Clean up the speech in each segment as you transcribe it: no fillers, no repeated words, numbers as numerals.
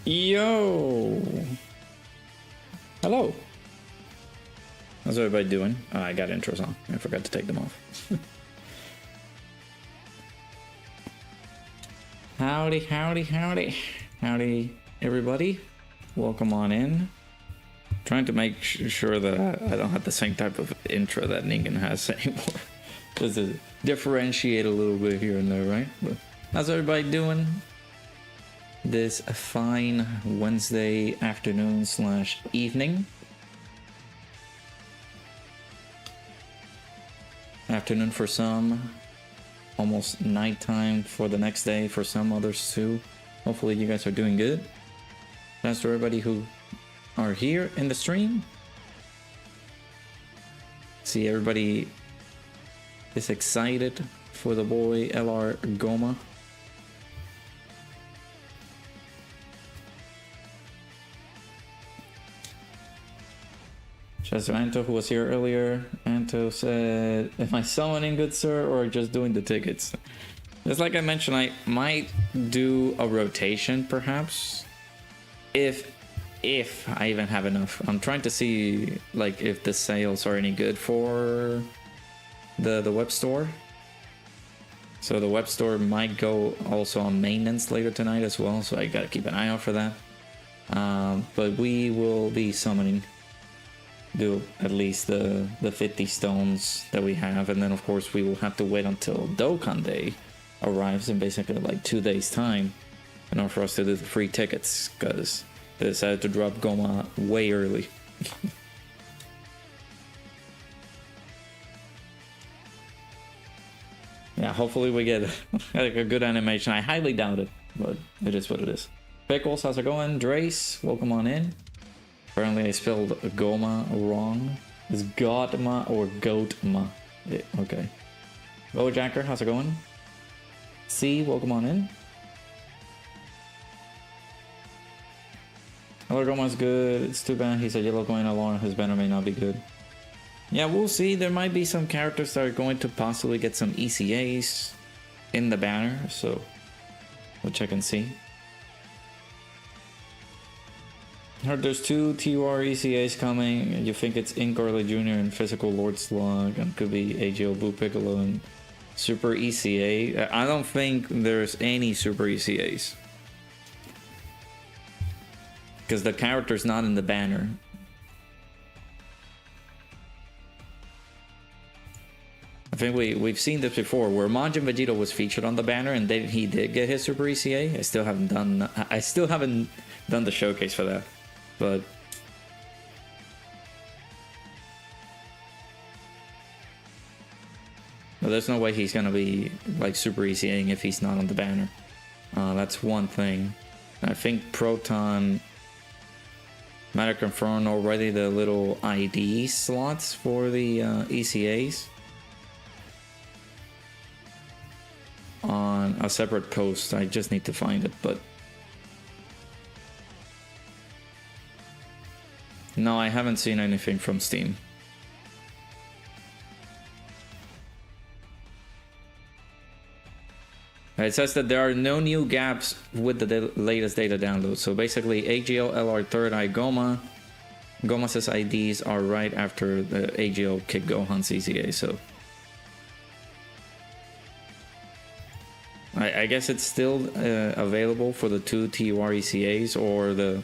Yo! Hello. How's everybody doing? Oh, I got intros on. I forgot to take them off. Howdy, howdy, howdy. Howdy, everybody. Welcome on in. Trying to make sure that I don't have the same type of intro that Ningen has anymore. Just to differentiate a little bit here and there, right? But how's everybody doing this fine Wednesday afternoon / evening? Afternoon for some, almost nighttime for the next day for some others too. Hopefully you guys are doing good. Thanks to everybody who are here in the stream. See, everybody is excited for the boy LR GOMAH. Shout out to Anto, who was here earlier. Anto said, am I summoning, good sir, or just doing the tickets? Just like I mentioned, I might do a rotation perhaps, if I even have enough. I'm trying to see like if the sales are any good for the web store. So the web store might go also on maintenance later tonight as well, so I gotta keep an eye out for that. But we will be summoning, do at least the 50 stones that we have, and then of course we will have to wait until Dokkan Day arrives in basically like 2 days time in order for us to do the free tickets, because they decided to drop GOMAH way early. Yeah, hopefully we get like a good animation. I highly doubt it, but it is what it is. Pickles, how's it going? Drace, welcome on in. Apparently I spelled GOMAH wrong. It's GOTMA or GOATMA. Yeah, okay. Bojacker, how's it going? C, welcome on in. Hello, GOMAH's good. It's too bad he's a yellow coin alone. His banner may not be good. Yeah, we'll see. There might be some characters that are going to possibly get some ECAs in the banner, so we'll check and see. Heard there's 2 TUR ECAs coming. You think it's Ink Early Jr. and Physical Lord Slug, and could be AGO Blue Piccolo and Super ECA. I don't think there's any Super ECAs, because the character's not in the banner. I think we've seen this before, where Majin Vegeta was featured on the banner, and then he did get his Super ECA. I still haven't done the showcase for that, but there's no way he's gonna be like Super ECAing if he's not on the banner. That's one thing. I think Proton might have confirmed already the little ID slots for the ECAs on a separate post. I just need to find it, but no, I haven't seen anything from Steam. It says that there are no new gaps with the latest data download. So basically, AGO LR Third Eye GOMAH. GOMAH's IDs are right after the AGO Kid Gohan's ECA. So I guess it's still available for the 2 TUR ECAs or the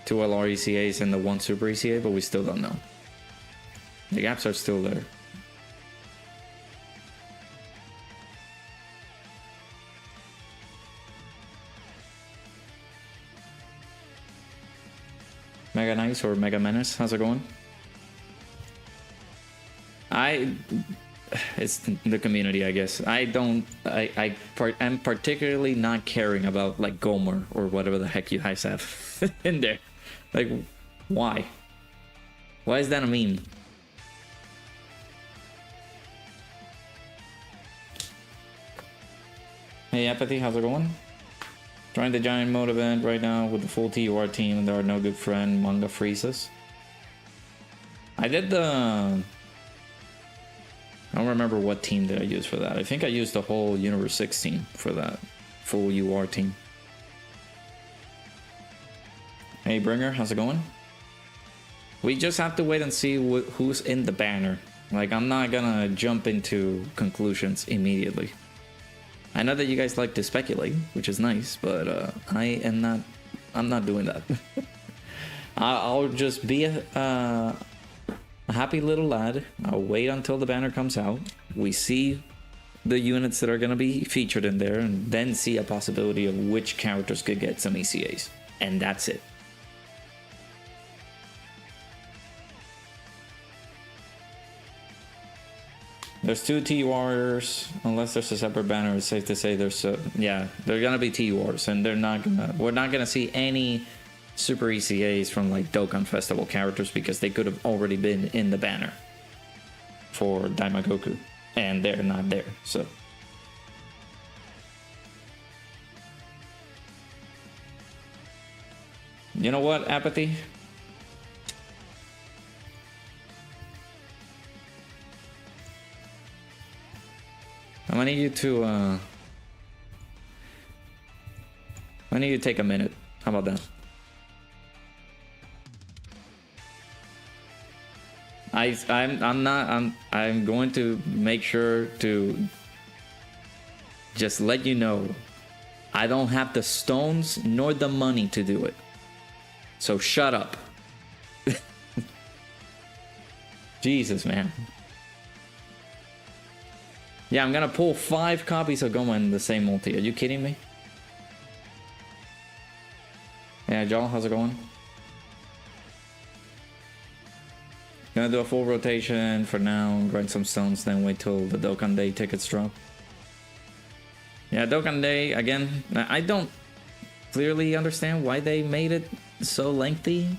2 LR ECAs and the 1 Super ECA, but we still don't know. The gaps are still there. Mega Nice or Mega Menace, how's it going? It's the community, I guess. I'm particularly not caring about like Gomer or whatever the heck you guys have in there. Like, why? Why is that a meme? Hey Apathy, how's it going? Trying the giant mode event right now with the full TUR team, and there are no good friend manga freezes. I did the I don't remember what team did I use for that. I think I used the whole Universe 6 team for that full UR team. Hey Bringer, how's it going? We just have to wait and see who's in the banner. Like, I'm not gonna jump into conclusions immediately. I know that you guys like to speculate, which is nice, but I'm not doing that. I'll just be a happy little lad. I'll wait until the banner comes out. We see the units that are gonna be featured in there, and then see a possibility of which characters could get some ECAs. And that's it. There's 2 T-Warriors, unless there's a separate banner. It's safe to say there's yeah, they're gonna be T-Wars, and we're not gonna see any super ECAs from like Dokkan Festival characters because they could have already been in the banner for Daimagoku, and they're not there. So you know what, Apathy? I'm gonna need you to I need you to take a minute. How about that? I'm going to make sure to just let you know I don't have the stones nor the money to do it. So shut up. Jesus, man. Yeah, I'm gonna pull 5 copies of GOMAH in the same multi. Are you kidding me? Yeah, Joel, how's it going? Gonna do a full rotation for now, grind some stones, then wait till the Dokkan Day tickets drop. Yeah, Dokkan Day, again, I don't clearly understand why they made it so lengthy.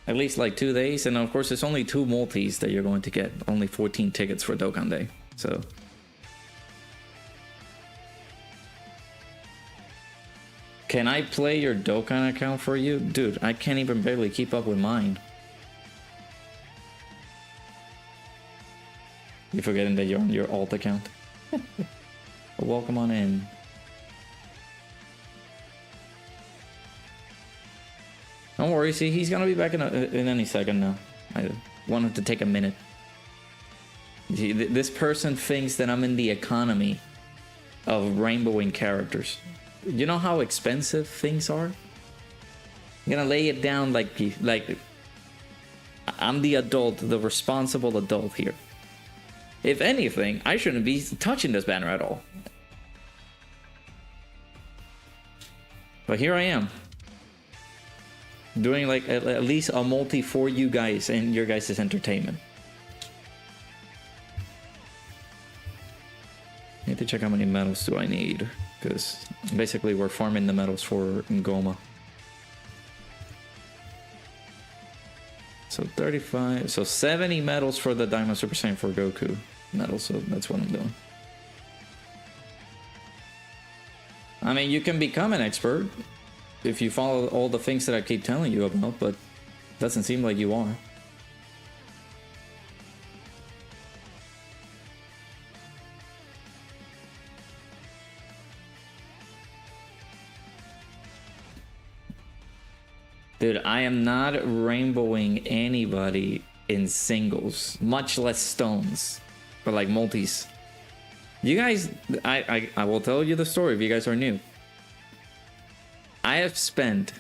At least like 2 days, and of course it's only 2 multis that you're going to get. Only 14 tickets for Dokkan Day. So can I play your Dokkan account for you? Dude, I can't even barely keep up with mine. You're forgetting that you're on your alt account. Welcome on in. Don't worry, see, he's gonna be back in any second now. I want him to take a minute. This person thinks that I'm in the economy of rainbowing characters. You know how expensive things are? I'm gonna lay it down like I'm the adult, the responsible adult here. If anything, I shouldn't be touching this banner at all. But here I am. Doing like at least a multi for you guys and your guys' entertainment. Need to check how many medals do I need, because basically we're farming the medals for GOMAH. So 35, so 70 medals for the Diamond Super Saiyan 4 Goku medal, so that's what I'm doing. I mean, you can become an expert if you follow all the things that I keep telling you about, but it doesn't seem like you are. Dude, I am not rainbowing anybody in singles, much less stones, or like multis. You guys, I will tell you the story if you guys are new. I have spent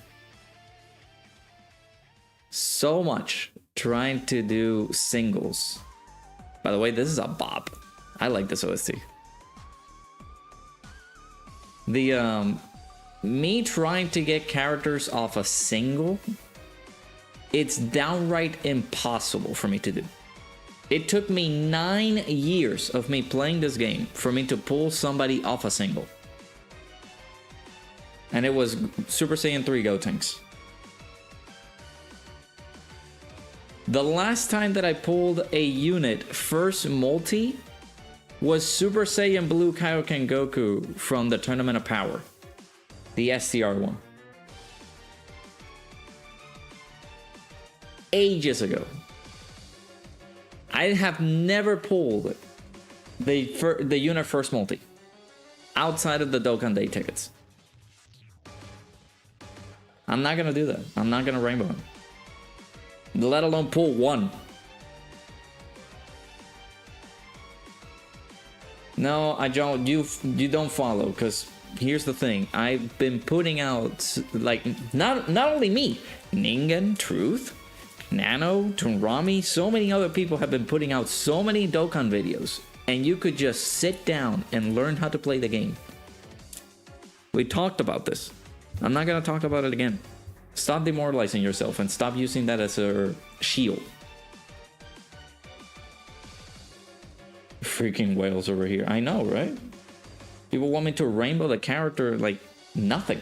so much trying to do singles. By the way, this is a bop. I like this OST. Me trying to get characters off a single, it's downright impossible for me to do. It took me 9 years of me playing this game for me to pull somebody off a single. And it was Super Saiyan 3 Gotenks. The last time that I pulled a unit first multi was Super Saiyan Blue Kaioken Goku from the Tournament of Power. The STR one. Ages ago. I have never pulled the unit first multi outside of the Dokkan Day tickets. I'm not gonna do that. I'm not gonna rainbow him. Let alone pull one. No, I don't. You don't follow, because here's the thing. I've been putting out, like, not only me, Ningen, Truth, Nano, Tunrami, so many other people have been putting out so many Dokkan videos, and you could just sit down and learn how to play the game. We talked about this. I'm not gonna talk about it again. Stop demoralizing yourself and stop using that as a shield. Freaking whales over here. I know, right? People want me to rainbow the character like nothing.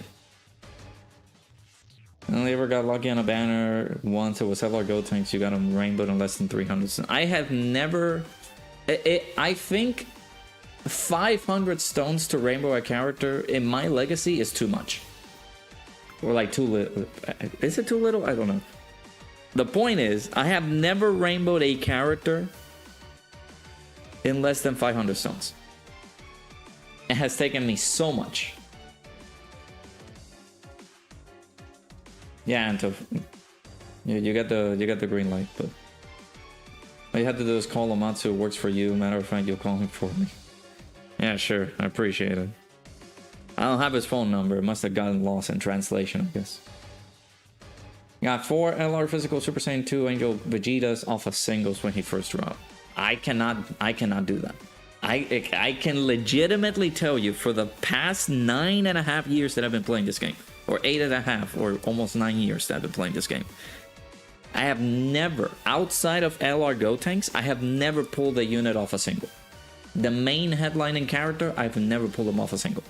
I only ever got lucky on a banner once. It was LR Go Tanks. You got them rainbowed in less than 300. I have never... I think 500 stones to rainbow a character in my legacy is too much. Or like too little. Is it too little? I don't know. The point is, I have never rainbowed a character in less than 500 stones. It has taken me so much. Yeah, Anto. You got the green light, but all you have to do is call Amatsu. It works for you. Matter of fact, you'll call him for me. Yeah, sure. I appreciate it. I don't have his phone number. It must have gotten lost in translation, I guess. Got 4 LR physical Super Saiyan 2 Angel Vegetas off of singles when he first dropped. I cannot do that. I can legitimately tell you, for the past 9.5 years that I've been playing this game, or 8.5, or almost 9 years that I've been playing this game, I have never, outside of LR Go Tanks, I have never pulled a unit off a single. The main headlining character, I've never pulled him off a single.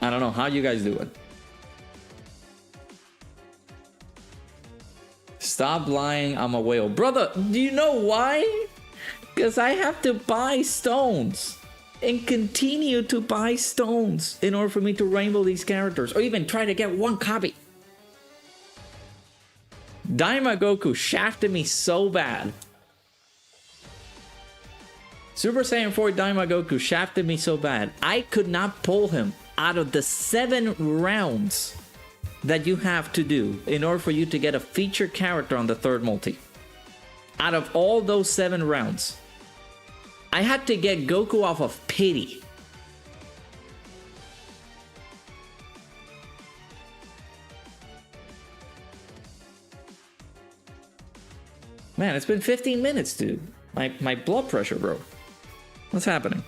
I don't know how you guys do it. Stop lying, I'm a whale. Brother, do you know why? Because I have to buy stones. And continue to buy stones in order for me to rainbow these characters. Or even try to get one copy. Daima Goku shafted me so bad. Super Saiyan 4 Daima Goku shafted me so bad. I could not pull him out of the 7 rounds that you have to do in order for you to get a featured character on the 3rd multi. Out of all those 7 rounds, I had to get Goku off of pity. Man, it's been 15 minutes, dude. My blood pressure, bro. What's happening?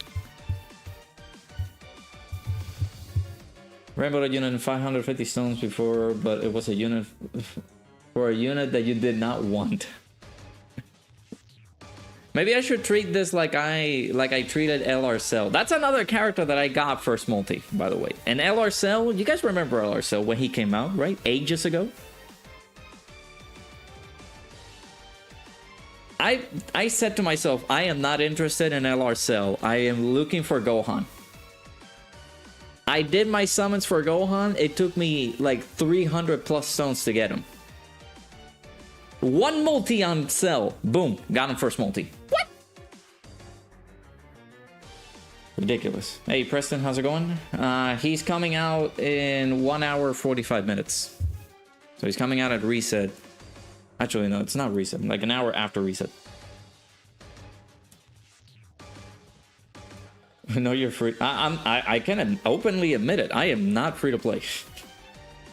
Rainbow a unit in 550 stones before, but it was a unit for a unit that you did not want. Maybe I should treat this like I treated LR Cell. That's another character that I got first multi, by the way. And LR Cell, you guys remember LR Cell when he came out, right? Ages ago. I said to myself, I am not interested in LR Cell. I am looking for Gohan. I did my summons for Gohan. It took me like 300 plus stones to get him. One multi on Cell. Boom. Got him first multi. What? Ridiculous. Hey, Preston, how's it going? He's coming out in 1 hour, 45 minutes. So he's coming out at reset. Actually, no, it's not reset. Like an hour after reset. No, you're free. I can openly admit it. I am not free to play.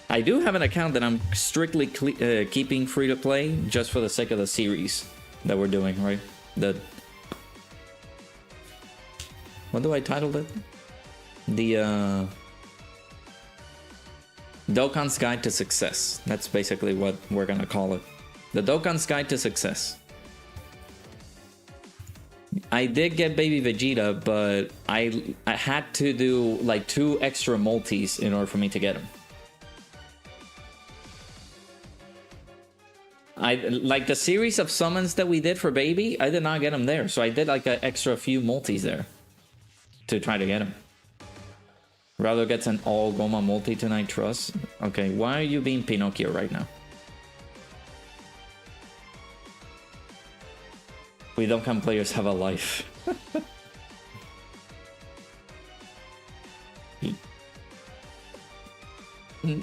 I do have an account that I'm strictly keeping free to play just for the sake of the series that we're doing, right? What do I title it? The Dokkan's Guide to Success. That's basically what we're gonna call it. The Dokkan's Guide to Success. I did get Baby Vegeta, but I had to do like 2 extra multis in order for me to get him. Like the series of summons that we did for Baby, I did not get him there. So I did like an extra few multis there to try to get him. Rado gets an all GOMAH multi tonight, trust. Okay, why are you being Pinocchio right now? We Dokkan players have a life.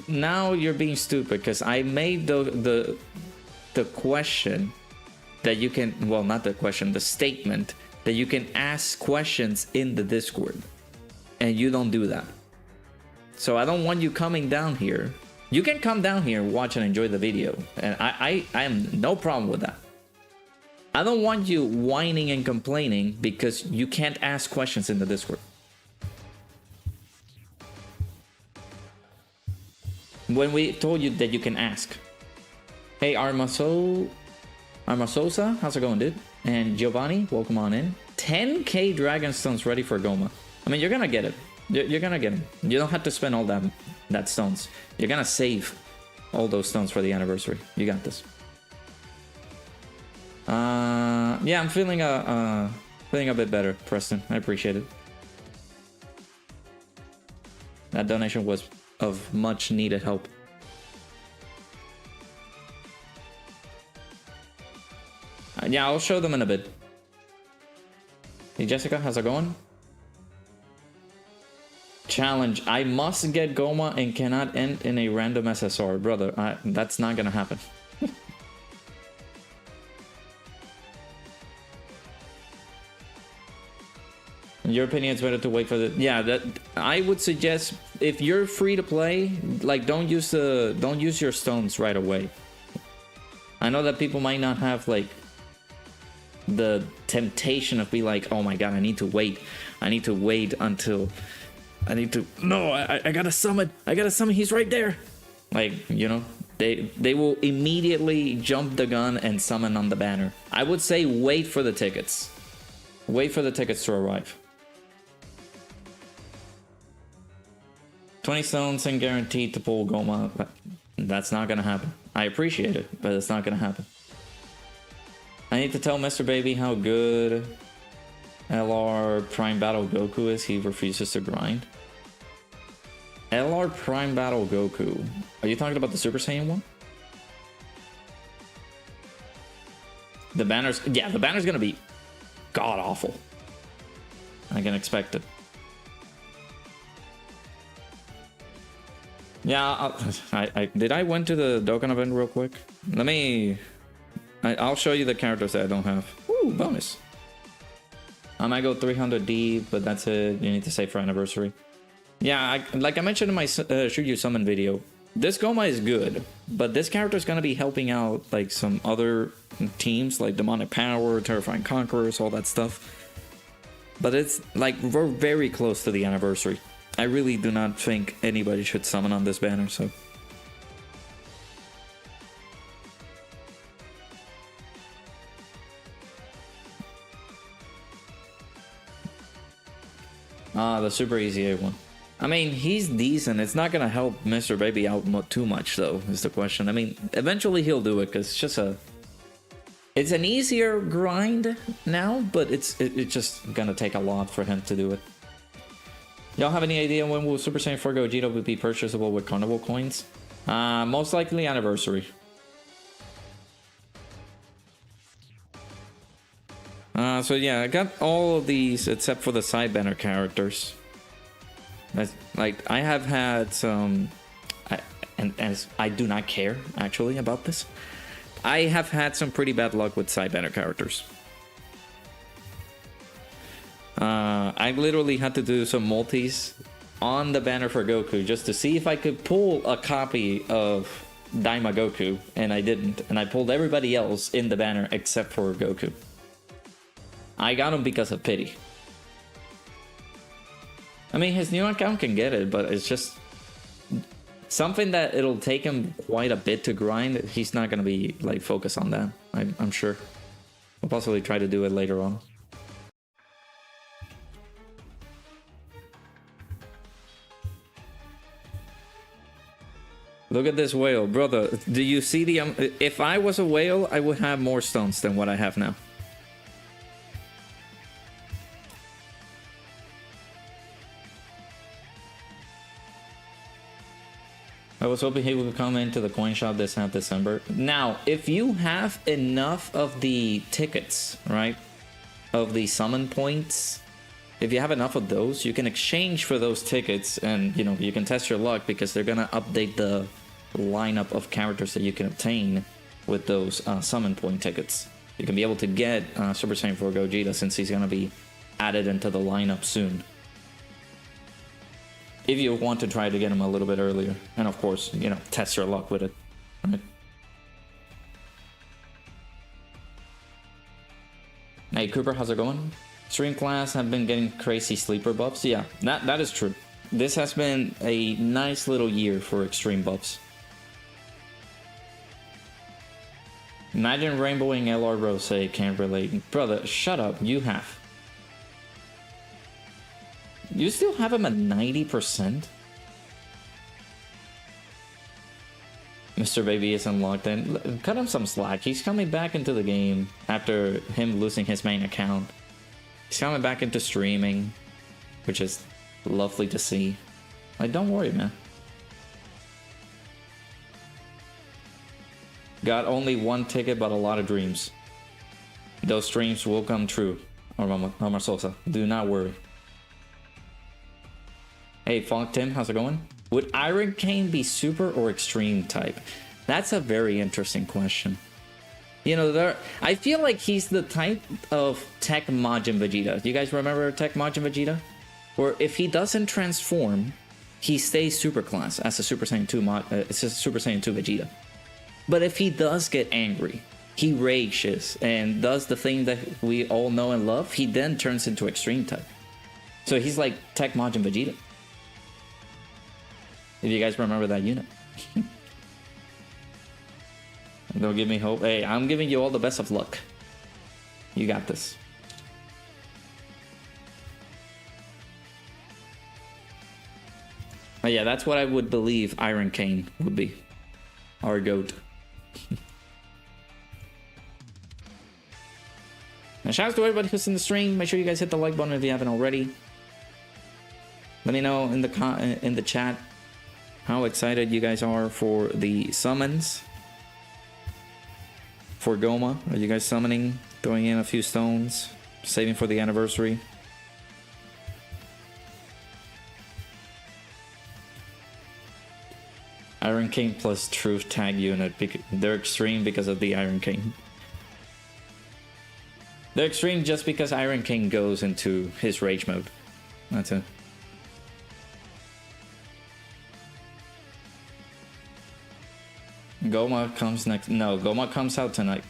now you're being stupid because I made the question that you can, well, not the question, the statement that you can ask questions in the Discord, and you don't do that. So I don't want you coming down here. You can come down here, watch and enjoy the video, and I am no problem with that. I don't want you whining and complaining because you can't ask questions in the Discord. When we told you that you can ask. Hey, Armasosa, how's it going, dude? And Giovanni, welcome on in. 10k Dragon Stones ready for GOMAH. I mean, you're gonna get it. You're gonna get them. You don't have to spend all that stones. You're gonna save all those stones for the anniversary. You got this. Yeah, I'm feeling a bit better, Preston. I appreciate it. That donation was of much needed help. Yeah, I'll show them in a bit. Hey Jessica, how's it going? Challenge, I must get GOMAH and cannot end in a random SSR. Brother, that's not gonna happen. In your opinion, it's better to wait for the... Yeah, that I would suggest if you're free to play, like don't use your stones right away. I know that people might not have like the temptation of be like, oh my god, I need to wait until no, I gotta summon, he's right there. Like, you know, they will immediately jump the gun and summon on the banner. I would say wait for the tickets. Wait for the tickets to arrive. 20 stones and guaranteed to pull GOMAH. That's not gonna happen. I appreciate it, but it's not gonna happen. I need to tell Mr. Baby how good LR Prime Battle Goku is. He refuses to grind. LR Prime Battle Goku. Are you talking about the Super Saiyan one? The banner's... Yeah, the banner's gonna be god-awful. I can expect it. Yeah, did I went to the Dokkan event real quick? Let me... I'll show you the characters that I don't have. Ooh, bonus. I might go 300 deep, but that's it. You need to save for anniversary. Yeah, like I mentioned in my Shoot You Summon video, this GOMAH is good, but this character is going to be helping out like some other teams like Demonic Power, Terrifying Conquerors, all that stuff. But it's like we're very close to the anniversary. I really do not think anybody should summon on this banner, so... Ah, the super easy A one. I mean, he's decent. It's not gonna help Mr. Baby out too much, though, is the question. I mean, eventually he'll do it, because it's just a... It's an easier grind now, but it's just gonna take a lot for him to do it. Y'all have any idea when will Super Saiyan 4 Gogeta be purchasable with Carnival coins? Most likely anniversary. So yeah, I got all of these except for the side banner characters. That's, like, I have had some... and I do not care, actually, about this. I have had some pretty bad luck with side banner characters. I literally had to do some multis on the banner for Goku just to see if I could pull a copy of Daima Goku, and I didn't. And I pulled everybody else in the banner except for Goku. I got him because of pity. I mean, his new account can get it, but it's just something that it'll take him quite a bit to grind. He's not going to be like focused on that, I'm sure. I'll possibly try to do it later on. Look at this whale, brother. Do you see the... if I was a whale, I would have more stones than what I have now. I was hoping he would come into the coin shop this half December. Now, if you have enough of the tickets, right? Of the summon points, if you have enough of those, you can exchange for those tickets, and you know, you can test your luck because they're gonna update the lineup of characters that you can obtain with those summon point tickets. You can be able to get Super Saiyan 4 Gogeta since he's gonna be added into the lineup soon. If you want to try to get him a little bit earlier, and of course, you know, test your luck with it, right? Hey Cooper, how's it going? Stream class have been getting crazy sleeper buffs. Yeah, that is true. This has been a nice little year for extreme buffs. Imagine rainbowing LR Rose, can't relate. Brother, shut up, you have. You still have him at 90%? Mr. Baby isn't locked in. Cut him some slack. He's coming back into the game after him losing his main account. He's coming back into streaming, which is lovely to see. Like, don't worry, man. Got only one ticket, but a lot of dreams. Those dreams will come true, Omar Sosa. Do not worry. Hey, Funk Tim, how's it going? Would Iron Cane be super or extreme type? That's a very interesting question. You know, I feel like he's the type of Tech Majin Vegeta. Do you guys remember Tech Majin Vegeta? Where if he doesn't transform, he stays super class as a Super Saiyan 2 it's just Super Saiyan 2 Vegeta. But if he does get angry, he rages and does the thing that we all know and love, he then turns into extreme type. So he's like Tech Majin Vegeta. If you guys remember that unit. Don't give me hope. Hey, I'm giving you all the best of luck. You got this. But yeah, that's what I would believe Iron Cane would be. Our GOAT. Now, shout out to everybody who's in the stream. Make sure you guys hit the like button if you haven't already. Let me know in the chat how excited you guys are for the summons. For GOMAH, are you guys summoning, throwing in a few stones, saving for the anniversary? Iron King plus Truth Tag unit. They're extreme because of the Iron King. They're extreme just because Iron King goes into his rage mode. That's it. GOMAH comes next. No, GOMAH comes out tonight.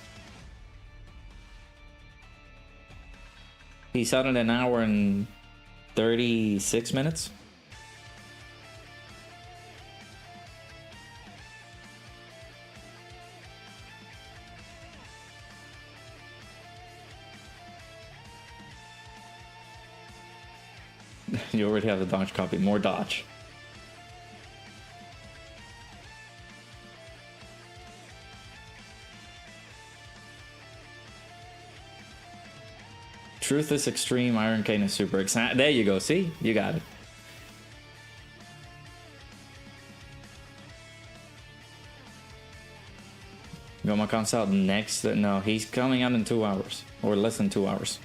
He's out in an hour and 36 minutes. You already have the dodge copy. More dodge. Truth is extreme, Iron Cane is super excited. There you go, see? You got it. GOMAH comes out next. No, he's coming out in 2 hours. Or less than 2 hours.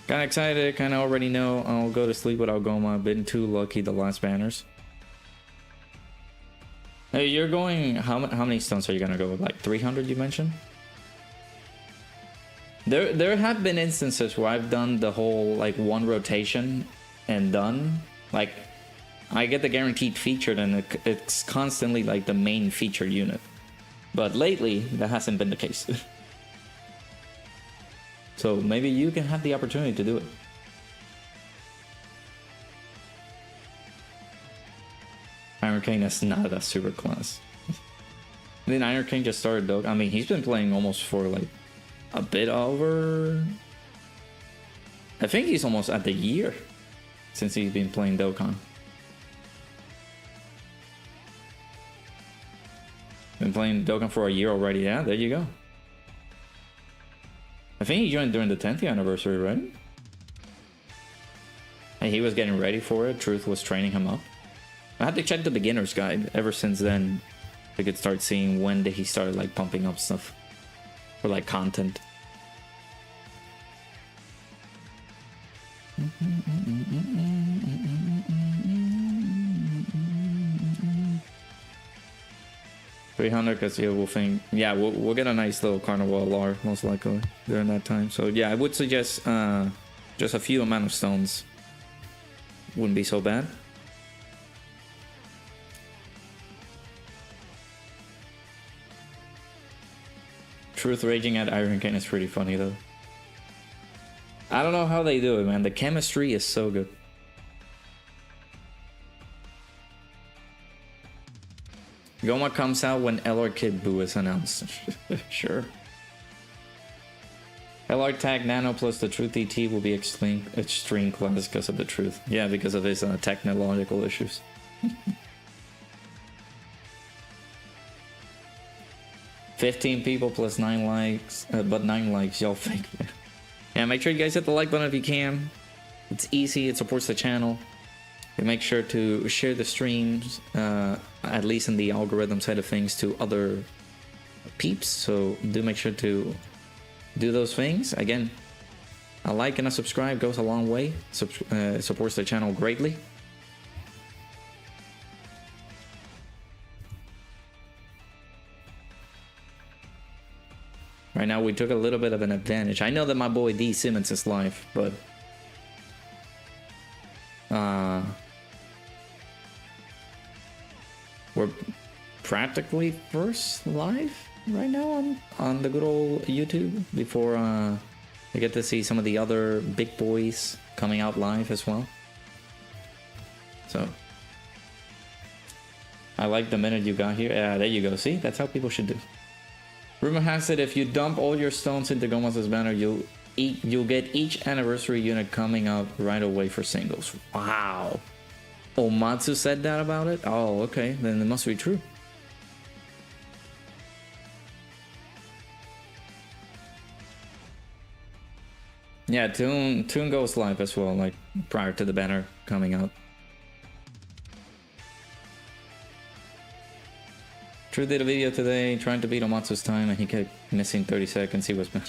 Kinda excited, kinda already know I'll go to sleep without GOMAH. Been too lucky the last banners. Hey, you're going... How many stones are you gonna go with? Like 300 you mentioned? There have been instances where I've done the whole like one rotation and done. Like I get the guaranteed featured and it's constantly like the main feature unit. But lately that hasn't been the case. So maybe you can have the opportunity to do it. Iron King is not a super class. Then Iron King just started though. I mean, he's been playing almost for like a bit over... I think he's almost at the year since he's been playing Dokkan. Been playing Dokkan for a year already. Yeah, there you go. I think he joined during the 10th anniversary, right? And he was getting ready for it. Truth was training him up. I had to check the beginner's guide. Ever since then, we could start seeing when he started like pumping up stuff. For like content. $300 because yeah, we'll think, yeah, we'll get a nice little carnival LR most likely during that time. So yeah, I would suggest just a few amount of stones wouldn't be so bad. Truth raging at Iron Cane is pretty funny though. I don't know how they do it, man. The chemistry is so good. GOMAH comes out when LR Kid Boo is announced. Sure. LR Tag Nano plus the Truth ET will be extreme class because of the Truth. Yeah, because of his technological issues. 15 people plus 9 likes, but 9 likes, y'all fake. Yeah, make sure you guys hit the like button if you can. It's easy, it supports the channel. And make sure to share the streams, at least in the algorithm side of things, to other peeps. So do make sure to do those things. Again, a like and a subscribe goes a long way. Supports the channel greatly. Right now we took a little bit of an advantage. I know that my boy D Simmons is live, but we're practically first live right now on the good old YouTube before we get to see some of the other big boys coming out live as well. So I like the minute you got here. Yeah, there you go. See, that's how people should do. Rumor has it if you dump all your stones into GOMAH's banner, you'll get each anniversary unit coming up right away for singles. Wow. Omatsu said that about it? Oh, okay. Then it must be true. Yeah, Toon goes live as well, like prior to the banner coming out. True did a video today trying to beat Omatsu's time and he kept missing 30 seconds. He was bad.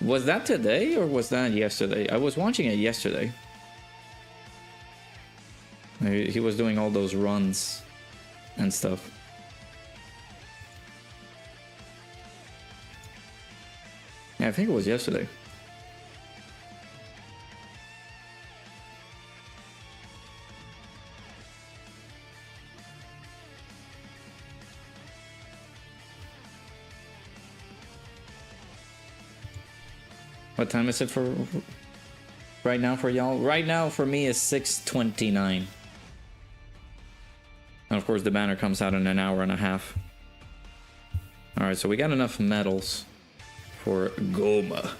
Was that today or was that yesterday? I was watching it yesterday. He was doing all those runs and stuff. Yeah, I think it was yesterday. What time is it for right now for y'all? Right now for me is 6:29. And of course the banner comes out in an hour and a half. Alright, so we got enough medals for GOMAH.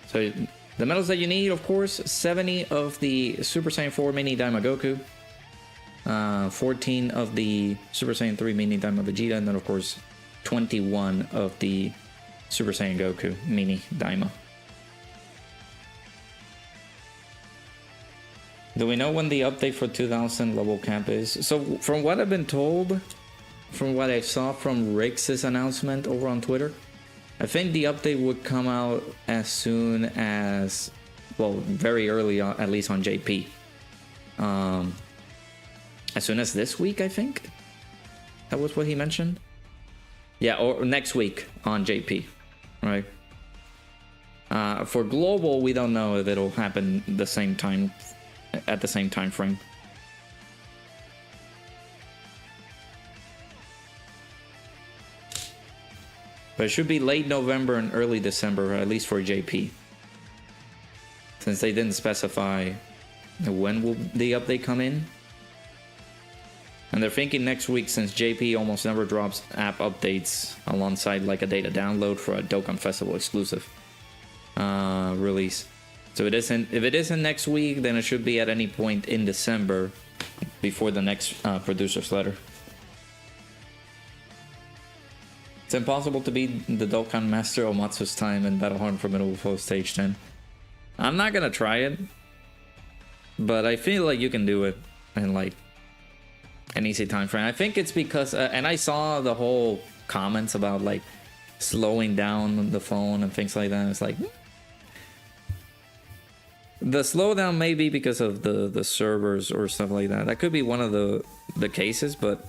So the medals that you need, of course, 70 of the Super Saiyan 4 Mini Daima Goku. 14 of the Super Saiyan 3 Mini Daima Vegeta, and then of course 21 of the Super Saiyan Goku Mini Daima. Do we know when the update for 2000 level cap is? So from what I've been told, from what I saw from Rix's announcement over on Twitter, I think the update would come out as soon as, well, very early on, at least on JP. As soon as this week, I think. That was what he mentioned. Yeah, or next week on JP, right? For global, we don't know if it'll happen the same time, at the same time frame. But it should be late November and early December, at least for JP. Since they didn't specify when will the update come in. And they're thinking next week, since JP almost never drops app updates alongside like a data download for a Dokkan Festival exclusive release. So if it isn't next week, then it should be at any point in December before the next producer's letter. It's impossible to beat the Dokkan Master Omatsu's time in Battle Hard Formidable Foe Stage 10. I'm not gonna try it, but I feel like you can do it in like an easy time frame. I think it's because, and I saw the whole comments about like slowing down the phone and things like that. It's like, The slowdown may be because of the servers or stuff like that. That could be one of the cases, but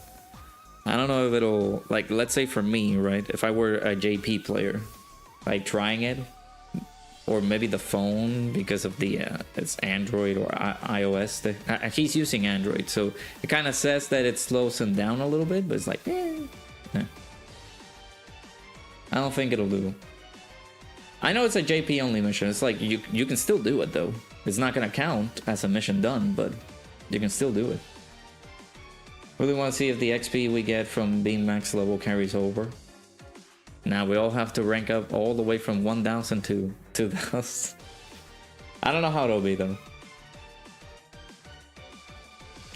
I don't know if it'll, like, let's say for me, right? If I were a JP player, like trying it, or maybe the phone because of the it's Android or iOS. He's using Android, so it kind of says that it slows him down a little bit, but it's like, I don't think it'll do. I know it's a JP only mission. It's like you can still do it though. It's not gonna count as a mission done, but you can still do it. Really want to see if the XP we get from being max level carries over. Now we all have to rank up all the way from 1000 to 2000. I don't know how it'll be though.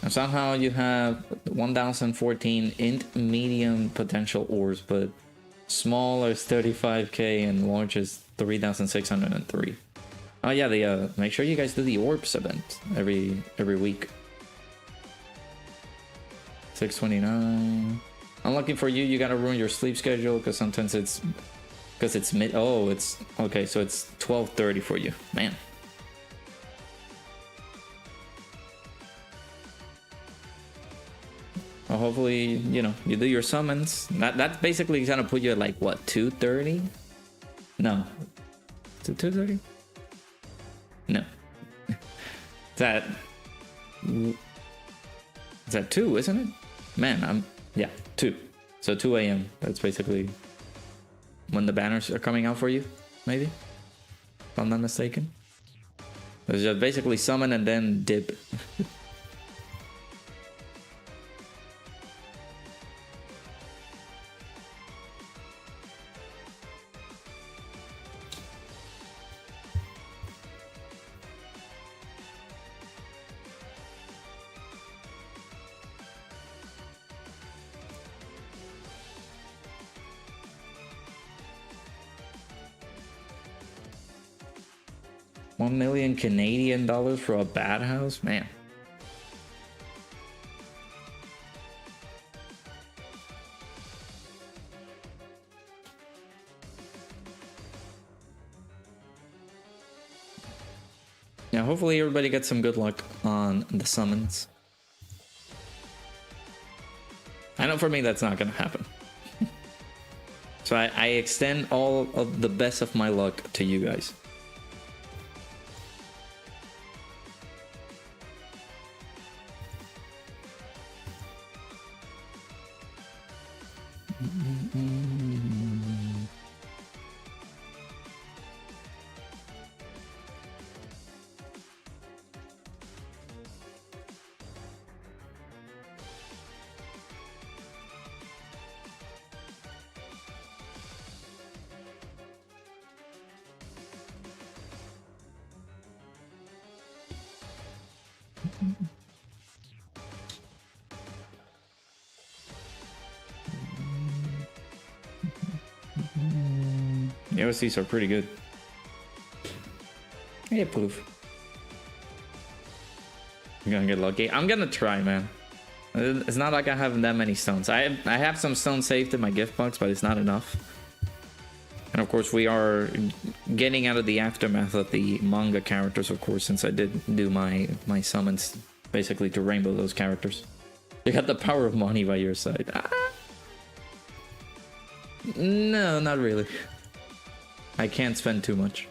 And somehow you have 1014 int medium potential ores, but small is 35k and large is 3603. Oh yeah, the make sure you guys do the orbs event every week. 629. Unlucky for you, you gotta ruin your sleep schedule because sometimes it's mid. Oh, it's okay, so it's 12:30 for you, man. Well, hopefully, you know, you do your summons. That's basically gonna put you at like what, 2:30? No, 2:30? No, is that 2, isn't it? Man, yeah, 2. So 2 a.m. That's basically when the banners are coming out for you, maybe? If I'm not mistaken. It's just basically summon and then dip. $1 million Canadian dollars for a bad house? Man. Yeah, hopefully everybody gets some good luck on the summons. I know for me that's not gonna happen. So I extend all of the best of my luck to you guys. The OCs are pretty good. Hey, poof. I'm gonna get lucky. I'm gonna try, man. It's not like I have that many stones. I have some stones saved in my gift box, but it's not enough. And of course, we are getting out of the aftermath of the manga characters, of course, since I did do my summons basically to rainbow those characters. You got the power of money by your side. Ah. No, not really. I can't spend too much.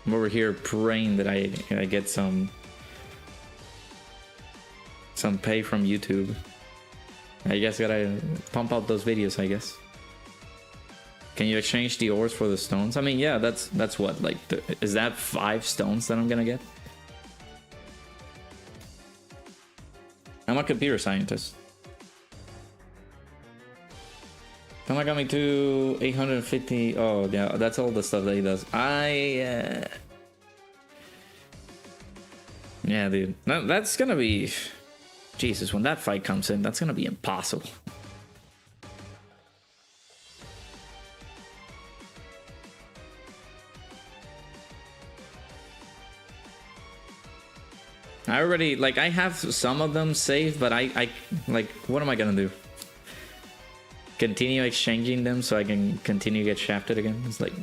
I'm over here praying that I get some pay from YouTube. I guess gotta pump out those videos, I guess. Can you exchange the ores for the stones? I mean, yeah, that's what, like, is that 5 stones that I'm gonna get? I'm a computer scientist. Come got me to 850. Oh, yeah, that's all the stuff that he does. Yeah, dude. That's gonna be... Jesus, when that fight comes in, that's gonna be impossible. I already, like, I have some of them saved, but I like, what am I gonna do? Continue exchanging them so I can continue to get shafted again? It's like,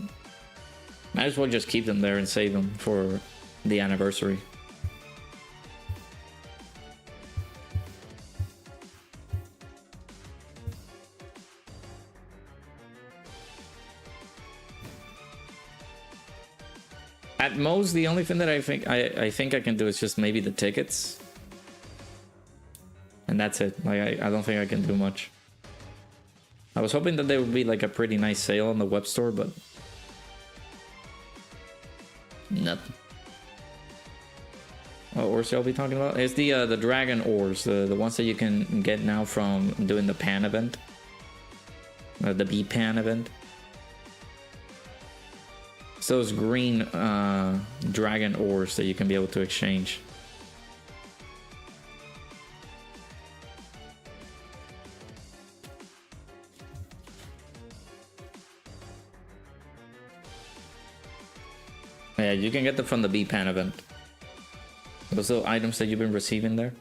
might as well just keep them there and save them for the anniversary. At most, the only thing that I think I can do is just maybe the tickets, and that's it. Like I don't think I can do much. I was hoping that there would be like a pretty nice sale on the web store, but nothing. What ores I'll be talking about? It's the dragon ores, the ones that you can get now from doing the pan event, the B pan event. It's those green dragon ores that you can be able to exchange. Yeah, you can get them from the B pan event. Those little items that you've been receiving there.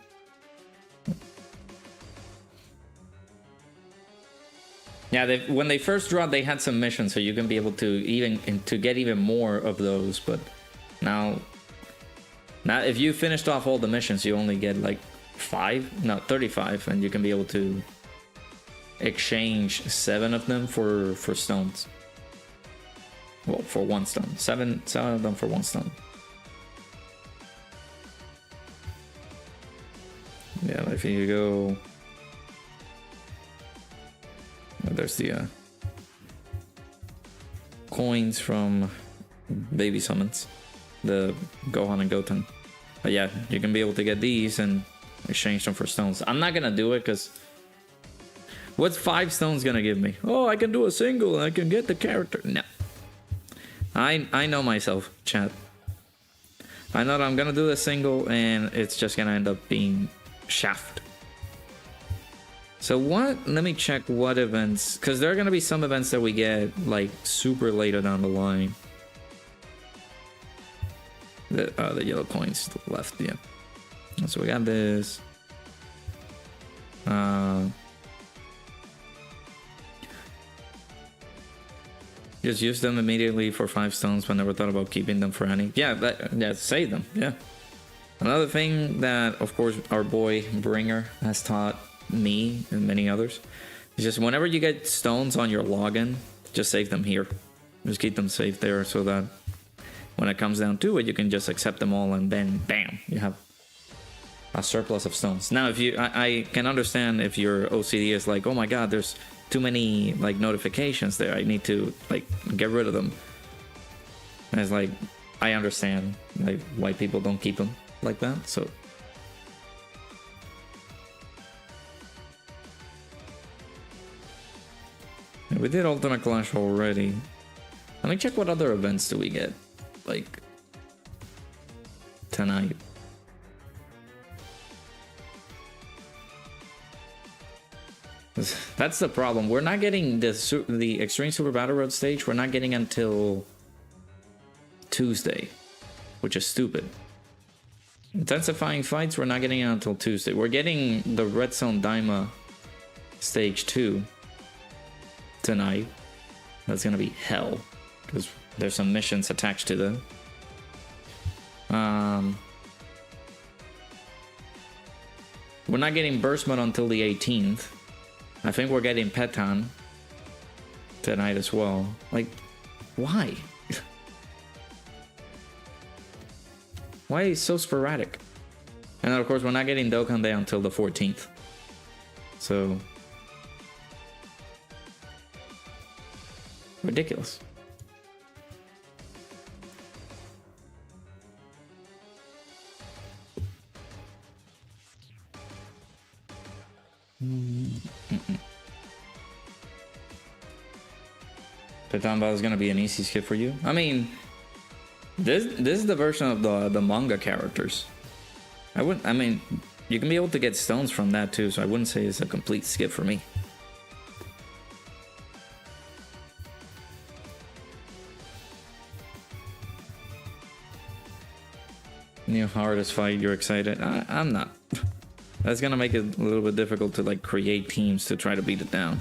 Yeah, when they first dropped, they had some missions, so you can be able to get even more of those. But now if you finished off all the missions, you only get like 35, and you can be able to exchange 7 of them for stones. Well, for 1 stone, 7 of them for 1 stone. Yeah, if you go. There's the coins from baby summons, the Gohan and Goten. But yeah, you can be able to get these and exchange them for stones. I'm not gonna do it because what's 5 stones gonna give me? Oh, I can do a single and I can get the character. No, I know myself, chat. I know that I'm gonna do a single and it's just gonna end up being shaft. So what, let me check what events, because there are going to be some events that we get like super later down the line. The yellow coins to the left, yeah. So we got this. Just use them immediately for 5 stones, but never thought about keeping them for any. Yeah, save them, yeah. Another thing that, of course, our boy Bringer has taught me and many others is just whenever you get stones on your login, just save them here. Just keep them safe there so that when it comes down to it, you can just accept them all and then bam, you have a surplus of stones. Now, if you, I can understand if your OCD is like, oh my god, there's too many like notifications there, I need to like get rid of them. And it's like, I understand like why people don't keep them like that. So we did Ultimate Clash already. Let me check what other events do we get, like, tonight. That's the problem. We're not getting the Extreme Super Battle Road stage. We're not getting until Tuesday, which is stupid. Intensifying fights, we're not getting it until Tuesday. We're getting the Red Zone Daima stage 2 tonight. That's gonna be hell because there's some missions attached to them. We're not getting Burst Mode until the 18th. I think we're getting Petan tonight as well. Like, why? Why is it so sporadic? And then of course we're not getting Dokkan Day until the 14th. So ridiculous. Petamba is gonna be an easy skip for you. I mean, this is the version of the manga characters. I mean, you can be able to get stones from that too, so I wouldn't say it's a complete skip for me. New hardest fight, you're excited. I'm not. That's gonna make it a little bit difficult to like create teams to try to beat it down.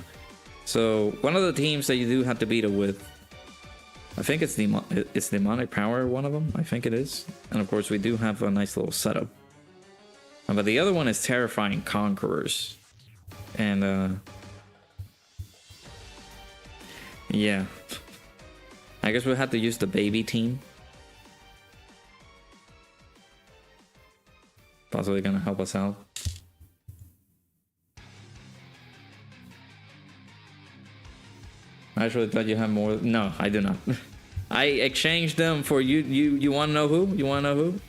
So one of the teams that you do have to beat it with, I think it's Demonic Power, one of them. I think it is. And of course we do have a nice little setup. But the other one is Terrifying Conquerors. And yeah. I guess we'll have to use the baby team. Possibly gonna help us out. I actually thought you had more. No, I do not. I exchanged them for you. You want to know who? You want to know who?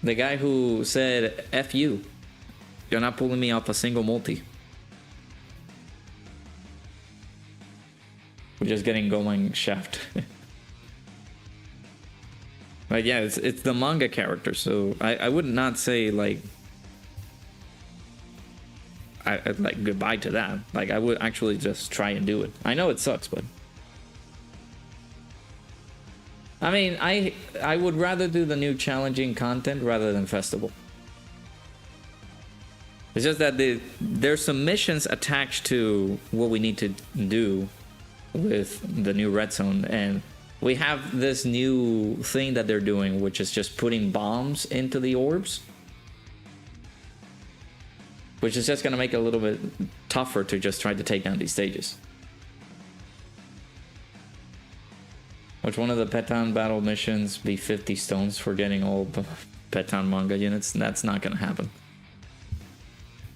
The guy who said "F you." You're not pulling me off a single multi. We're just getting going shaft. But yeah, it's the manga character, so I would not say like I'd like goodbye to that. Like I would actually just try and do it. I know it sucks, but I mean I would rather do the new challenging content rather than festival. It's just that there's some missions attached to what we need to do with the new red zone, and we have this new thing that they're doing, which is just putting bombs into the orbs, which is just going to make it a little bit tougher to just try to take down these stages. Which one of the Petan battle missions be 50 stones for getting all the Petan manga units? That's not going to happen.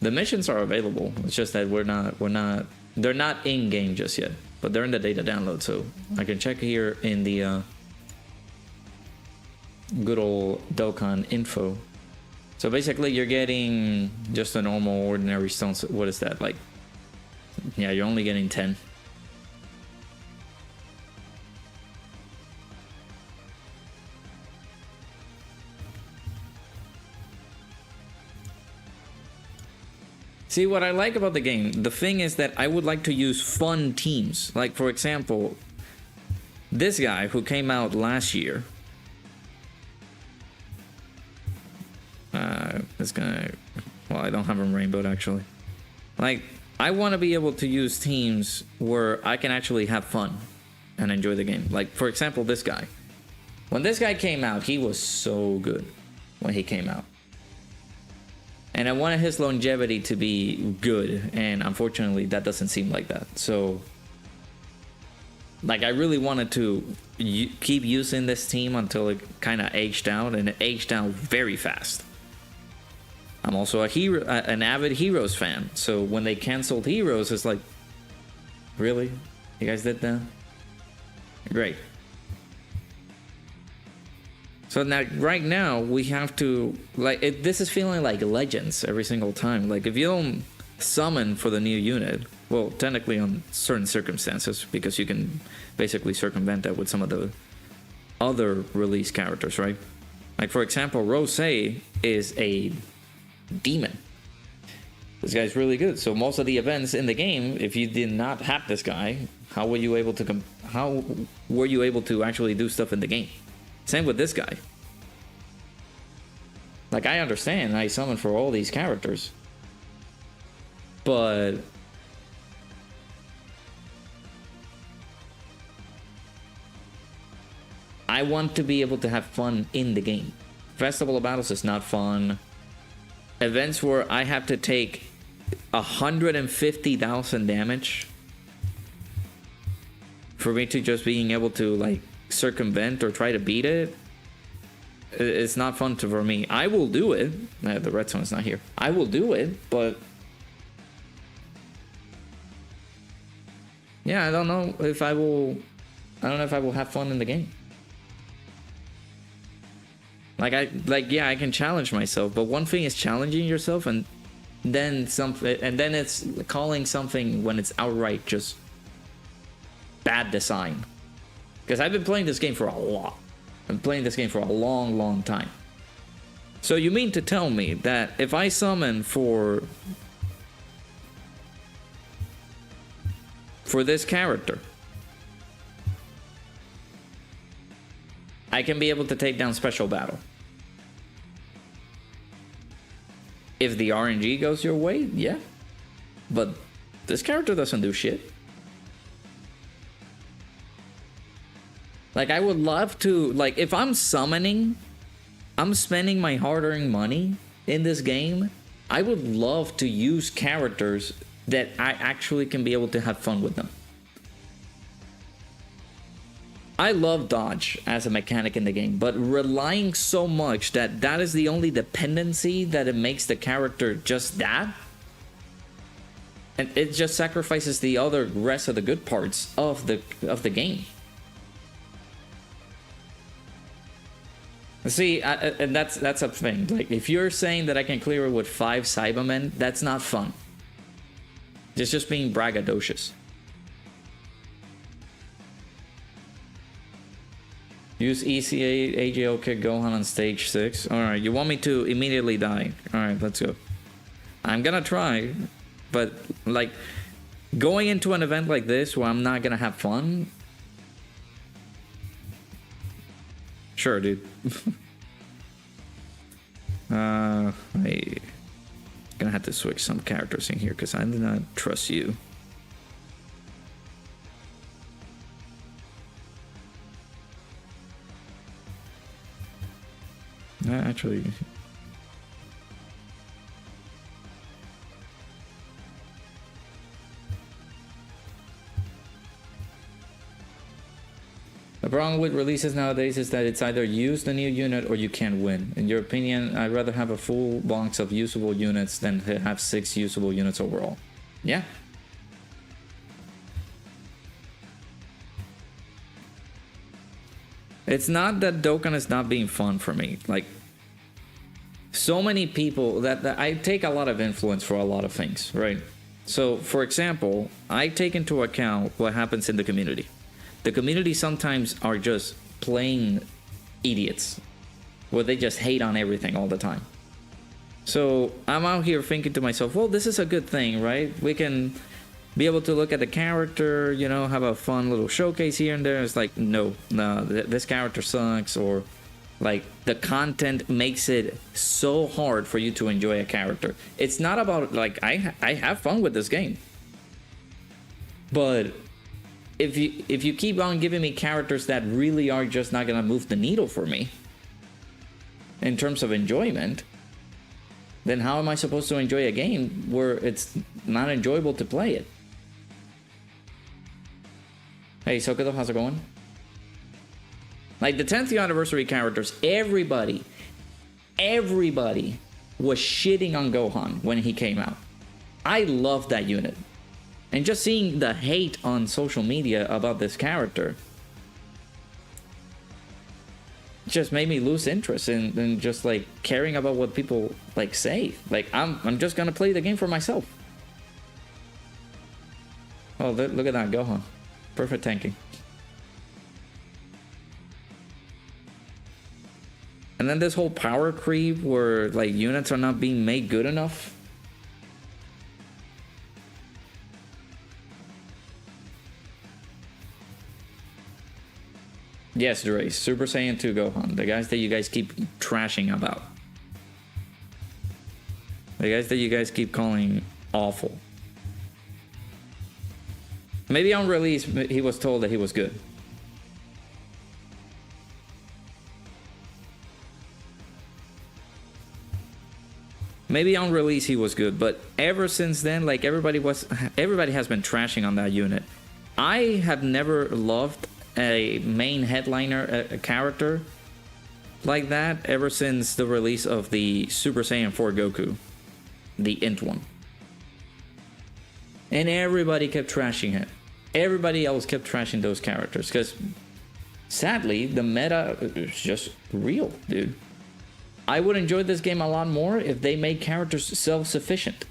The missions are available. It's just that they're not in game just yet, but they're in the data download. So I can check here in the good old Dokkan info. So basically you're getting just a normal ordinary stone. What is that like? Yeah, you're only getting 10. See, what I like about the game, the thing is that I would like to use fun teams. Like, for example, this guy who came out last year. This guy, well, I don't have him rainbowed actually. Like, I want to be able to use teams where I can actually have fun and enjoy the game. Like, for example, this guy. When this guy came out, he was so good when he came out. And I wanted his longevity to be good, and unfortunately that doesn't seem like that. So like I really wanted to keep using this team until it kind of aged out, and it aged out very fast. I'm also an avid Heroes fan, so when they canceled Heroes, it's like, really? You guys did that? Great. So now, right now, we have to, like, this is feeling like Legends every single time. Like, if you don't summon for the new unit, well, technically on certain circumstances, because you can basically circumvent that with some of the other release characters, right? Like, for example, Rose is a demon. This guy's really good. So most of the events in the game, if you did not have this guy, how were you able to actually do stuff in the game? Same with this guy. Like, I understand I summon for all these characters, but I want to be able to have fun in the game. Festival of Battles is not fun. Events where I have to take 150,000 damage for me to just being able to, like, circumvent or try to beat it, it's not fun for me. I will do it. The red zone is not here. I will do it, but yeah, I don't know if I will have fun in the game. Yeah, I can challenge myself, but one thing is challenging yourself, and then it's calling something when it's outright just bad design. Because I've been playing this game for a lot. I've been playing this game for a long, long time. So you mean to tell me that if I summon for this character, I can be able to take down Special Battle? If the RNG goes your way, yeah. But this character doesn't do shit. Like, I would love to, like, if I'm summoning, I'm spending my hard-earned money in this game, I would love to use characters that I actually can be able to have fun with them. I love dodge as a mechanic in the game, but relying so much that that is the only dependency that it makes the character just that, and it just sacrifices the other rest of the good parts of the game. See, and that's a thing. Like, if you're saying that I can clear it with 5 Cybermen, that's not fun. It's just being braggadocious. Use ECA AJO kick Gohan on stage 6. Alright, you want me to immediately die. Alright, let's go. I'm gonna try, but like, going into an event like this where I'm not gonna have fun. Sure, dude. I'm gonna have to switch some characters in here because I do not trust you. Actually, the problem with releases nowadays is that it's either use the new unit or you can't win. In your opinion, I'd rather have a full box of usable units than have 6 usable units overall. Yeah. It's not that Dokkan is not being fun for me. Like, so many people that I take a lot of influence for a lot of things, right? So, for example, I take into account what happens in the community. The community sometimes are just plain idiots, where they just hate on everything all the time. So I'm out here thinking to myself, well, this is a good thing, right? We can be able to look at the character, you know, have a fun little showcase here and there. It's like, no, this character sucks, or like the content makes it so hard for you to enjoy a character. It's not about, like, I have fun with this game, but if you keep on giving me characters that really are just not gonna move the needle for me in terms of enjoyment, then how am I supposed to enjoy a game where it's not enjoyable to play it? Hey, Sokedo, how's it going? Like, the 10th anniversary characters, everybody was shitting on Gohan when he came out. I love that unit. And just seeing the hate on social media about this character just made me lose interest in just like caring about what people like say. Like, I'm just gonna play the game for myself. Oh, look at that Gohan. Perfect tanking. And then this whole power creep where like units are not being made good enough. Yes, Dre, Super Saiyan 2 Gohan, the guys that you guys keep trashing about. The guys that you guys keep calling awful. Maybe on release, he was told that he was good. Maybe on release he was good, but ever since then, like, everybody has been trashing on that unit. I have never loved a main headliner a character like that ever since the release of the Super Saiyan 4 Goku, the Int one. And everybody kept trashing him. Everybody else kept trashing those characters because, sadly, the meta is just real, dude. I would enjoy this game a lot more if they made characters self-sufficient.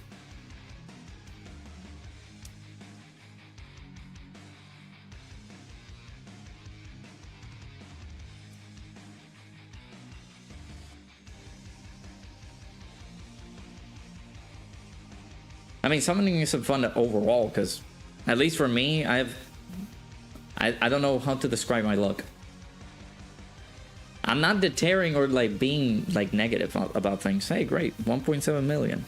I mean, summoning is some fun overall, because at least for me, I don't know how to describe my luck. I'm not deterring or like being like negative about things. Hey, great, 1.7 million.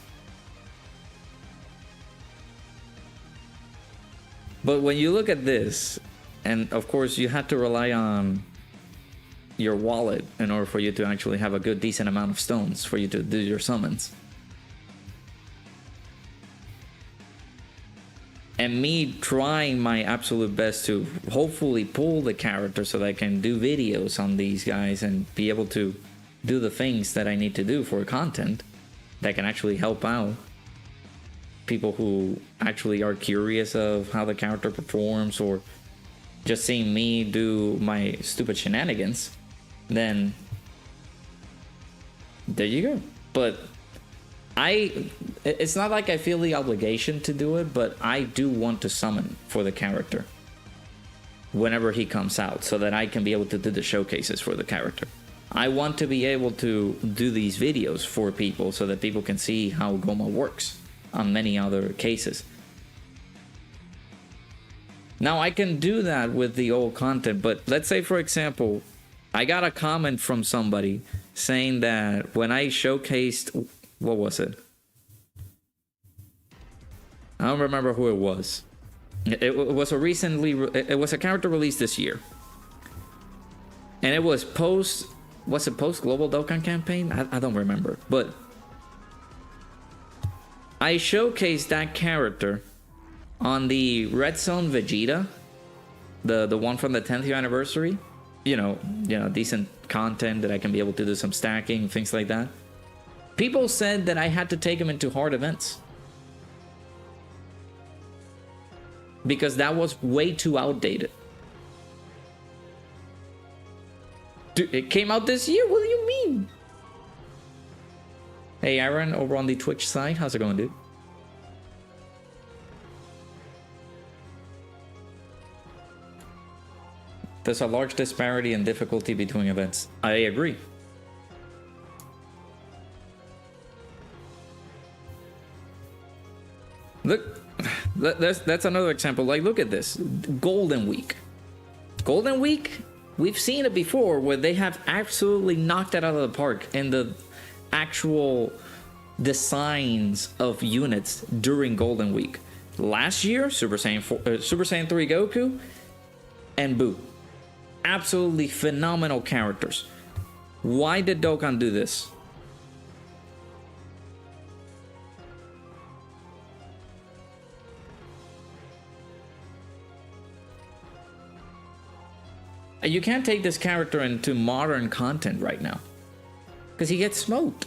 But when you look at this, and of course you have to rely on your wallet in order for you to actually have a good decent amount of stones for you to do your summons. And me trying my absolute best to hopefully pull the character so that I can do videos on these guys and be able to do the things that I need to do for content that can actually help out people who actually are curious of how the character performs, or just seeing me do my stupid shenanigans, then there you go. But it's not like I feel the obligation to do it, but I do want to summon for the character whenever he comes out so that I can be able to do the showcases for the character. I want to be able to do these videos for people so that people can see how GOMAH works on many other cases. Now I can do that with the old content, but let's say, for example, I got a comment from somebody saying that when I showcased, what was it? I don't remember who it was. It was a character released this year, and it was post Global Dokkan campaign? I don't remember, but I showcased that character on the Red Zone Vegeta, the one from the 10th year anniversary. You know, decent content that I can be able to do some stacking, things like that. People said that I had to take him into hard events because that was way too outdated. Dude, it came out this year? What do you mean? Hey Aaron, over on the Twitch side, how's it going, dude? There's a large disparity in difficulty between events. I agree. Look, that's another example. Like, look at this. Golden Week. Golden Week, we've seen it before where they have absolutely knocked it out of the park in the actual designs of units during Golden Week. Last year, Super Saiyan 3 Goku and Boo. Absolutely phenomenal characters. Why did Dokkan do this? You can't take this character into modern content right now because he gets smoked.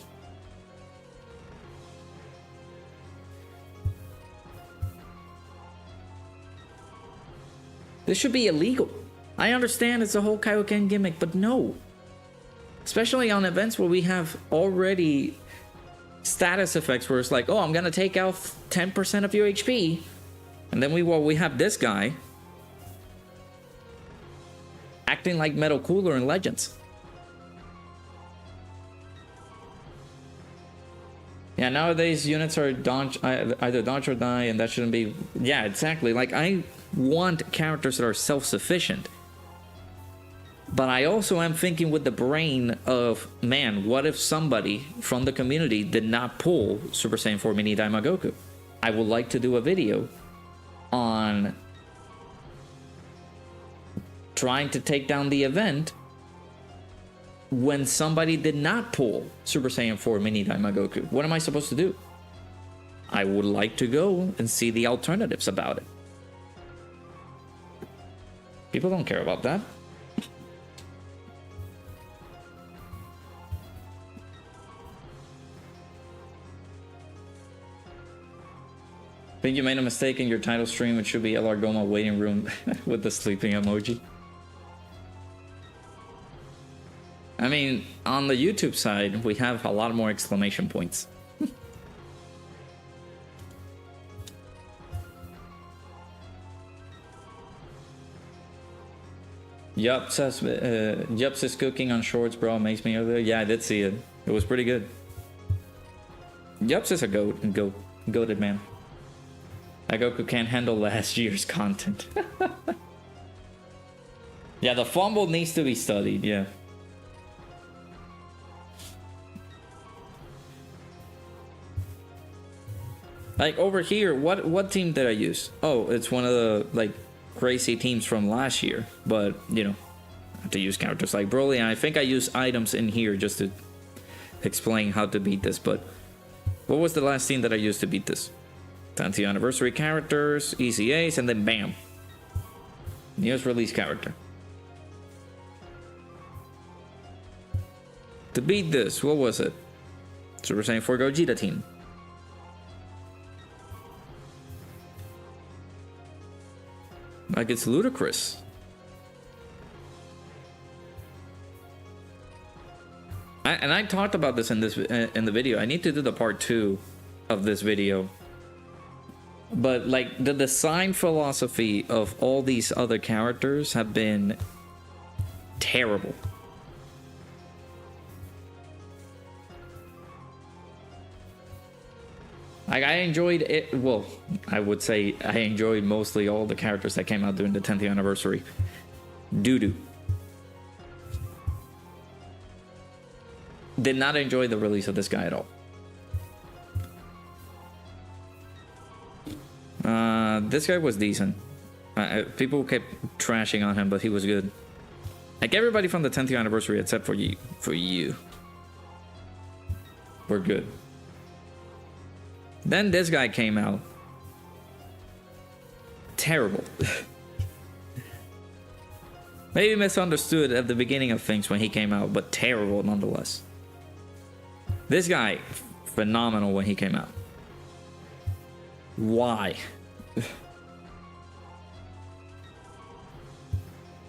This should be illegal. I understand it's a whole Kaioken gimmick, but no. Especially on events where we have already status effects where it's like, oh, I'm gonna take out 10% of your HP. And then we have this guy acting like Metal Cooler in Legends. Yeah, nowadays units are either dodge or die, and that shouldn't be... Yeah, exactly. Like, I want characters that are self-sufficient. But I also am thinking with the brain of, man, what if somebody from the community did not pull Super Saiyan 4 Mini Daimagoku? I would like to do a video on trying to take down the event when somebody did not pull Super Saiyan 4 Mini Daimagoku. What am I supposed to do? I would like to go and see the alternatives about it. People don't care about that. I think you made a mistake in your title stream. It should be LR GOMAH waiting room with the sleeping emoji. I mean, on the YouTube side, we have a lot more exclamation points. Yups is cooking on shorts, bro. Makes me over there. Yeah, I did see it. It was pretty good. Yups is a goated man. Goku can't handle last year's content. Yeah, the fumble needs to be studied, yeah. Like over here, what team did I use? Oh, it's one of the like crazy teams from last year. But you know, I have to use characters like Broly, and I think I use items in here just to explain how to beat this. But what was the last team that I used to beat this? 10th anniversary characters, easy ace, and then bam, newest release character. To beat this, what was it? Super Saiyan 4 Gogeta team. Like, it's ludicrous. And I talked about this in the video. I need to do the part 2 of this video. But like the design philosophy of all these other characters have been terrible. Like, I enjoyed it. Well, I would say I enjoyed mostly all the characters that came out during the 10th anniversary. Doo-doo. Did not enjoy the release of this guy at all. This guy was decent. People kept trashing on him, but he was good. Like, everybody from the 10th anniversary except for you. We're good. Then this guy came out. Terrible. Maybe misunderstood at the beginning of things when he came out, but terrible nonetheless. This guy, phenomenal when he came out. Why?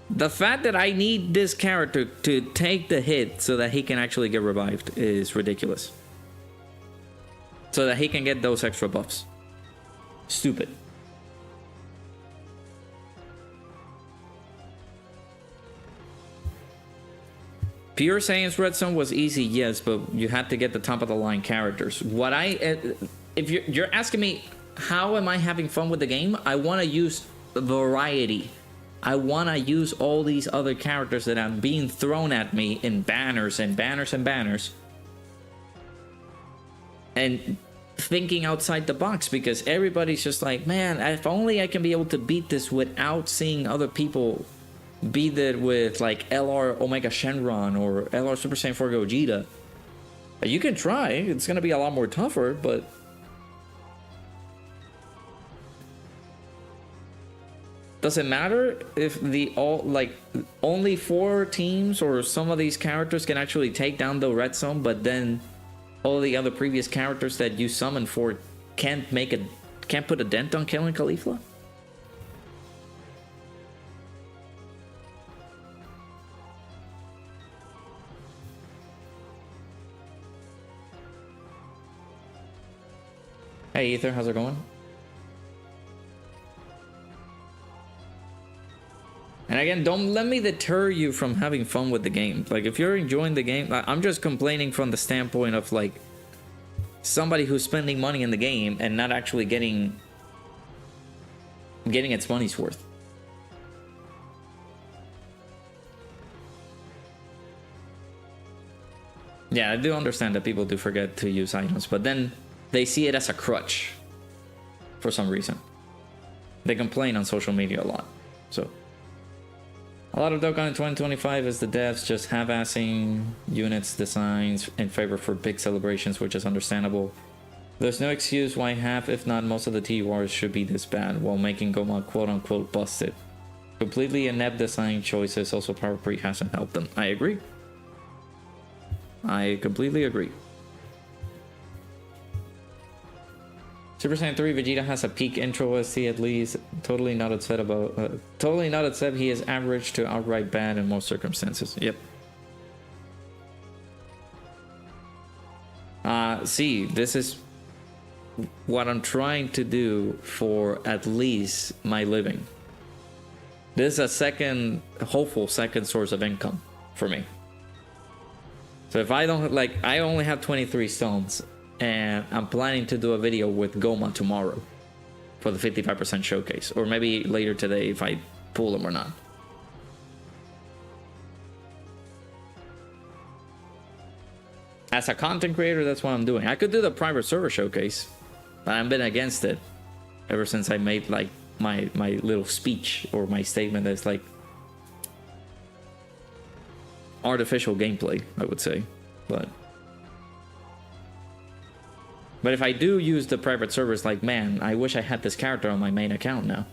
The fact that I need this character to take the hit so that he can actually get revived is ridiculous. So that he can get those extra buffs. Stupid. Pure Saiyan's Red Zone was easy, yes, but you had to get the top of the line characters. What if you're asking me how am I having fun with the game, I want to use variety. I want to use all these other characters that are being thrown at me in banners and banners and banners. And thinking outside the box, because everybody's just like, man, if only I can be able to beat this without seeing other people beat it with like LR Omega Shenron or LR Super Saiyan 4 Gogeta. You can try, it's gonna be a lot more tougher, but does it matter if only 4 teams or some of these characters can actually take down the Red Zone, but then all the other previous characters that you summoned for can't put a dent on killing Caulifla? Hey Ether, how's it going? And again, don't let me deter you from having fun with the game. Like, if you're enjoying the game, I'm just complaining from the standpoint of like somebody who's spending money in the game and not actually getting its money's worth. Yeah, I do understand that people do forget to use items, but then they see it as a crutch for some reason. They complain on social media a lot. So a lot of Dokkan in 2025 is the devs just half-assing units designs in favor for big celebrations, which is understandable. There's no excuse why half, if not most of the TURs should be this bad, while making GOMAH quote-unquote busted. Completely inept design choices, also Power Pre hasn't helped them. I agree. I completely agree. Super Saiyan 3 Vegeta has a peak intro SC at least. Totally not upset he is average to outright bad in most circumstances. Yep. See, this is what I'm trying to do for at least my living. This is a hopeful second source of income for me. So if I don't, like, I only have 23 stones. And I'm planning to do a video with GOMAH tomorrow for the 55% showcase, or maybe later today if I pull them or not. As a content creator, that's what I'm doing. I could do the private server showcase, I've been against it ever since I made like my little speech or my statement that's like artificial gameplay, I would say. But if I do use the private servers, like, man, I wish I had this character on my main account now.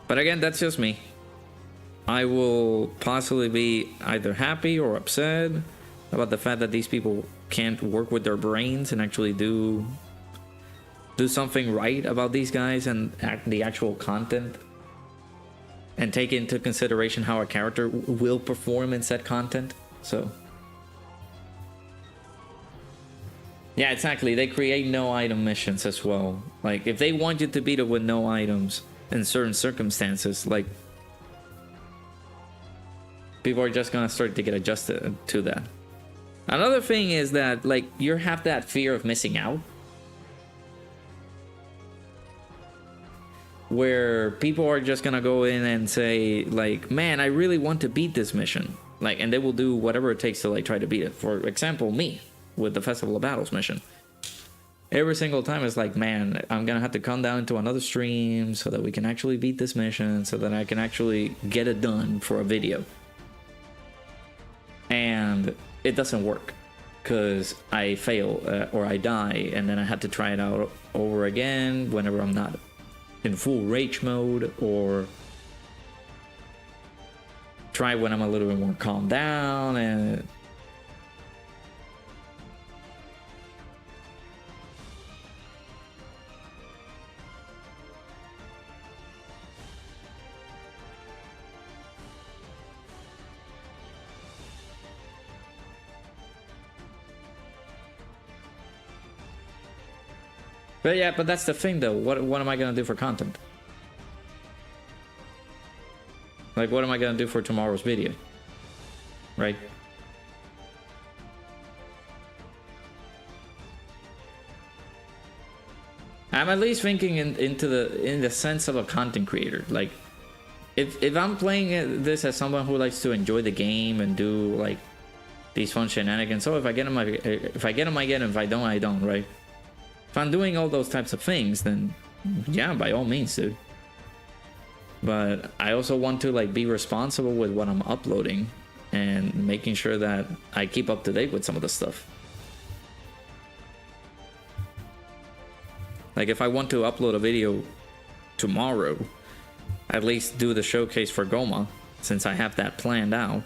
But again, that's just me. I will possibly be either happy or upset about the fact that these people can't work with their brains and actually do something right about these guys and the actual content, and take into consideration how a character will perform in said content. So yeah, exactly. They create no item missions as well. Like, if they want you to beat it with no items in certain circumstances, like, people are just gonna start to get adjusted to that. Another thing is that, like, you have that fear of missing out, where people are just gonna go in and say, like, man, I really want to beat this mission, like, and they will do whatever it takes to, like, try to beat it. For example, me with the Festival of Battles mission, every single time it's like, man, I'm gonna have to come down to another stream so that we can actually beat this mission, so that I can actually get it done for a video. And it doesn't work because I fail or I die, and then I have to try it out over again whenever I'm not in full rage mode, or try when I'm a little bit more calmed down. And but yeah, but that's the thing though. What am I gonna do for content? Like, what am I gonna do for tomorrow's video? Right? I'm at least thinking in the sense of a content creator. Like, if I'm playing this as someone who likes to enjoy the game and do like these fun shenanigans, so if I get them, I get them. If I don't, I don't, right? If I'm doing all those types of things, then yeah, by all means, dude. But I also want to, like, be responsible with what I'm uploading and making sure that I keep up to date with some of the stuff. Like, if I want to upload a video tomorrow, at least do the showcase for GOMAH, since I have that planned out.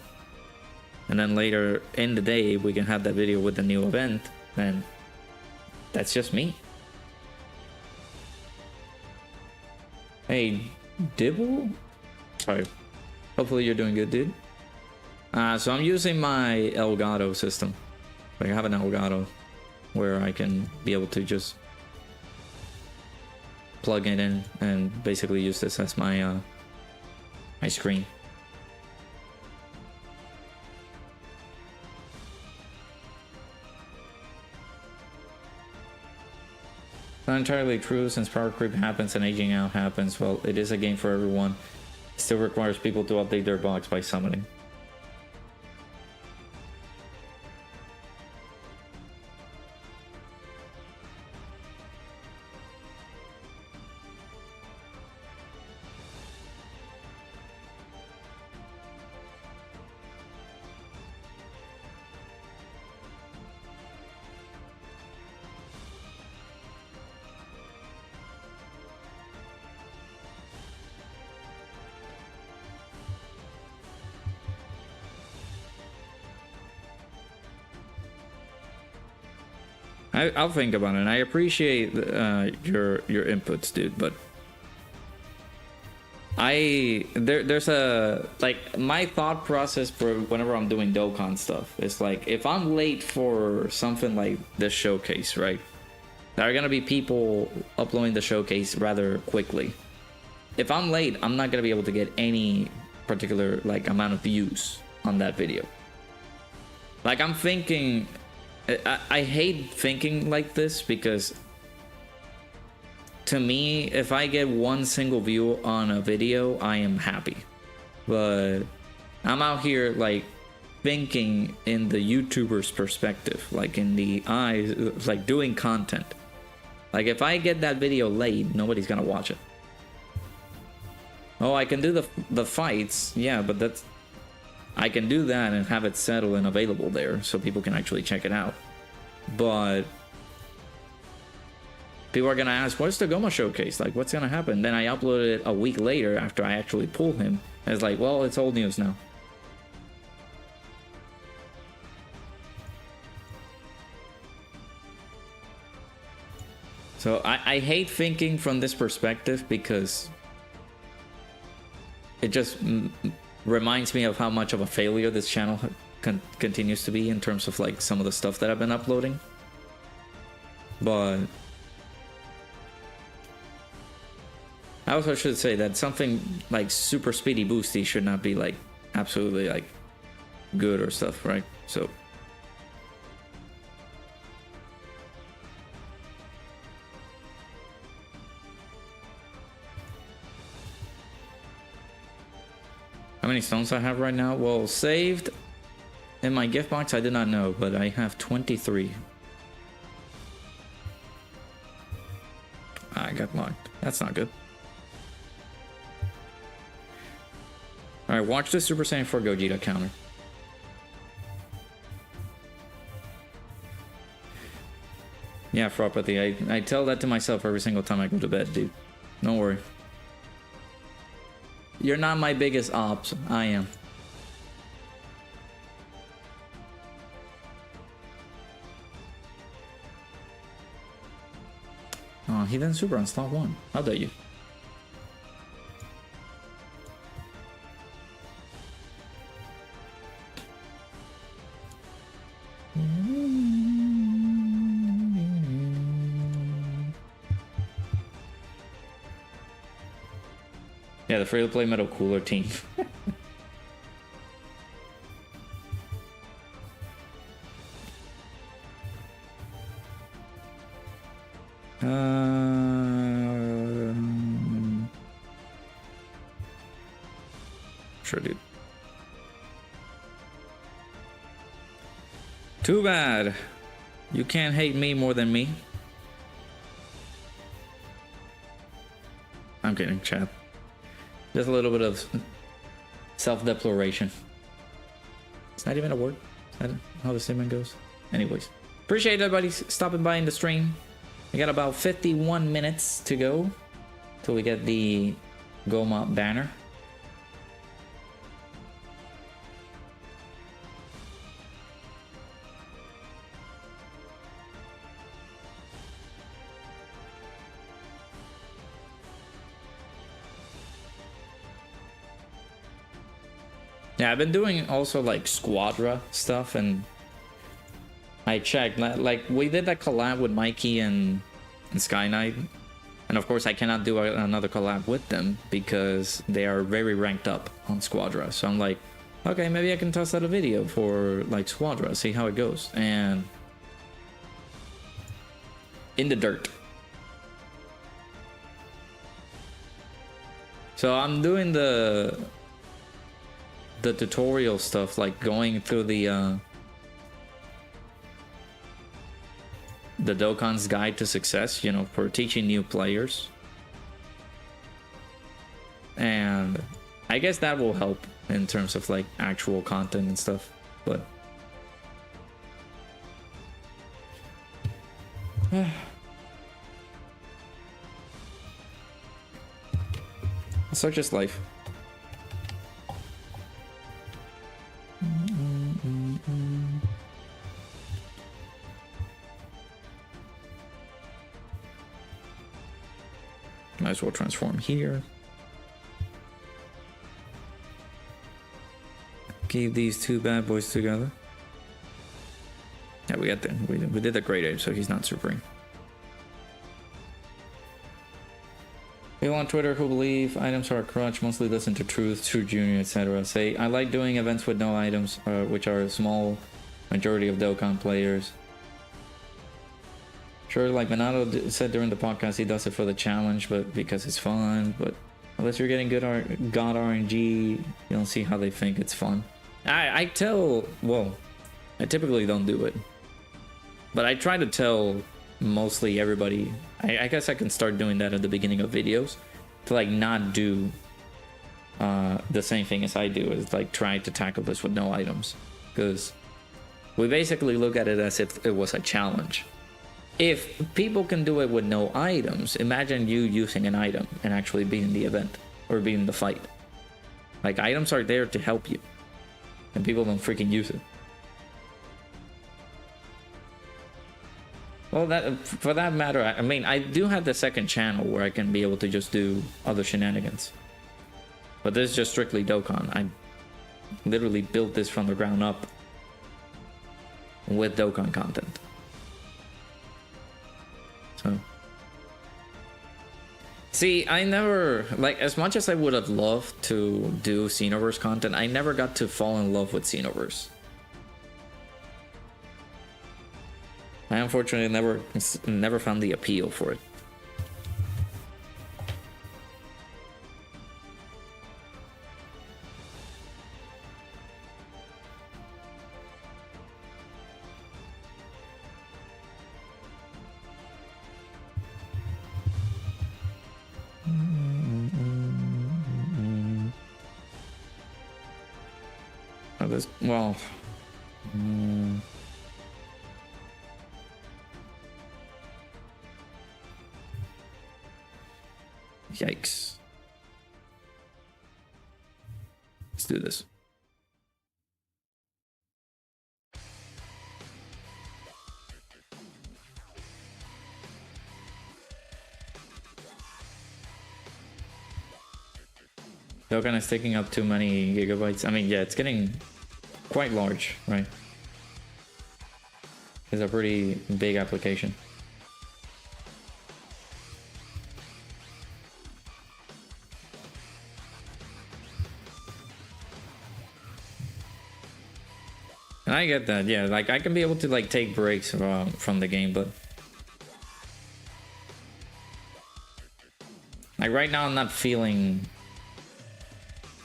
And then later in the day, we can have that video with the new event, then that's just me. Hey, Dibble? Sorry. Hopefully you're doing good, dude. So I'm using my Elgato system. Like, I have an Elgato where I can be able to just plug it in and basically use this as my my screen. Not entirely true, since power creep happens and aging out happens. Well, it is a game for everyone. It still requires people to update their box by summoning. I'll think about it. I appreciate your inputs, dude, but there's a, like, my thought process for whenever I'm doing Dokkan stuff is like, if I'm late for something like this showcase, right, there are gonna be people uploading the showcase rather quickly. If I'm late, I'm not gonna be able to get any particular, like, amount of views on that video. Like, I'm thinking, I hate thinking like this, because to me, if I get one single view on a video, I am happy. But I'm out here, like, thinking in the YouTuber's perspective, like in the eyes, like doing content. Like if I get that video late, nobody's gonna watch it. Oh, I can do the fights, yeah, but that's, I can do that and have it settled and available there so people can actually check it out. But people are gonna ask, what's the GOMAH showcase? Like, what's gonna happen? Then I upload it a week later after I actually pull him. And it's like, well, it's old news now. So I hate thinking from this perspective because it just reminds me of how much of a failure this channel continues to be in terms of like some of the stuff that I've been uploading. But I also should say that something like super speedy boosty should not be like absolutely like good or stuff, right? So how many stones I have right now? Well, saved in my gift box, I did not know, but I have 23. I got locked. That's not good. Alright, watch the Super Saiyan 4 Gogeta counter. Yeah, Fropathy, I tell that to myself every single time I go to bed, dude. Don't worry. You're not my biggest ops. I am. Oh, he then super on slot 1. How dare you? Yeah, the free-to-play Metal Cooler team. Sure, dude. Too bad. You can't hate me more than me. I'm kidding, chat. Just a little bit of self-deploration. It's not even a word. Is that how the statement goes? Anyways, appreciate everybody stopping by in the stream. We got about 51 minutes to go till we get the GOMAH banner. Yeah, I've been doing also like Squadra stuff, and I checked, like we did that collab with Mikey and Sky Knight, and of course I cannot do another collab with them because they are very ranked up on Squadra. So I'm like, okay, maybe I can test out a video for like Squadra, see how it goes, and in the dirt. So I'm doing the tutorial stuff, like going through the Dokkan's Guide to Success, you know, for teaching new players. And I guess that will help in terms of like actual content and stuff, but such is life. Might as well transform here. Keep these two bad boys together. Yeah, we got them. We did the great age, so he's not supering. People on Twitter who believe items are a crutch mostly listen to Truth, True Junior, etc. Say, I like doing events with no items, which are a small majority of Dokkan players. Sure, like Minato said during the podcast, he does it for the challenge, but because it's fun. But unless you're getting good God RNG, you don't see how they think it's fun. I tell, well, I typically don't do it, but I try to tell mostly everybody. I guess I can start doing that at the beginning of videos to like not do the same thing as I do, is like try to tackle this with no items, because we basically look at it as if it was a challenge. If people can do it with no items, imagine you using an item and actually beating the event or beating the fight. Like, items are there to help you, and people don't freaking use it. Well, that, for that matter, I mean, I do have the second channel where I can be able to just do other shenanigans. But this is just strictly Dokkan. I literally built this from the ground up with Dokkan content. So, see, I never, like, as much as I would have loved to do Xenoverse content, I never got to fall in love with Xenoverse. I unfortunately never found the appeal for it. Oh, this, well, yikes. Let's do this. Dokkan is taking up too many gigabytes. I mean, yeah, it's getting quite large, right? It's a pretty big application. And I get that, yeah. Like, I can be able to like take breaks from the game, but like right now, I'm not feeling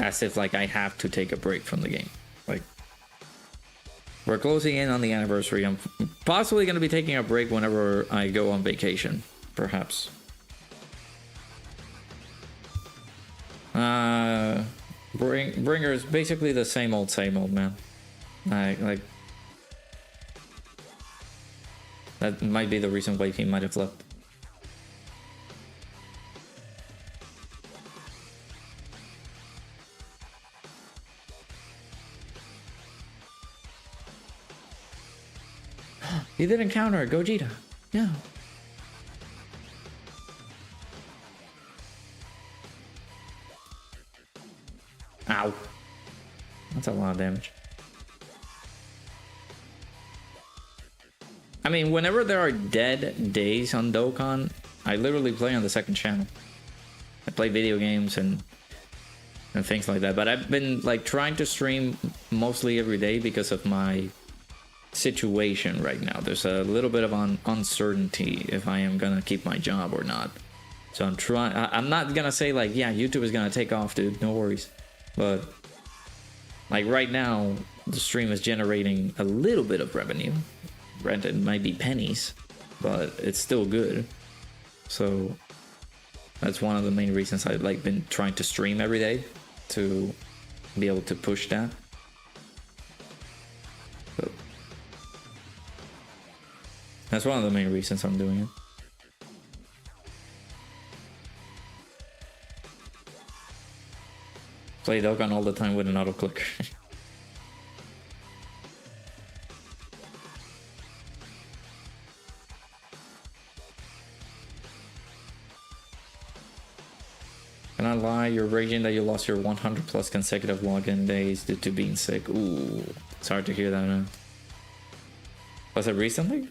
as if like I have to take a break from the game. Like, we're closing in on the anniversary. I'm possibly going to be taking a break whenever I go on vacation, perhaps. Bringer is basically the same old, man. Like that might be the reason why he might have left. He did encounter Gogeta. Yeah. Ow. That's a lot of damage. I mean, whenever there are dead days on Dokkan, I literally play on the second channel. I play video games and things like that. But I've been like trying to stream mostly every day because of my situation right now. There's a little bit of uncertainty if I am gonna keep my job or not. So I'm trying. I'm not gonna say like, yeah, YouTube is gonna take off, dude. No worries. But like right now, the stream is generating a little bit of revenue. Granted, it might be pennies, but it's still good. So that's one of the main reasons I've like been trying to stream every day, to be able to push that. So that's one of the main reasons I'm doing it. Play Dokkan all the time with an auto clicker. Can I lie? You're raging that you lost your 100 plus consecutive login days due to being sick. Ooh, it's hard to hear that, man. Was it recently?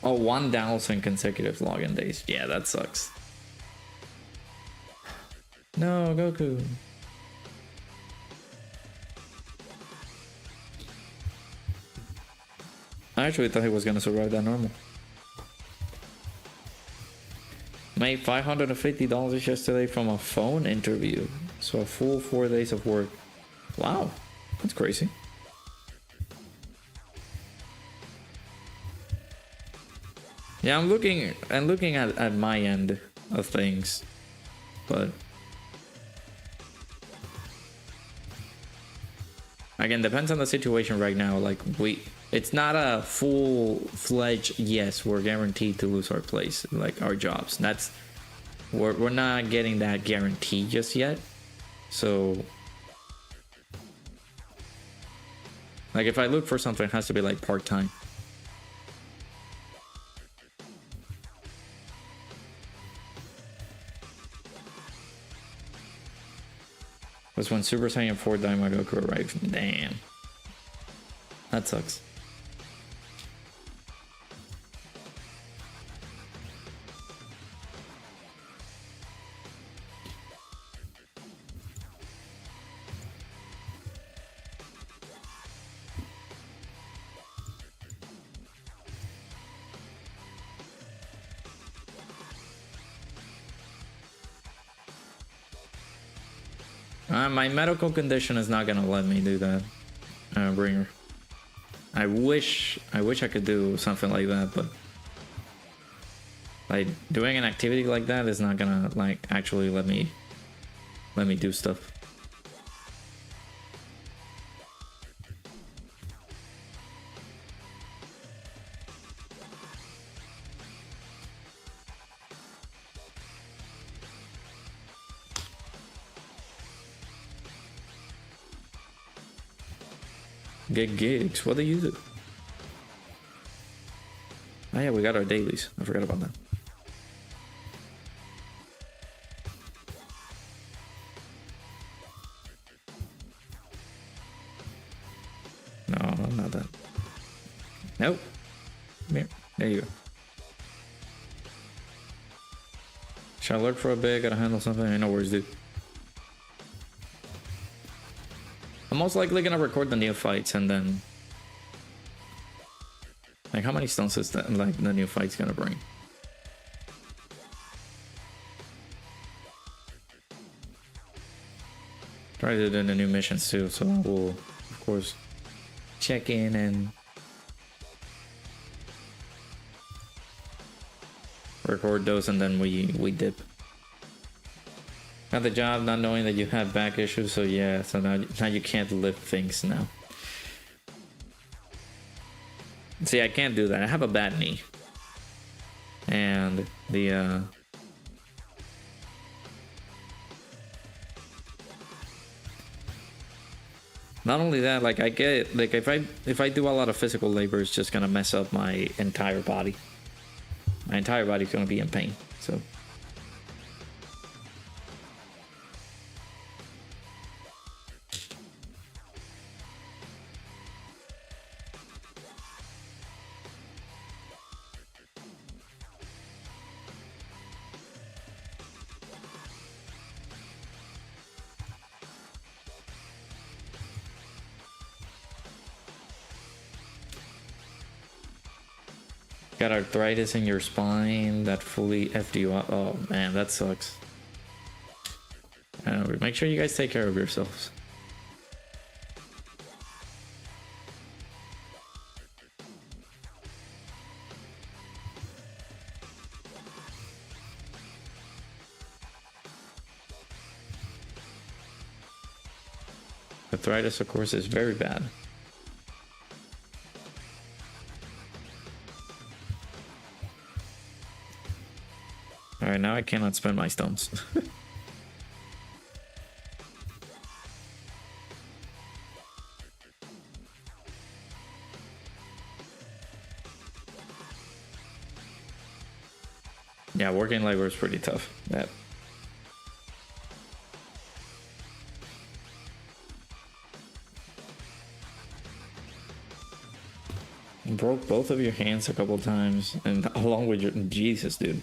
Oh, 1,000 consecutive login days. Yeah, that sucks. No, Goku. I actually thought he was gonna survive that normal. Made $550 yesterday from a phone interview. So a full 4 days of work. Wow. That's crazy. Yeah, I'm looking at my end of things, but again, depends on the situation right now. Like it's not a full-fledged yes, we're guaranteed to lose our place, like our jobs. We're not getting that guarantee just yet. So like if I look for something, it has to be like part-time. Was when Super Saiyan 4 Daimagoku arrived. Damn. That sucks. My medical condition is not gonna let me do that. Bringer. I wish I could do something like that, but like doing an activity like that is not gonna like actually let me do stuff. Get gigs. What do you do? Oh yeah, we got our dailies. I forgot about that. No, not that. Nope. Come here. There you go. Should I lurk for a bit? Gotta handle something? I know where dude. I'm most likely gonna record the new fights and then like how many stones is that like the new fight's gonna bring? Try to do the new missions too, so I will of course check in and record those and then we dip. Got the job not knowing that you have back issues, so yeah, so now you can't lift things now. See, I can't do that. I have a bad knee. And the not only that, like I get like if I do a lot of physical labor, it's just gonna mess up my entire body. My entire body's gonna be in pain. So got arthritis in your spine that fully effed you up. Oh man, that sucks. Make sure you guys take care of yourselves. Arthritis, of course, is very bad. Alright, now I cannot spend my stones. Yeah, working labor is pretty tough. That. Broke both of your hands a couple times, and along with your Jesus, dude.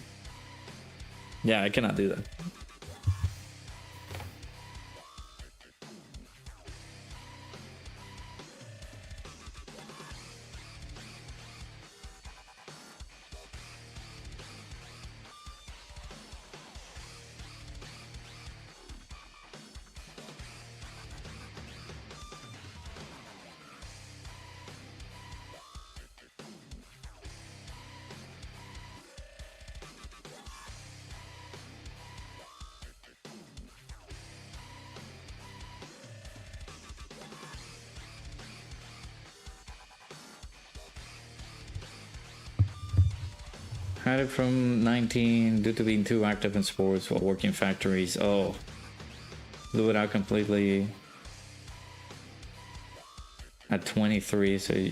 Yeah, I cannot do that. Had it from 19 due to being too active in sports while working factories. Oh, blew it out completely at 23. So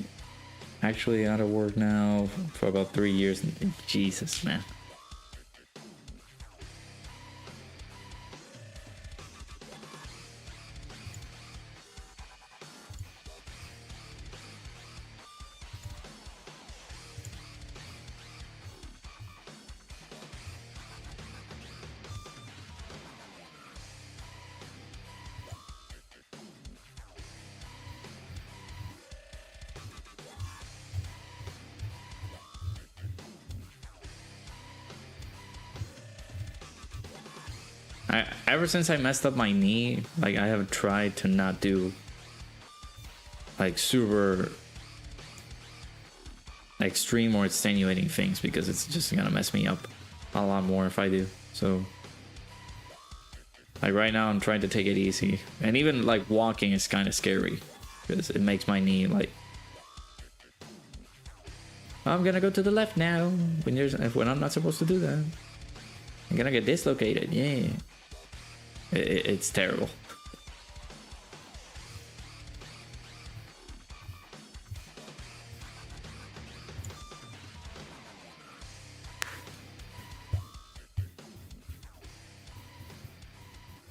actually out of work now for about 3 years. Jesus, man. Ever since I messed up my knee, like I have tried to not do like super extreme or extenuating things because it's just gonna mess me up a lot more if I do. So like right now I'm trying to take it easy, and even like walking is kind of scary because it makes my knee like, I'm gonna go to the left now when I'm not supposed to do that. I'm gonna get dislocated. Yeah. It's terrible.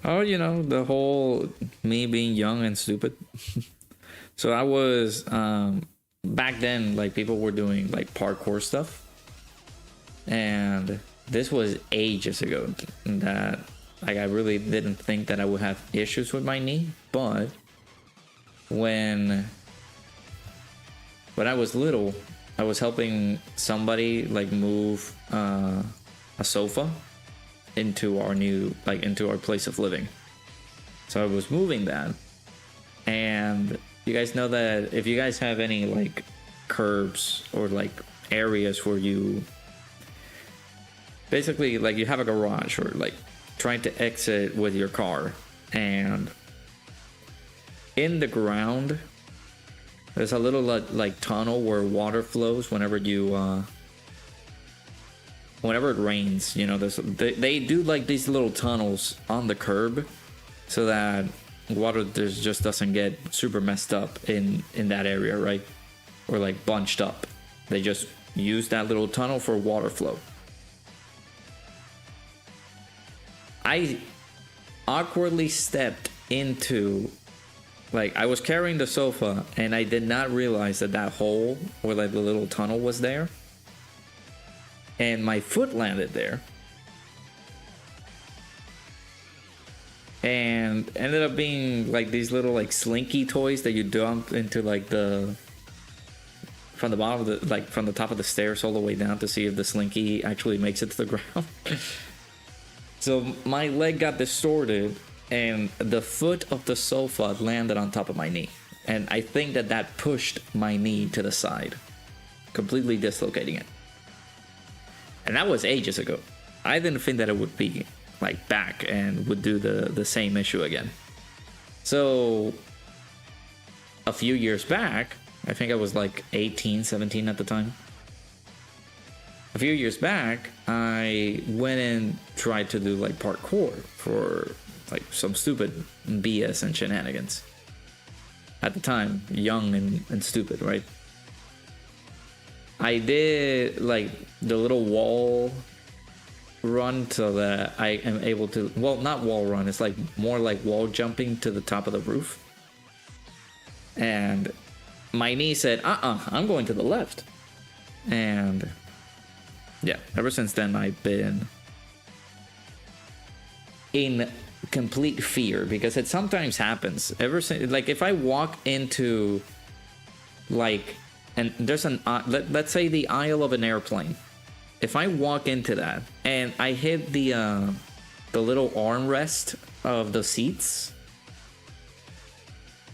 Oh, you know, the whole me being young and stupid. So I was back then, like people were doing like parkour stuff, and this was ages ago that like I really didn't think that I would have issues with my knee. But when I was little, I was helping somebody like move a sofa into our place of living. So I was moving that, and you guys know that if you guys have any like curbs or like areas where you basically like you have a garage or like trying to exit with your car, and in the ground there's a little like tunnel where water flows whenever it rains. You know, they do like these little tunnels on the curb so that water just doesn't get super messed up in that area, right? Or like bunched up. They just use that little tunnel for water flow. I awkwardly stepped into, like, I was carrying the sofa and I did not realize that hole or like the little tunnel was there, and my foot landed there and ended up being like these little like slinky toys that you dump into like from the bottom of the, like from the top of the stairs all the way down to see if the slinky actually makes it to the ground. So my leg got distorted and the foot of the sofa landed on top of my knee. And I think that pushed my knee to the side, completely dislocating it. And that was ages ago. I didn't think that it would be like back and would do the same issue again. So a few years back, I think I was like 18, 17 at the time. A few years back, I went and tried to do like parkour for like some stupid BS and shenanigans. At the time, young and stupid, right? I did like the little wall run so that I am able to, well, not wall run, it's like more like wall jumping to the top of the roof. And my knee said, I'm going to the left. And yeah, ever since then I've been in complete fear because it sometimes happens. Ever since, like, if I walk into like, and there's an let's say the aisle of an airplane, if I walk into that and I hit the little armrest of the seats,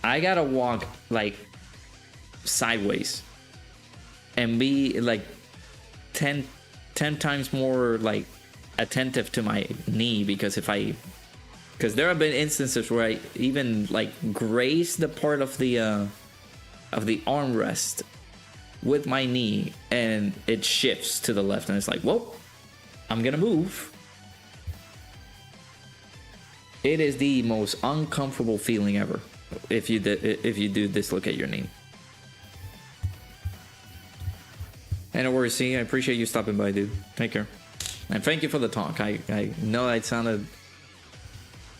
I gotta walk like sideways and be like 10 times more like attentive to my knee, because there have been instances where I even like graze the part of the armrest with my knee and it shifts to the left and it's like, whoa, I'm gonna move. It is the most uncomfortable feeling ever if you do dislocate your knee. And no worries, see, I appreciate you stopping by, dude. Take care. And thank you for the talk. I know I sounded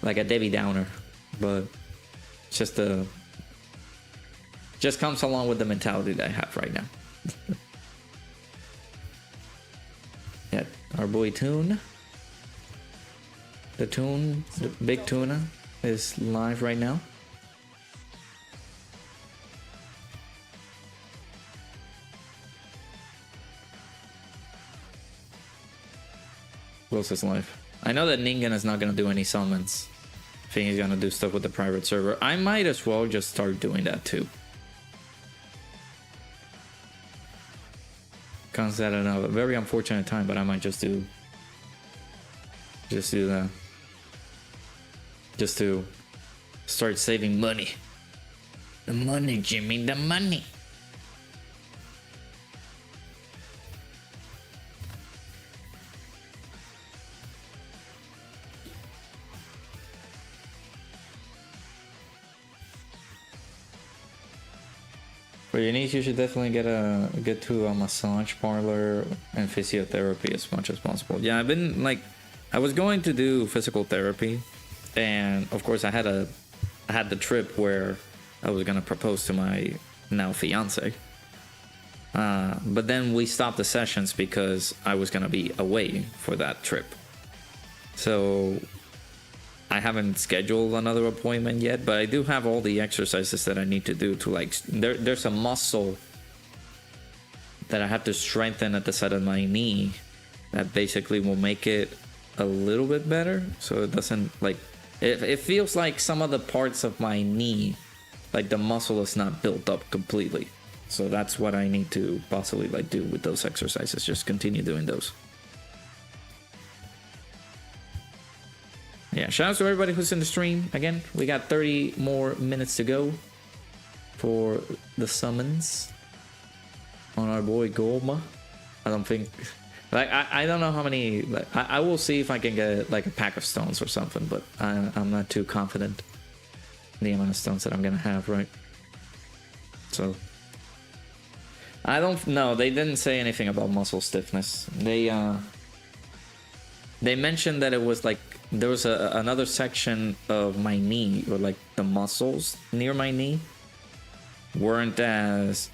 like a Debbie Downer, but just comes along with the mentality that I have right now. Yeah, our boy Toon. The big tuna is live right now. Who else is live? I know that Ningen is not gonna do any summons. I think he's gonna do stuff with the private server. I might as well just start doing that too. Comes at a very unfortunate time, but I might just do that. Just to start saving money. The money, Jimmy, the money. For your knees, you should definitely get to a massage parlor and physiotherapy as much as possible. Yeah, I've been like, I was going to do physical therapy, and of course I had the trip where I was gonna propose to my now fiance. But then we stopped the sessions because I was gonna be away for that trip. So I haven't scheduled another appointment yet, but I do have all the exercises that I need to do to like, there's a muscle that I have to strengthen at the side of my knee that basically will make it a little bit better. So it doesn't like, it feels like some of the parts of my knee, like the muscle is not built up completely. So that's what I need to possibly like do with those exercises. Just continue doing those. Yeah, shout out to everybody who's in the stream. Again, we got 30 more minutes to go for the summons on our boy GOMAH. I don't think, like, I don't know how many, like, I will see if I can get like a pack of stones or something, but I'm not too confident in the amount of stones that I'm gonna have, right? So, I don't know, they didn't say anything about muscle stiffness. They mentioned that it was like, there was another section of my knee, or like the muscles near my knee weren't as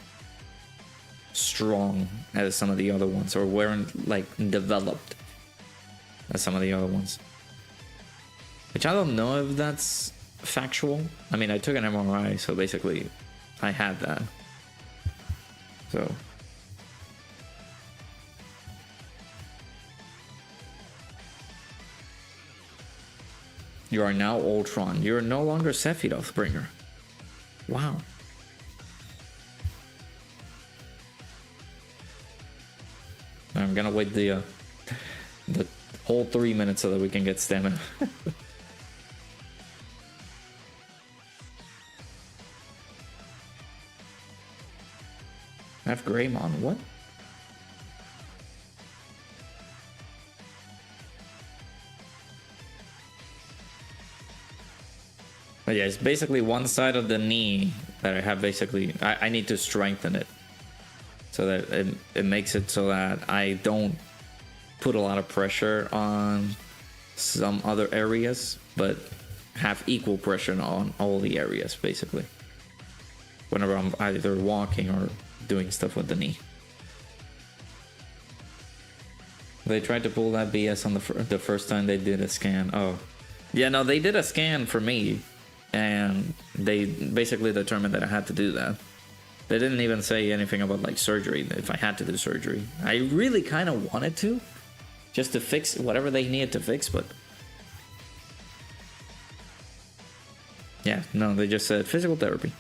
strong as some of the other ones, or weren't like developed as some of the other ones. Which I don't know if that's factual. I mean, I took an MRI, so basically I had that. So you are now Ultron. You're no longer Sephiroth Bringer. Wow. I'm gonna wait the whole 3 minutes so that we can get stamina. I have Greymon. What? But yeah, it's basically one side of the knee that I have basically, I need to strengthen it. So that it makes it so that I don't put a lot of pressure on some other areas, but have equal pressure on all the areas, basically. Whenever I'm either walking or doing stuff with the knee. They tried to pull that BS on the first time they did a scan. Oh. Yeah, no, they did a scan for me. And they basically determined that I had to do that. They didn't even say anything about like surgery, if I had to do surgery. I really kind of wanted to, just to fix whatever they needed to fix, but yeah, no, they just said physical therapy.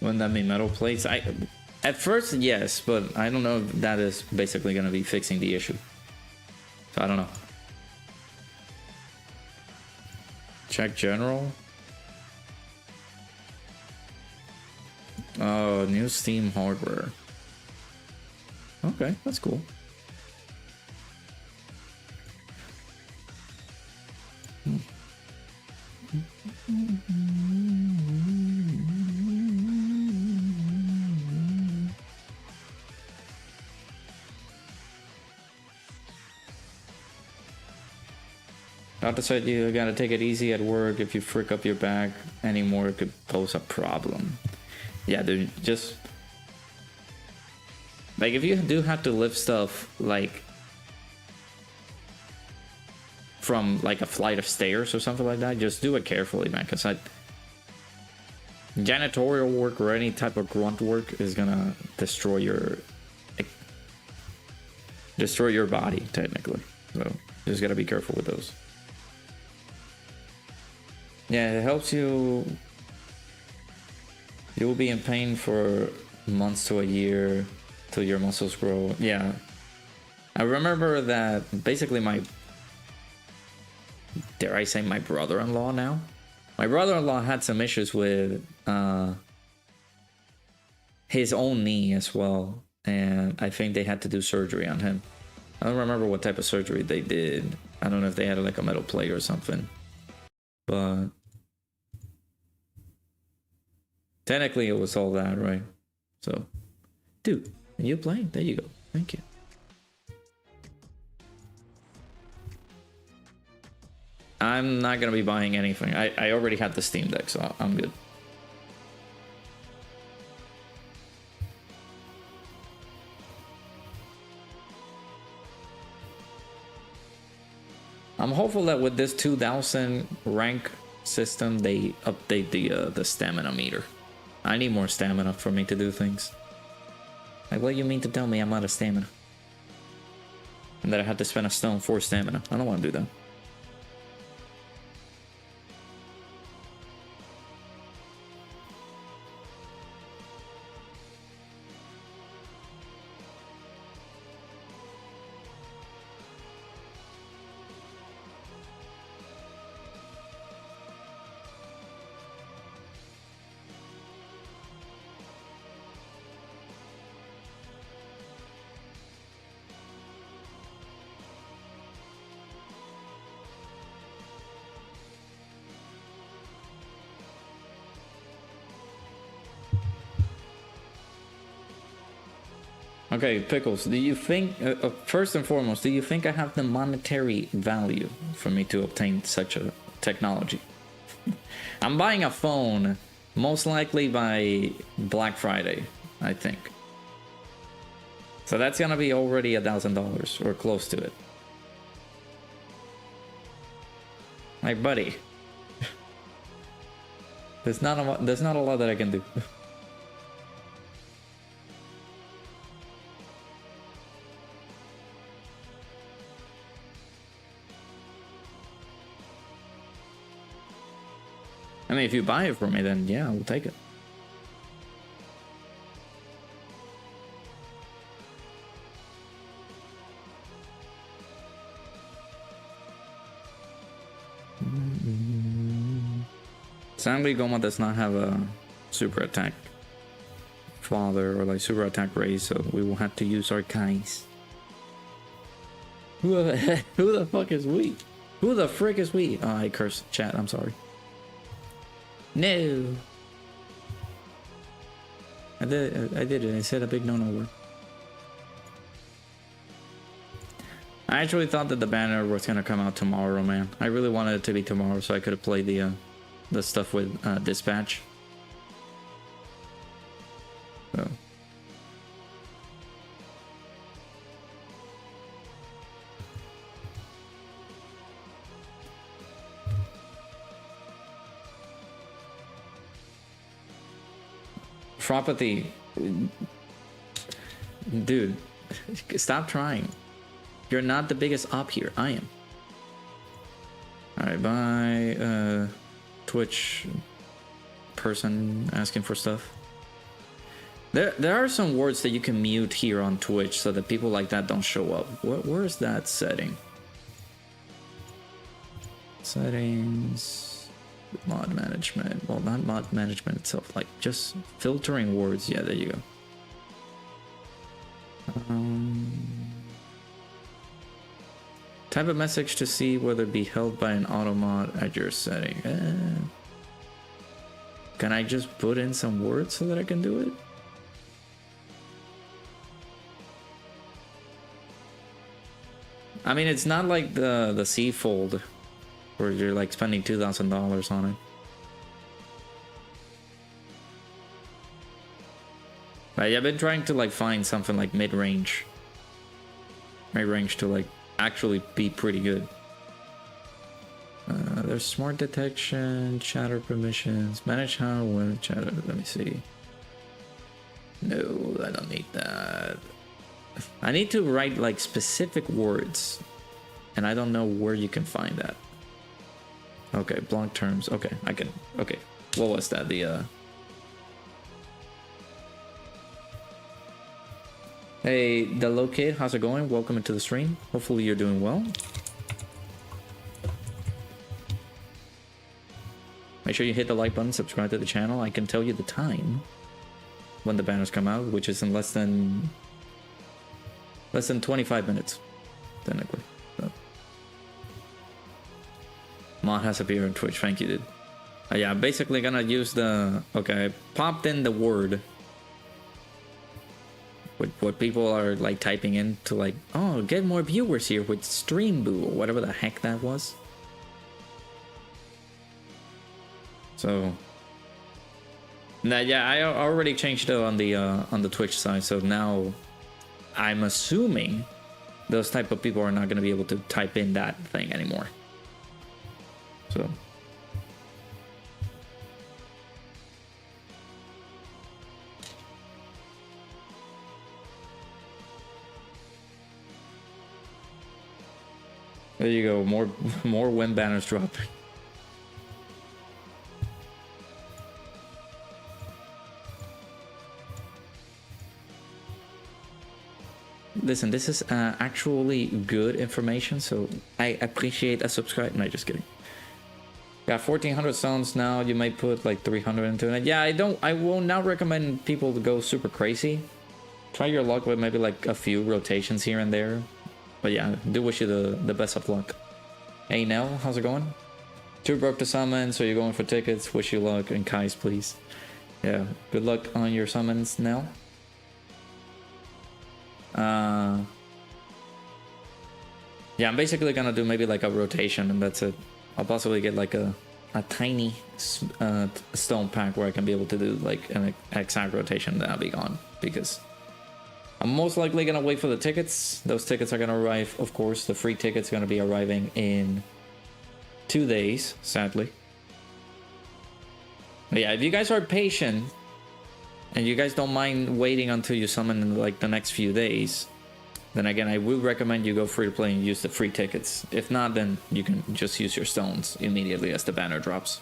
Wouldn't that be metal plates? At first, yes, but I don't know if that is basically going to be fixing the issue. So I don't know. Check general. Oh, new Steam hardware. Okay, that's cool. Doctor said you gotta take it easy at work. If you frick up your back anymore, it could pose a problem. Yeah, dude, just like if you do have to lift stuff like from like a flight of stairs or something like that, just do it carefully, man, because janitorial work or any type of grunt work is gonna destroy your body technically. So you just gotta be careful with those. Yeah, it helps you. You will be in pain for months to a year till your muscles grow. Yeah. I remember that basically dare I say my brother-in-law now? My brother-in-law had some issues with his own knee as well. And I think they had to do surgery on him. I don't remember what type of surgery they did. I don't know if they had like a metal plate or something. But technically it was all that, right? So, dude, are you playing? There you go. Thank you. I'm not gonna be buying anything. I already had the Steam Deck, so I'm good. I'm hopeful that with this 2000 rank system, they update the stamina meter. I need more stamina for me to do things. Like, what do you mean to tell me I'm out of stamina? And that I had to spend a stone for stamina. I don't want to do that. Okay, Pickles, do you think, first and foremost, do you think I have the monetary value for me to obtain such a technology? I'm buying a phone, most likely by Black Friday, I think. So that's gonna be already $1,000 or close to it. Like, buddy, there's not a lot that I can do. I mean, if you buy it for me, then yeah, I'll take it. Sadly, GOMAH does not have a super attack father or like super attack raise, so we will have to use our Kais. Who the fuck is we? Who the frick is we? Oh, I cursed chat, I'm sorry. No. I did it. I said a big no-no word. I actually thought that the banner was gonna come out tomorrow, man. I really wanted it to be tomorrow so I could have played the stuff with Dispatch. So. Fropathy, dude, stop trying. You're not the biggest op here. I am. Alright, bye. Twitch person asking for stuff. There are some words that you can mute here on Twitch so that people like that don't show up. Where is that setting? Settings, mod management. Well, not mod management itself, like just filtering words. Yeah, there you go. Type a message to see whether it be held by an auto mod at your setting. Can I just put in some words so that I can do it? I mean, it's not like the C fold where you're like spending $2,000 on it. But yeah, I've been trying to like find something like mid-range to like actually be pretty good. There's smart detection, chatter permissions, manage how when chatter. Let me see. No, I don't need that. I need to write like specific words, and I don't know where you can find that. Okay, block terms. Okay, I can. Okay, what was that? The Hey, the locate. How's it going? Welcome into the stream. Hopefully you're doing well. Make sure you hit the like button, subscribe to the channel. I can tell you the time when the banners come out, which is in less than 25 minutes, technically. So. Mod has appeared on Twitch. Thank you, dude. Yeah, I'm basically gonna use the... Okay, I popped in the word. What people are like typing in to like, oh, get more viewers here with Stream Boo or whatever the heck that was. So... Now, yeah, I already changed it on the Twitch side, so now... I'm assuming those type of people are not going to be able to type in that thing anymore. So. There you go. More when banners drop. Listen, this is actually good information, so I appreciate a subscribe. No, just kidding. Got 1,400 stones now. You might put like 300 into it. Yeah, I will not recommend people to go super crazy. Try your luck with maybe like a few rotations here and there. But yeah, do wish you the best of luck. Hey Nell, how's it going? Too broke to summon, so you're going for tickets. Wish you luck, and Kai's please. Yeah, good luck on your summons, Nell. Yeah, I'm basically gonna do maybe like a rotation, and that's it. I'll possibly get like a tiny stone pack where I can be able to do like an exact rotation, then I'll be gone, because I'm most likely gonna wait for the tickets. Those tickets are gonna arrive, of course. The free tickets are gonna be arriving in 2 days, sadly. But yeah, if you guys are patient and you guys don't mind waiting until you summon in like the next few days, then again, I would recommend you go free to play and use the free tickets. If not, then you can just use your stones immediately as the banner drops.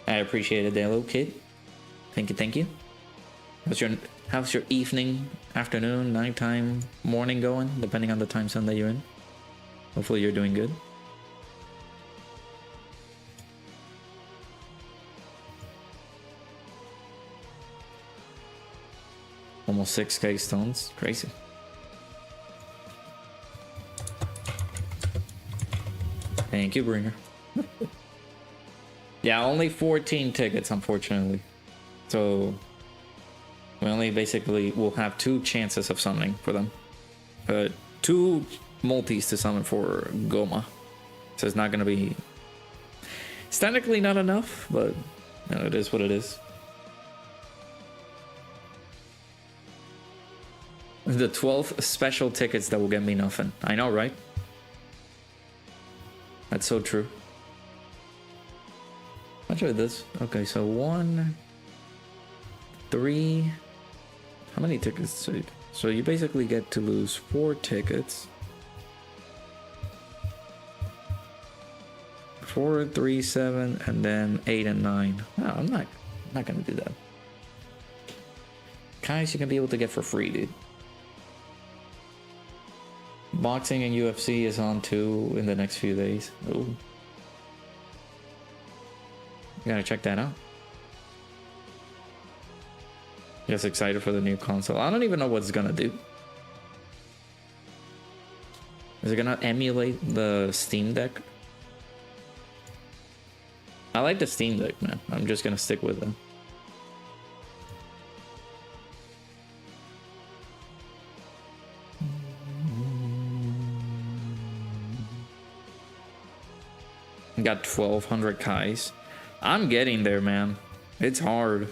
I appreciate it, Dalo Kid. Thank you, thank you. How's your evening, afternoon, nighttime, morning going, depending on the time zone that you're in? Hopefully you're doing good. Almost 6k stones, crazy. Thank you, Bringer. Yeah, only 14 tickets, unfortunately. So we only basically will have 2 chances of summoning for them. 2 multis to summon for GOMAH. So it's not going to be... It's technically not enough, but you know, it is what it is. The 12 special tickets that will get me nothing. I know, right? That's so true. Actually, this. Okay, so 1, 3. How many tickets? So you basically get to lose 4 tickets. 4, 3, 7, and then 8 and 9. No, I'm not gonna do that. Kais you can be able to get for free, dude. Boxing and UFC is on too in the next few days. Ooh. You gotta check that out. Just excited for the new console. I don't even know what it's gonna do. Is it gonna emulate the Steam Deck? I like the Steam Deck, man. I'm just gonna stick with it. Got 1,200 Kais. I'm getting there, man. It's hard.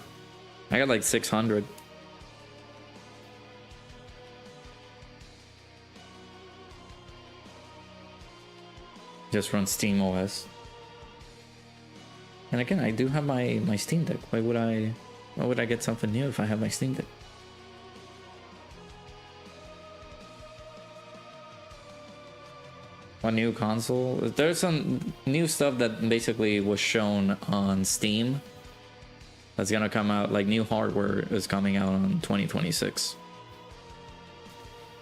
I got like 600. Just run Steam OS. And again, I do have my Steam Deck. Why would I get something new if I have my Steam Deck? A new console? There's some new stuff that basically was shown on Steam that's gonna come out, like new hardware is coming out on 2026.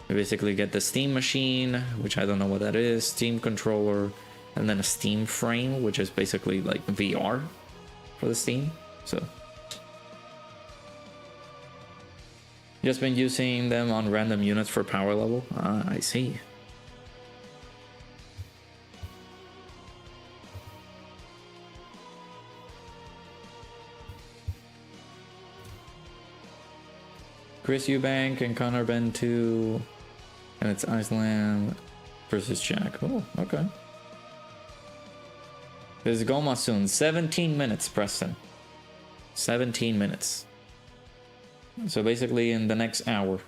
You basically get the Steam machine, which I don't know what that is, Steam controller, and then a Steam frame, which is basically like VR for the Steam. So just been using them on random units for power level. Ah, I see. Chris Eubank and Connor Ben 2, and it's Iceland versus Jack. Oh, okay. There's GOMAH soon. 17 minutes, Preston. 17 minutes. So basically in the next hour.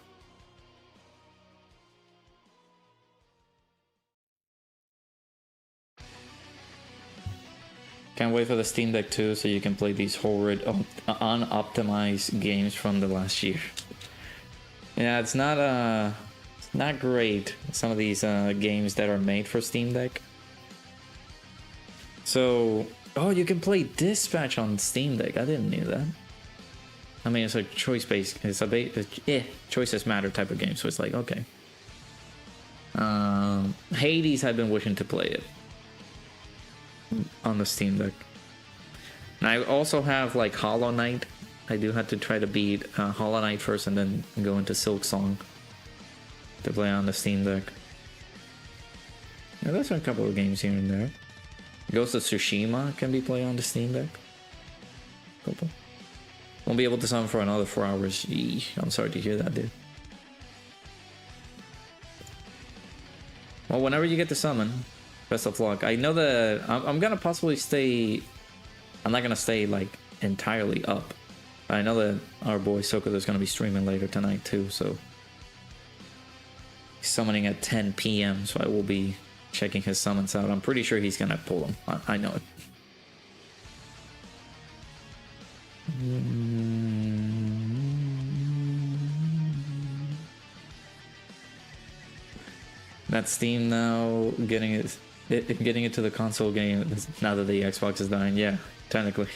Can't wait for the Steam Deck 2 so you can play these horrid, unoptimized games from the last year. Yeah, it's not great, some of these games that are made for Steam Deck. So, oh, you can play Dispatch on Steam Deck. I didn't know that. I mean, it's a choice-based, it's a choices matter type of game, so it's like, okay. Hades, I've been wishing to play it on the Steam Deck. And I also have like Hollow Knight. I do have to try to beat Hollow Knight first and then go into Silk Song to play on the Steam Deck. Yeah, there's a couple of games here and there. Ghost of Tsushima can be played on the Steam Deck. Couple. Won't be able to summon for another 4 hours. Eesh, I'm sorry to hear that, dude. Well, whenever you get to summon, best of luck. I know that I'm gonna possibly stay. I'm not gonna stay like entirely up. I know that our boy Sokoda is gonna be streaming later tonight too, so he's summoning at 10 p.m. So I will be checking his summons out. I'm pretty sure he's gonna pull them. I know it. That Steam now getting it to the console game now that the Xbox is dying. Yeah, technically.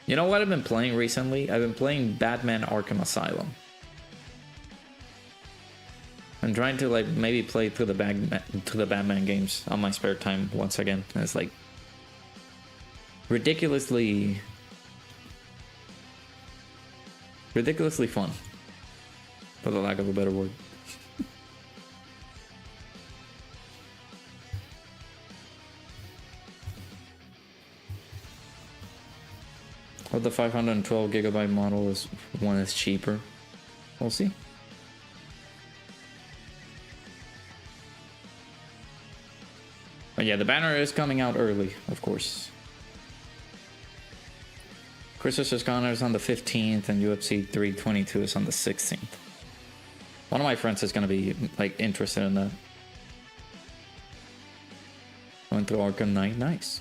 You know what I've been playing recently? I've been playing Batman Arkham Asylum. I'm trying to like maybe play through the Batman games on my spare time once again. And it's like ridiculously fun, for the lack of a better word. But the 512 gigabyte model is one is cheaper. We'll see. But yeah, the banner is coming out early, of course. Chris vs. Connor is on the 15th and UFC 322 is on the 16th. One of my friends is going to be like interested in that. Went through Arkham Knight, nice.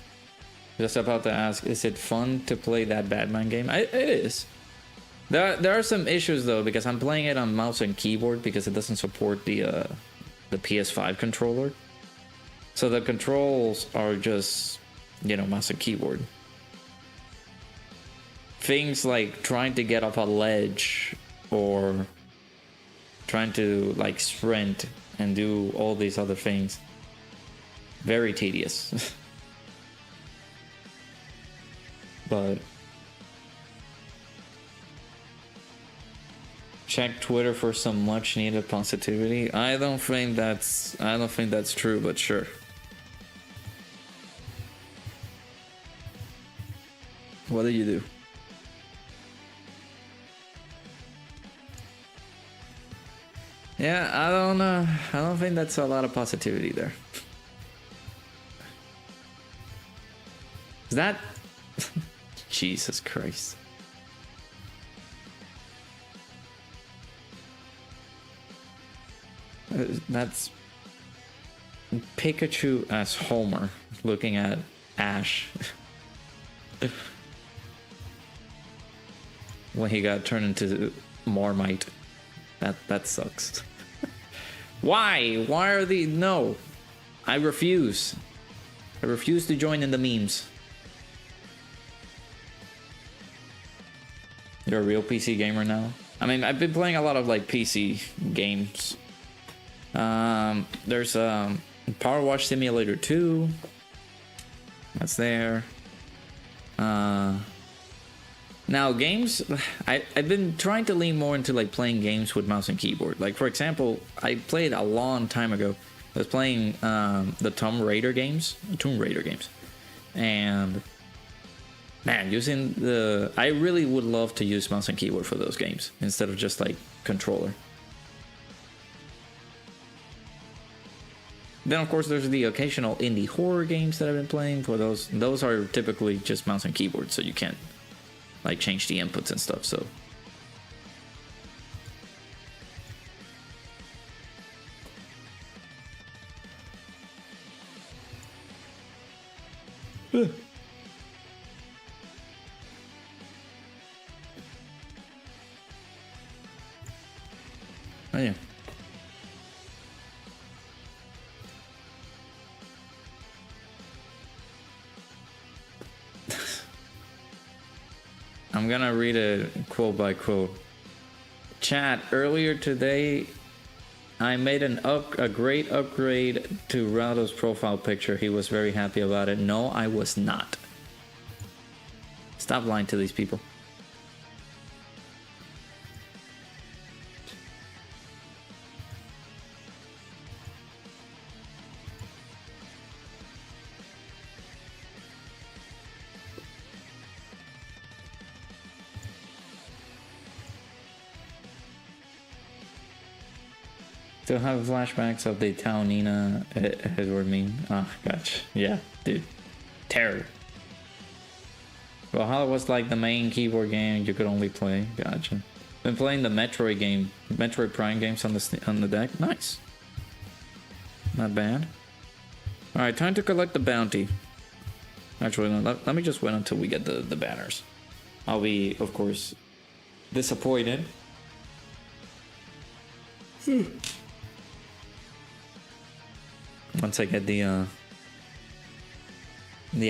Just about to ask, is it fun to play that Batman game? It is. There are some issues though, because I'm playing it on mouse and keyboard because it doesn't support the PS5 controller. So the controls are just, you know, mouse and keyboard. Things like trying to get off a ledge or trying to like sprint and do all these other things, very tedious. But check Twitter for some much needed positivity. I don't think that's true, but sure. What do you do? Yeah, I don't think that's a lot of positivity there. Is that Jesus Christ. That's Pikachu as Homer looking at Ash when he got turned into Marmite. That sucks. Why? Why are they? No, I refuse. I refuse to join in the memes. You're a real PC gamer now? I mean, I've been playing a lot of like PC games. There's Power Wash Simulator 2. That's there. Now games, I've been trying to lean more into like playing games with mouse and keyboard. Like for example, I played a long time ago. I was playing the Tomb Raider games, and man, using the I really would love to use mouse and keyboard for those games instead of just like controller. Then of course there's the occasional indie horror games that I've been playing. For those are typically just mouse and keyboard, so you can't like change the inputs and stuff. So oh yeah. I'm gonna read it quote by quote. Chat, earlier today, I made a great upgrade to Raldo's profile picture. He was very happy about it. No, I was not. Stop lying to these people. Still have flashbacks of the Taonina Edward meme. Oh, gotcha. Yeah, dude. Terror. Well, how it was like the main keyboard game you could only play. Gotcha. Been playing the Metroid Prime games on the deck. Nice. Not bad. Alright, time to collect the bounty. Actually, no, let me just wait until we get the banners. I'll be, of course, disappointed. Once I get the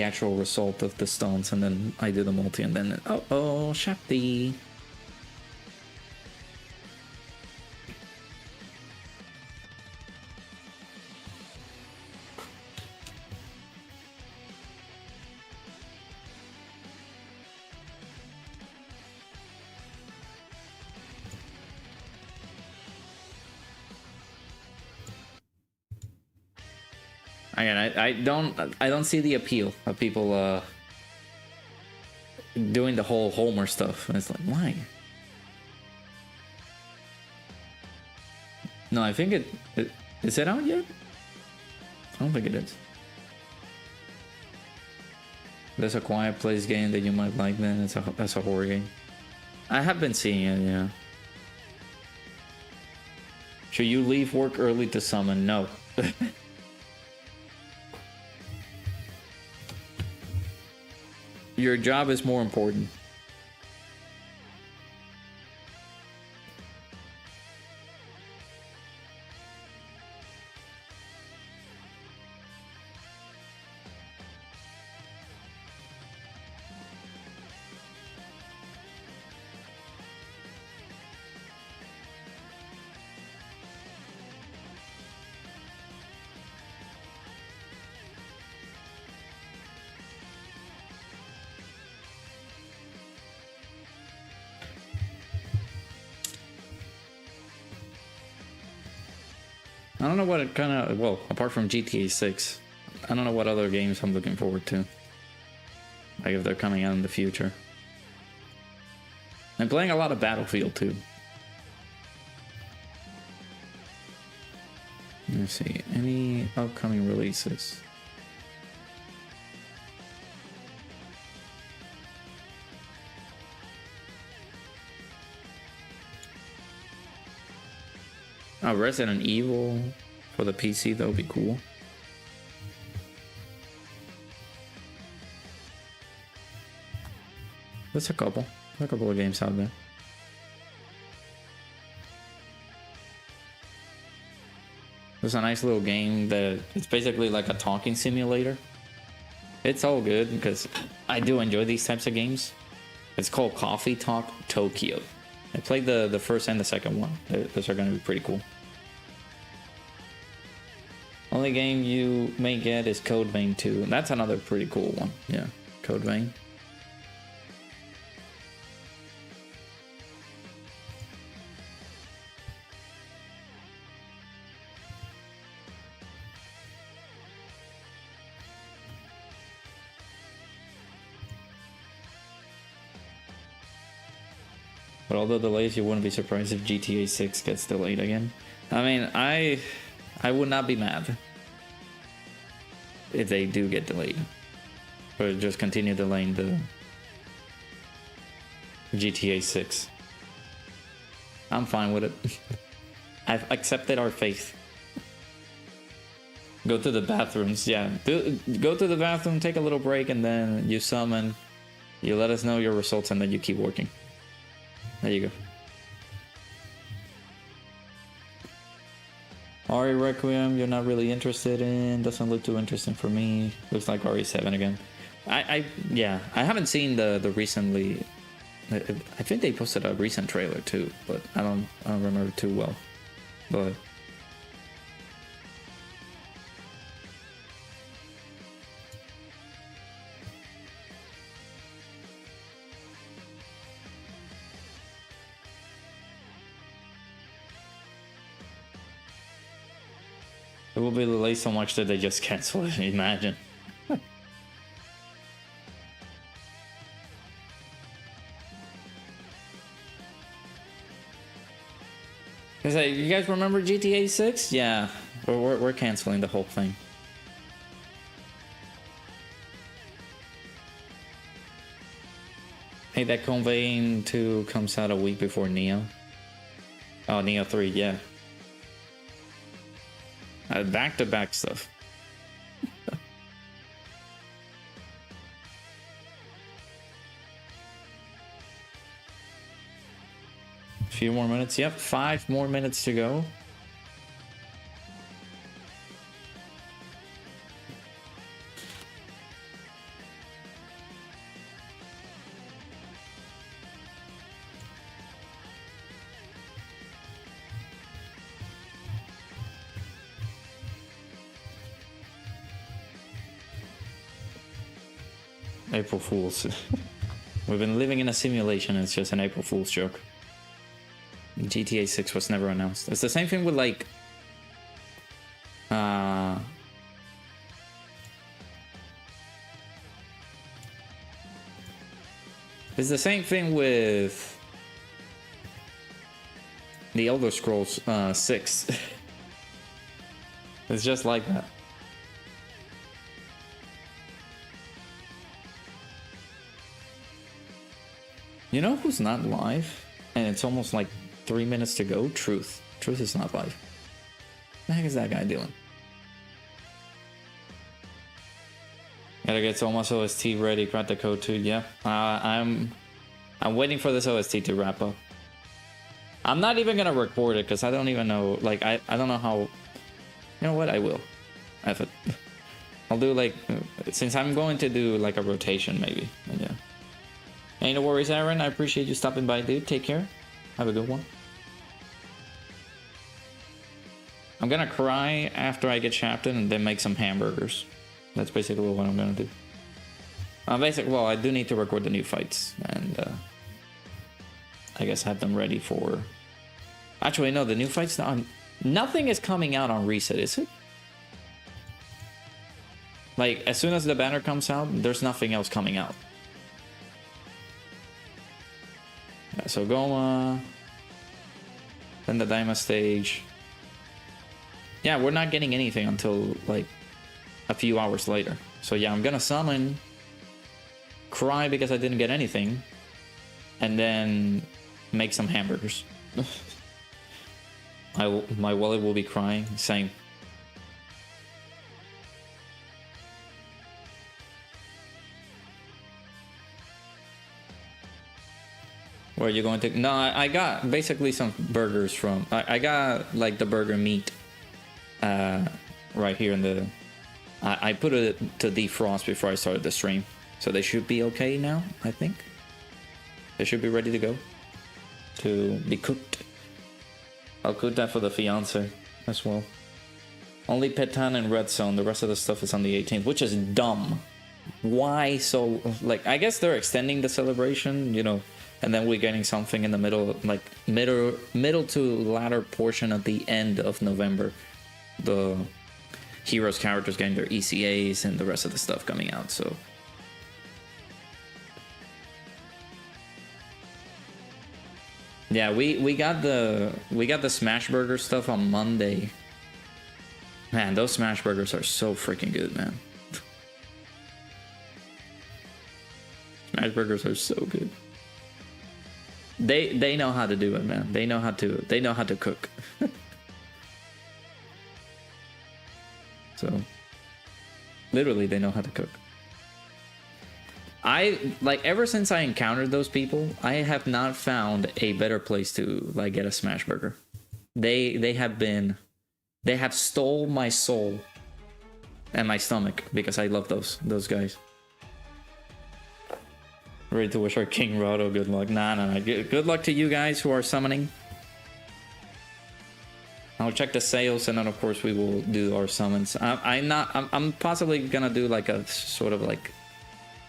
actual result of the stones, and then I do the multi, and then oh Shakti. Again, I don't see the appeal of people doing the whole Homer stuff. And it's like, why? No, I think is it out yet? I don't think it is. There's a Quiet Place game that you might like. Then it's a horror game. I have been seeing it. Yeah. Should you leave work early to summon? No. Your job is more important. I don't know what it kind of, well, apart from GTA 6, I don't know what other games I'm looking forward to. Like if they're coming out in the future. I'm playing a lot of Battlefield too. Let's see, any upcoming releases? Oh, Resident Evil for the PC, that would be cool. There's a couple of games out there. There's a nice little game that it's basically like a talking simulator. It's all good because I do enjoy these types of games. It's called Coffee Talk Tokyo. I played the first and the second one. Those are going to be pretty cool. Only game you may get is Code Vein 2. That's another pretty cool one. Yeah, Code Vein. But all the delays, you wouldn't be surprised if GTA 6 gets delayed again. I mean, I would not be mad if they do get delayed. Or just continue delaying the GTA 6. I'm fine with it. I've accepted our faith. Go to the bathrooms, yeah. Go to the bathroom, take a little break, and then you summon. You let us know your results, and then you keep working. There you go. Ari Requiem, you're not really interested in. Doesn't look too interesting for me. Looks like RE7 again. Yeah, I haven't seen the recently. I think they posted a recent trailer too, but I don't remember too well. But it will be delayed so much that they just cancel it. Imagine. You guys remember GTA 6? Yeah, we're canceling the whole thing. Hey, that Code Vein 2 comes out a week before Neo. Oh, Neo 3, yeah. Back-to-back stuff. A few more minutes. Yep, 5 more minutes to go. April Fools. We've been living in a simulation. It's just an April Fool's joke. GTA 6 was never announced. It's the same thing with like it's the same thing with the Elder Scrolls 6. It's just like that. You know who's not live? And it's almost like 3 minutes to go? Truth. Truth is not live. What the heck is that guy doing? Gotta get almost OST ready, crack the code too. Yeah. I'm waiting for this OST to wrap up. I'm not even gonna record it because I don't even know, like, I don't know how. You know what? I will. F it. I'll do like, since I'm going to do like a rotation maybe. Yeah. Ain't no worries, Aaron. I appreciate you stopping by, dude. Take care. Have a good one. I'm gonna cry after I get shafted and then make some hamburgers. That's basically what I'm gonna do. Well, I do need to record the new fights and I guess have them ready for. Actually, no, the new fights. Nothing is coming out on reset, is it? Like, as soon as the banner comes out, there's nothing else coming out. Yeah, so GOMAH, then the Diamond stage. Yeah, we're not getting anything until like a few hours later. So yeah, I'm gonna summon, cry because I didn't get anything, and then make some hamburgers. My wallet will be crying, same. Where are you going to? No, I got basically some burgers from. I got like the burger meat right here in the. I put it to defrost before I started the stream, so they should be okay now. I think they should be ready to go to be cooked. I'll cook that for the fiance as well. Only Petan and Red Zone. The rest of the stuff is on the 18th, which is dumb. Why so? Like, I guess they're extending the celebration, you know. And then we're getting something in the middle, like middle to latter portion of the end of November. The heroes characters getting their ECAs and the rest of the stuff coming out. So yeah, we got the Smash Burger stuff on Monday. Man, those Smash Burgers are so freaking good, man. Smash Burgers are so good. They know how to do it, man. They know how to cook. So literally they know how to cook. Ever since I encountered those people, I have not found a better place to like get a Smash Burger. They have stole my soul and my stomach because I love those guys. Ready to wish our King Rado good luck. Nah. Good luck to you guys who are summoning. I'll check the sales and then of course we will do our summons. I'm possibly gonna do like a sort of like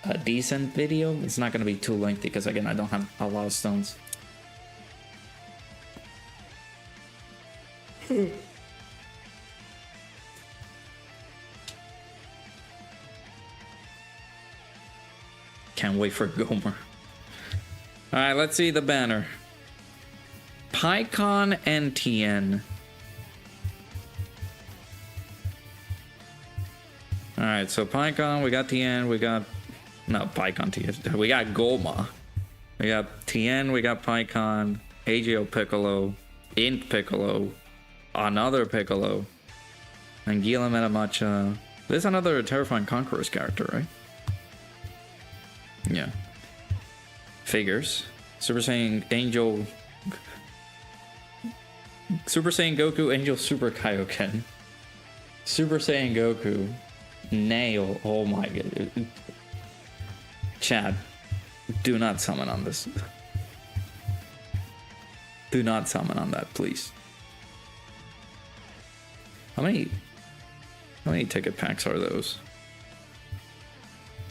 a decent video. It's not gonna be too lengthy because again I don't have a lot of stones. Can't wait for GOMAH. Alright, let's see the banner. PyCon and TN. Alright, so PyCon, we got TN, we got... No, PyCon, TN. We got GOMAH. We got TN, we got PyCon, AGO Piccolo, Int Piccolo, another Piccolo, and Gila Metamacha. There's another Terrifying Conqueror's character, right? Yeah. Figures. Super Saiyan Angel. Super Saiyan Goku Angel Super Kaioken. Super Saiyan Goku. Nail. Oh my god. Chad. Do not summon on this. Do not summon on that, please. How many ticket packs are those?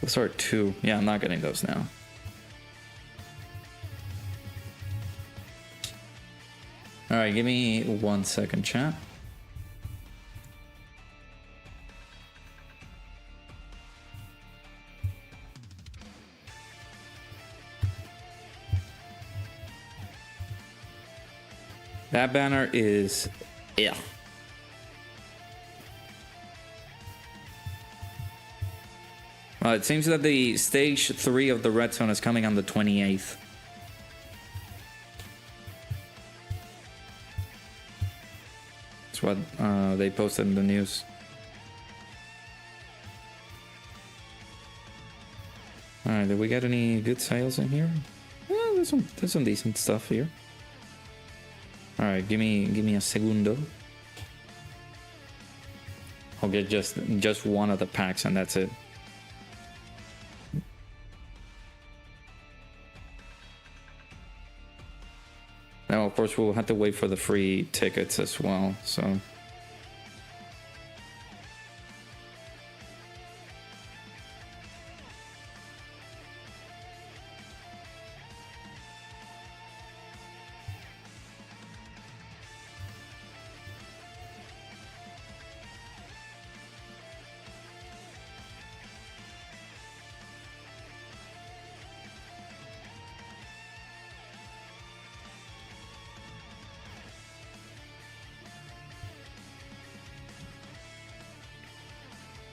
Those are 2. Yeah, I'm not getting those now. Alright, give me 1 second, chat. That banner is... yeah. It seems that the stage 3 of the Red Zone is coming on the 28th. That's what they posted in the news. Alright, did we get any good sales in here? Yeah, there's some decent stuff here. Alright, give me a segundo. I'll get just one of the packs and that's it. Now, of course, we'll have to wait for the free tickets as well, so...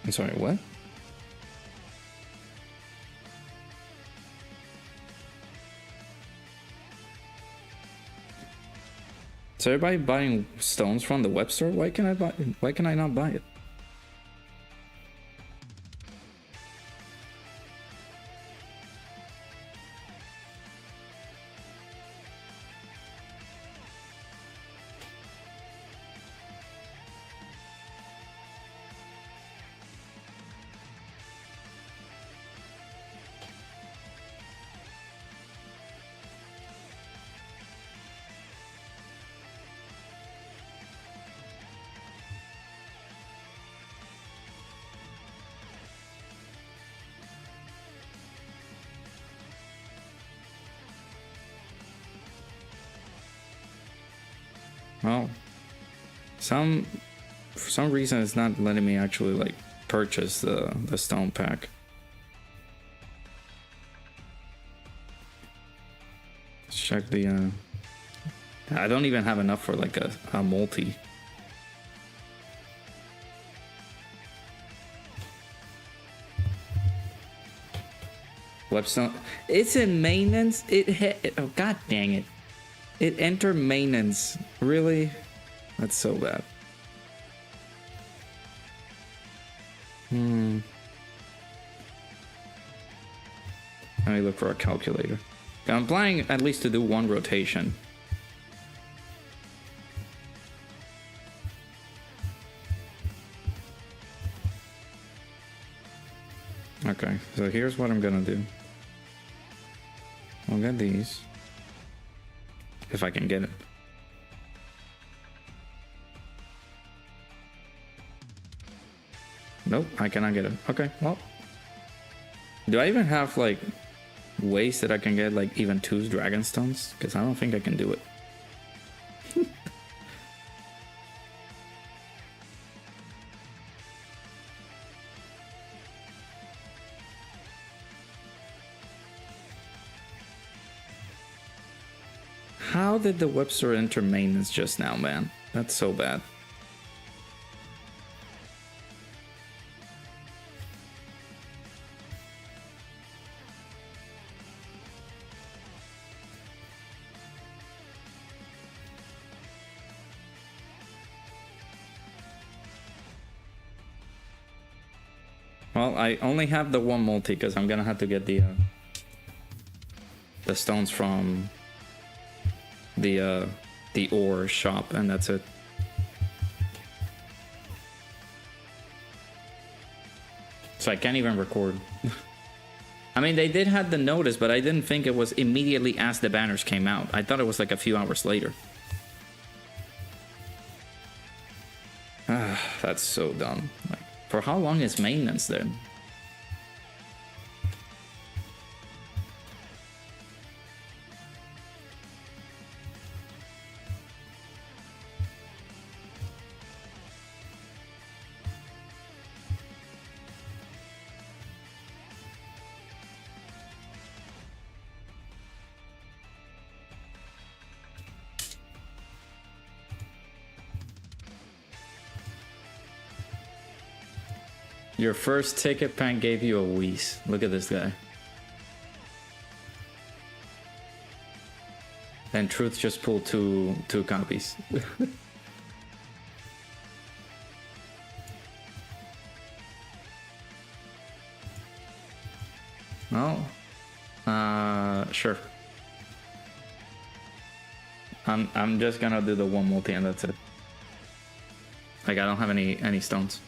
I'm sorry, what? So everybody buying stones from the web store? Why can I not buy it? Well, for some reason it's not letting me actually like purchase the stone pack. Let's check the I don't even have enough for like a multi. Webstone, it's in maintenance. Oh god dang it. It entered maintenance. Really? That's so bad. Let me look for a calculator. I'm planning at least to do one rotation. Okay, so here's what I'm gonna do. I'll get these. If I can get it. Nope, I cannot get it. Okay, well. Do I even have like ways that I can get like even 2 dragon stones? Because I don't think I can do it. How did the web store enter maintenance just now, man? That's so bad. Well, I only have the one multi because I'm gonna have to get the stones from the ore shop, and that's it. So I can't even record. I mean, they did have the notice, but I didn't think it was immediately as the banners came out. I thought it was like a few hours later. Ah, that's so dumb. Like, for how long is maintenance then? Your first ticket pack gave you a wheeze. Look at this guy. And Truth just pulled two copies. Well, sure. I'm just gonna do the one multi and that's it. Like I don't have any stones.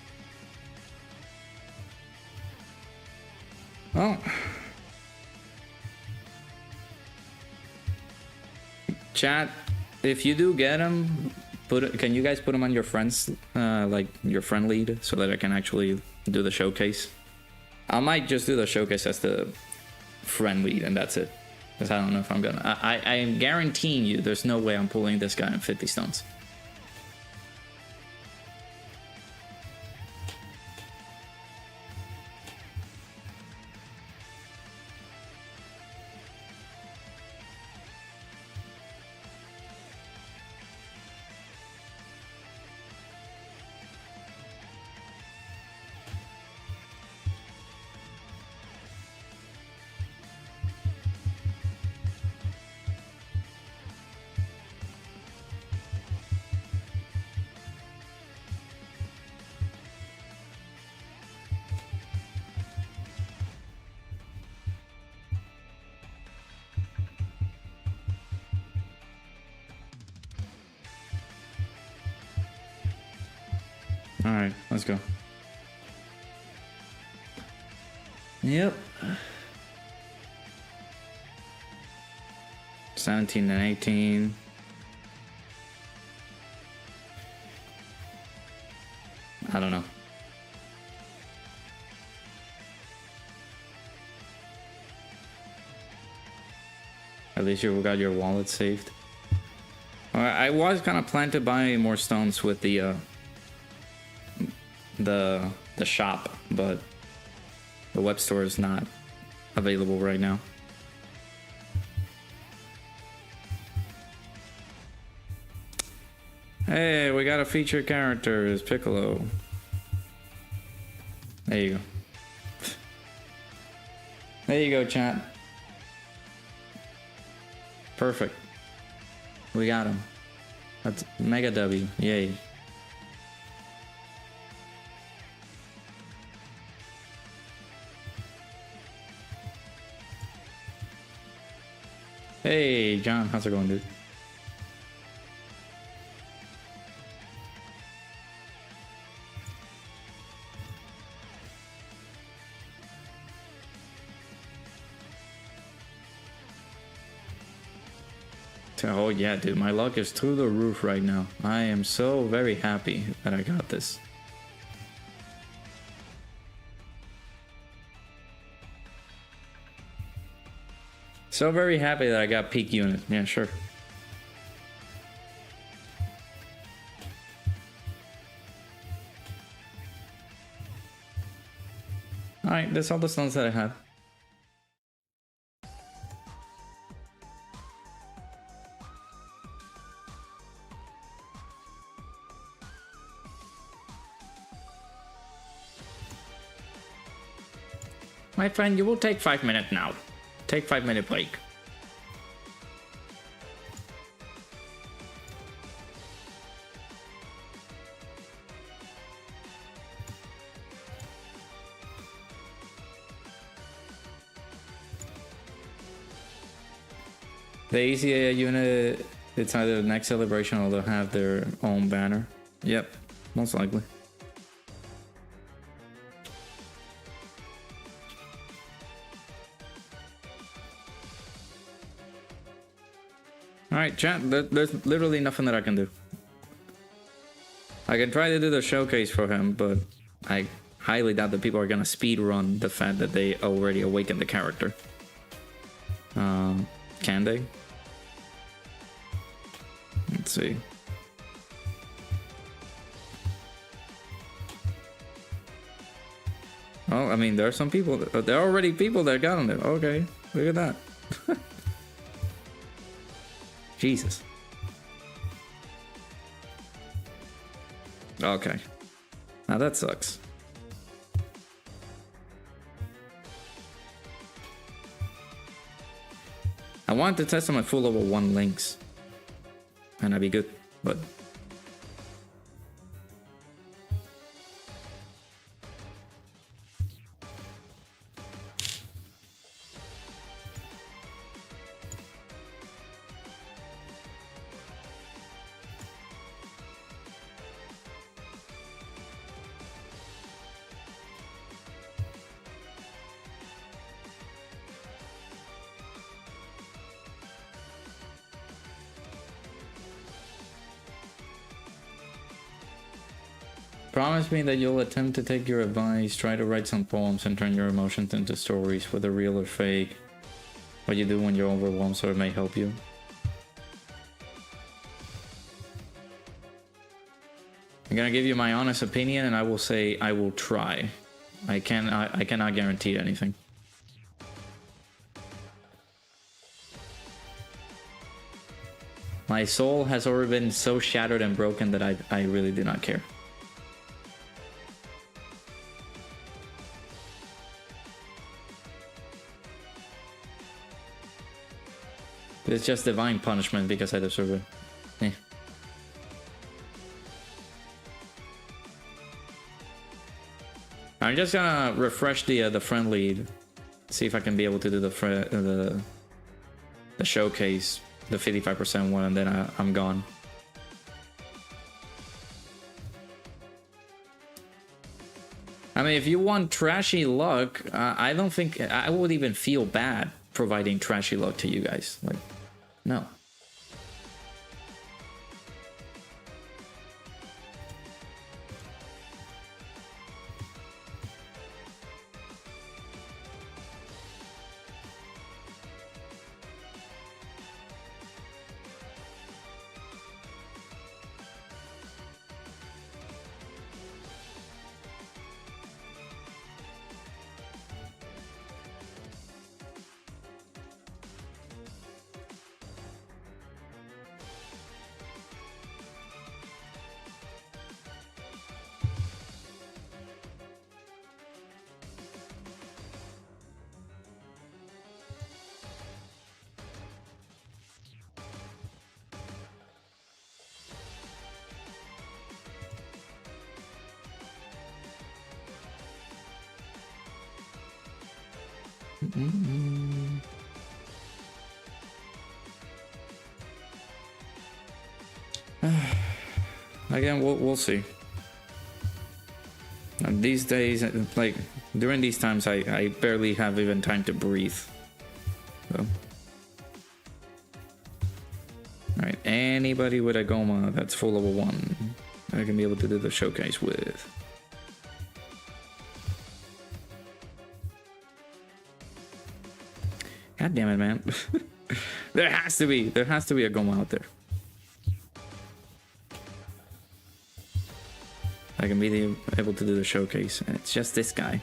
Well, chat, if you do get them, can you guys put them on your friends, like your friend lead, so that I can actually do the showcase? I might just do the showcase as the friend lead, and that's it. Because I don't know if I'm gonna. I am guaranteeing you, there's no way I'm pulling this guy in 50 stones. Alright, let's go. Yep. 17 and 18. I don't know. At least you got your wallet saved. I was kind of planning to buy more stones with the shop, but the web store is not available right now. Hey, we got a featured character, it's Piccolo. There you go. There you go, chat. Perfect. We got him. That's Mega W. Yay. Hey, John. How's it going, dude? Oh yeah, dude, my luck is through the roof right now. I am so very happy that I got this. So very happy that I got peak unit. Yeah, sure. Alright, that's all the stones that I had. My friend, you will take 5 minutes now. Take 5-minute break. The ACA unit, it's either the next celebration or they'll have their own banner. Yep, most likely. Alright, chat, there's literally nothing that I can do. I can try to do the showcase for him, but I highly doubt that people are gonna speed run the fact that they already awakened the character. Can they? Let's see. Oh, I mean, there are some people, there are already people that got on there. Okay, look at that. Jesus. Okay. Now that sucks. I wanted to test on my full level 1 links. And I'd be good, but... Promise me that you'll attempt to take your advice, try to write some poems and turn your emotions into stories, whether real or fake. What you do when you're overwhelmed so it may help you. I'm gonna give you my honest opinion and I will say I will try. I cannot guarantee anything. My soul has already been so shattered and broken that I really do not care. It's just divine punishment because I deserve it. Eh. I'm just gonna refresh the friend lead, see if I can be able to do the showcase, the 55% one, and then I'm gone. I mean, if you want trashy luck, I don't think I would even feel bad providing trashy luck to you guys. Like, no. Again, we'll see. These days, like during these times, I barely have even time to breathe. So. Alright, anybody with a GOMAH that's full level 1, I can be able to do the showcase with. God damn it, man. There has to be a GOMAH out there. I can be able to do the showcase, and it's just this guy.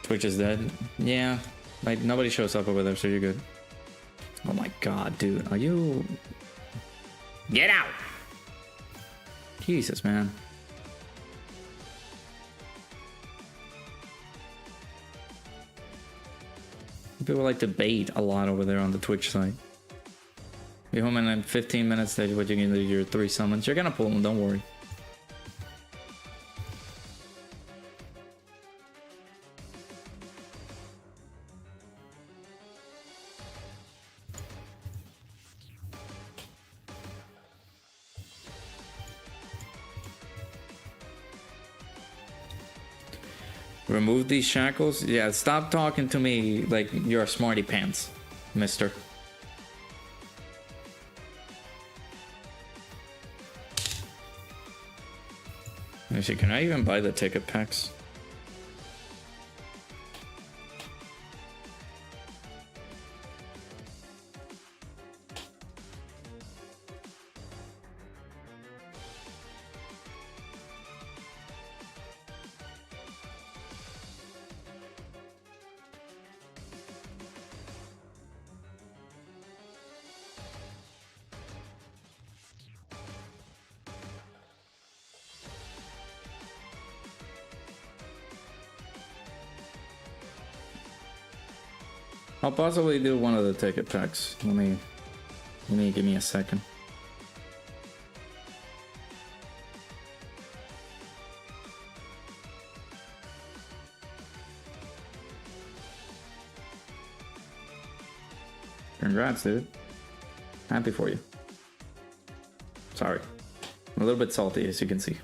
Twitch is dead. Yeah, like nobody shows up over there, so you're good. Oh my god, dude, are you? Get out! Jesus, man. People like to bait a lot over there on the Twitch side. Be home in 15 minutes. That's what you can do. Your 3 summons. You're gonna pull them. Don't worry. Remove these shackles? Yeah, stop talking to me like you're a smarty pants, mister. Actually, can I even buy the ticket packs? I'll possibly do one of the ticket packs. Let me give me a second. Congrats, dude. Happy for you. Sorry. I'm a little bit salty, as you can see.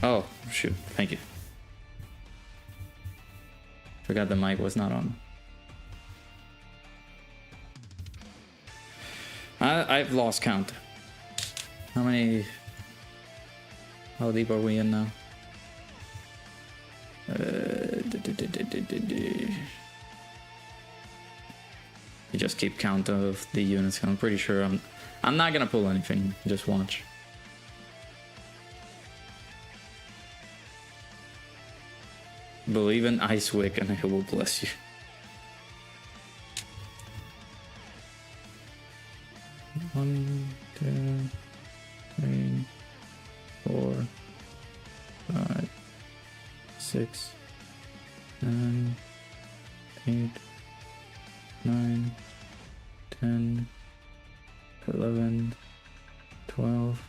Oh, shoot. Thank you. Forgot the mic was not on. I've lost count. How many... How deep are we in now? You just keep count of the units. I'm pretty sure I'm not gonna pull anything. Just watch. Believe in Ice Wick and it will bless you. One, 2, 3, 4, 5, 6, 7, 8, 9, 10, 11, 12,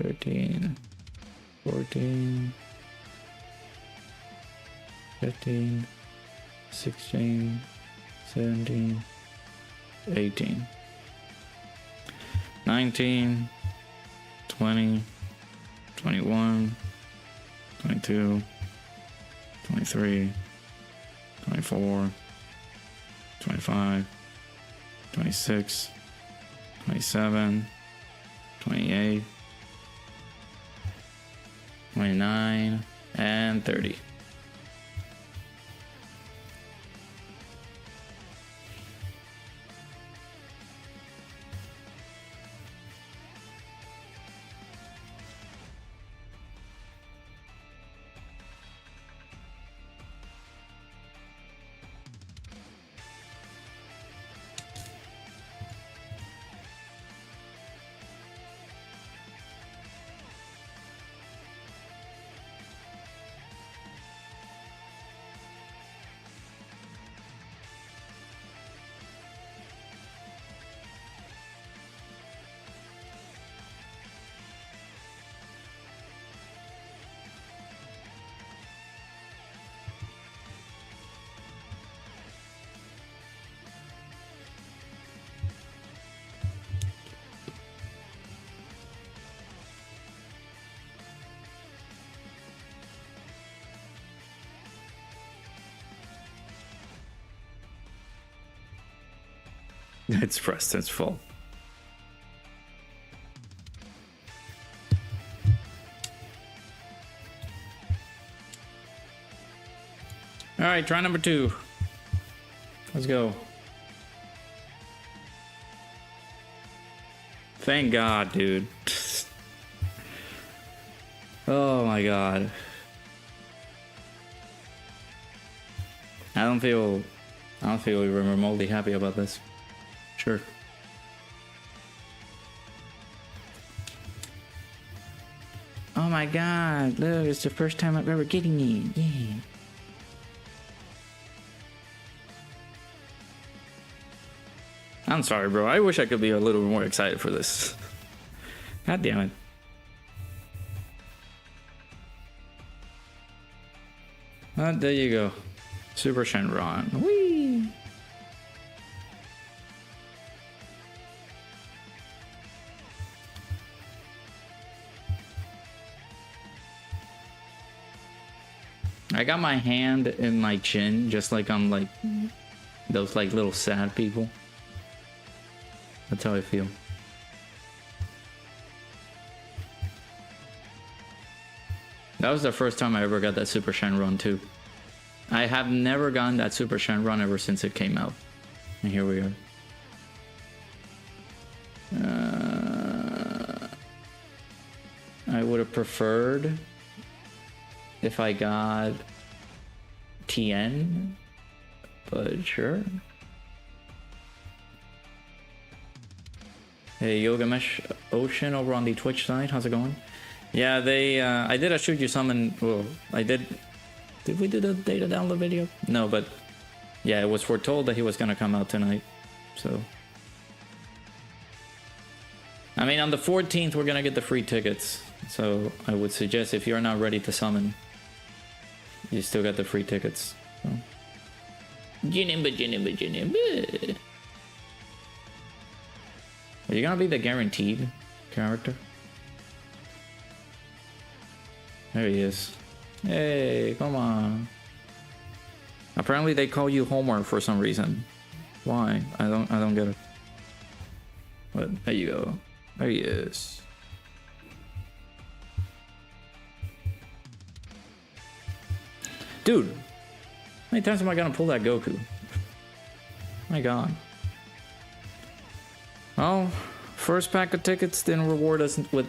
13, 14, 15, 16, 17, 18, 19, 20, 21, 22, 23, 24, 25, 26, 27, 28, 29, and 30. It's pressed, it's full. All right, try number 2. Let's go. Thank God, dude. Oh my God. I don't feel even remotely happy about this. Sure. Oh my God, look, it's the first time I'm ever getting it. Yeah. I'm sorry, bro. I wish I could be a little more excited for this. God damn it. Oh, there you go. Super Shenron. Whee! I got my hand in my chin, just like I'm like those like little sad people. That's how I feel. That was the first time I ever got that Super Shenron too. I have never gotten that Super Shenron ever since it came out. And here we are. I would have preferred if I got TN, but sure. Hey, Yoga Mesh Ocean over on the Twitch side, how's it going? Yeah, they, I did a shoot you summon, well, I did we do the data download video? No, but yeah, it was foretold that he was gonna come out tonight, so. I mean, on the 14th, we're gonna get the free tickets, so I would suggest if you're not ready to summon, you still got the free tickets. So. Are you gonna be the guaranteed character? There he is. Hey, come on. Apparently they call you Homer for some reason. Why? I don't get it. But there you go. There he is. Dude, how many times am I gonna pull that Goku? My god. Well, first pack of tickets didn't reward us with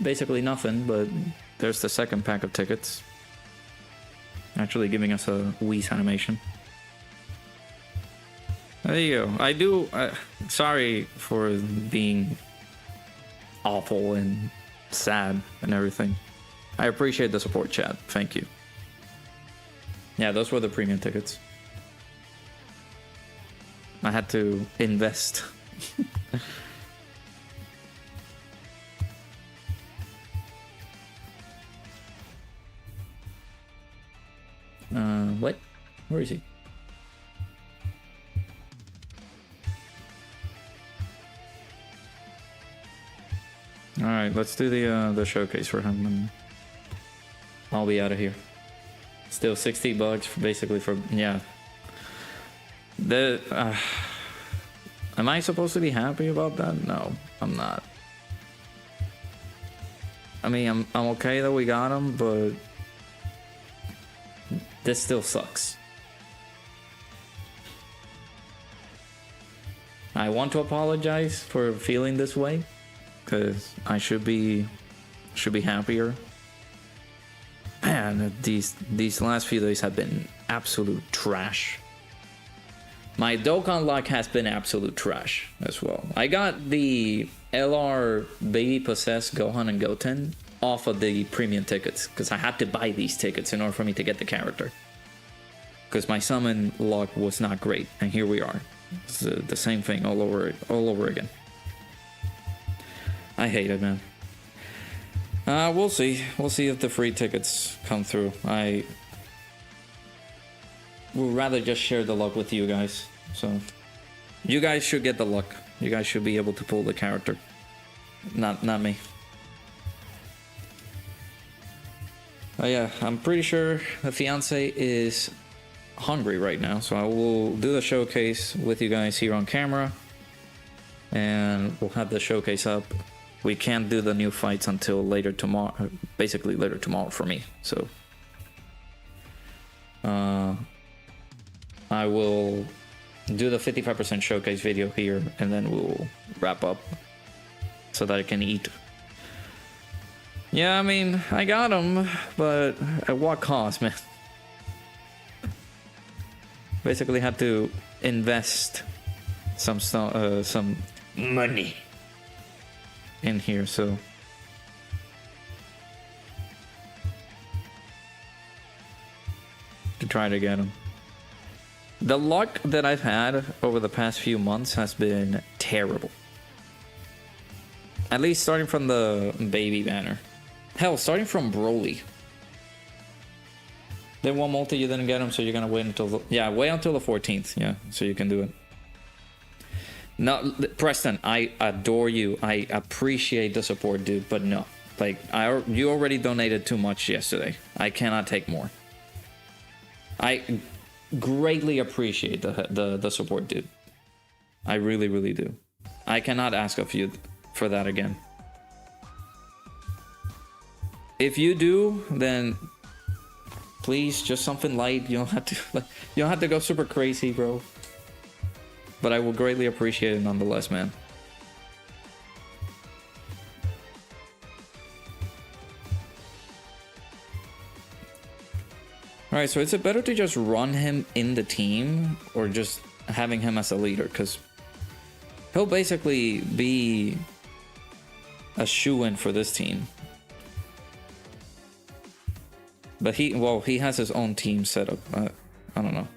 basically nothing, but there's the second pack of tickets. Actually giving us a Whis animation. There you go. Sorry for being awful and sad and everything. I appreciate the support, chat. Thank you. Yeah, those were the premium tickets. I had to invest. What? Where is he? All right, let's do the showcase for him, and I'll be out of here. Still $60 basically for, yeah. Am I supposed to be happy about that? No, I'm not. I mean, I'm okay that we got him, but this still sucks. I want to apologize for feeling this way, because I should be happier. Man, these last few days have been absolute trash. My Dokkan luck has been absolute trash as well. I got the LR Baby Possessed Gohan and Goten off of the premium tickets, because I had to buy these tickets in order for me to get the character. Because my summon luck was not great, and here we are. It's the same thing all over again. I hate it, man. We'll see. We'll see if the free tickets come through. I would rather just share the luck with you guys. So you guys should get the luck. You guys should be able to pull the character. Not me. Yeah, I'm pretty sure the fiance is hungry right now, so I will do the showcase with you guys here on camera, and we'll have the showcase up. We can't do the new fights until later tomorrow, basically later tomorrow for me, so I will do the 55% showcase video here, and then we'll wrap up so that I can eat. Yeah, I mean, I got him, but at what cost, man? Basically had to invest some money in here, so to try to get him. The luck that I've had over the past few months has been terrible. At least starting from the baby banner. Hell, starting from Broly. Then one multi, you didn't get him, so you're gonna wait until wait until the 14th, yeah, so you can do it. No, Preston, I adore you. I appreciate the support, dude, but no. Like, you already donated too much yesterday. I cannot take more. I greatly appreciate the support, dude. I really, really do. I cannot ask of you for that again. If you do, then please, just something light. You don't have to go super crazy, bro. But I will greatly appreciate it nonetheless, man. Alright, so is it better to just run him in the team, or just having him as a leader? Because he'll basically be a shoo-in for this team. But he has his own team set up. I don't know.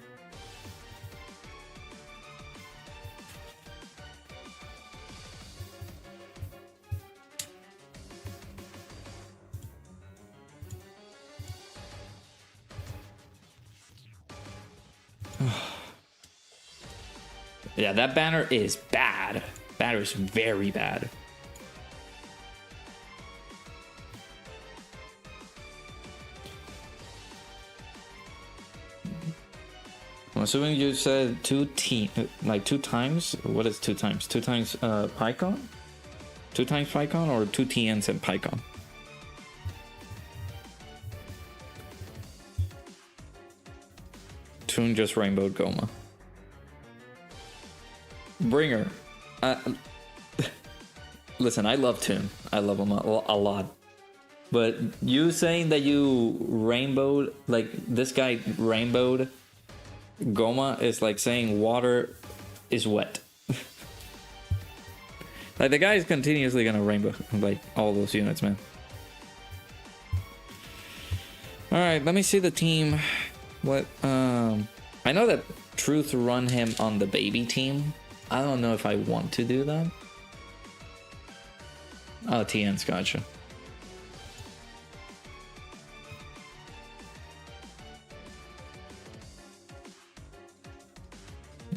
Yeah, that banner is bad. Banner is very bad. I'm assuming you said two times. What is two times? Two times PyCon? Two times PyCon or two TNs and PyCon? Toon just rainbowed GOMAH. Bringer. Listen, I love Toon. I love him a lot. But you saying that you rainbowed, like this guy rainbowed GOMAH is like saying water is wet. Like the guy is continuously gonna rainbow like all those units, man. Alright, let me see the team. What I know that Truth run him on the baby team. I don't know if I want to do that. Oh, TN's gotcha.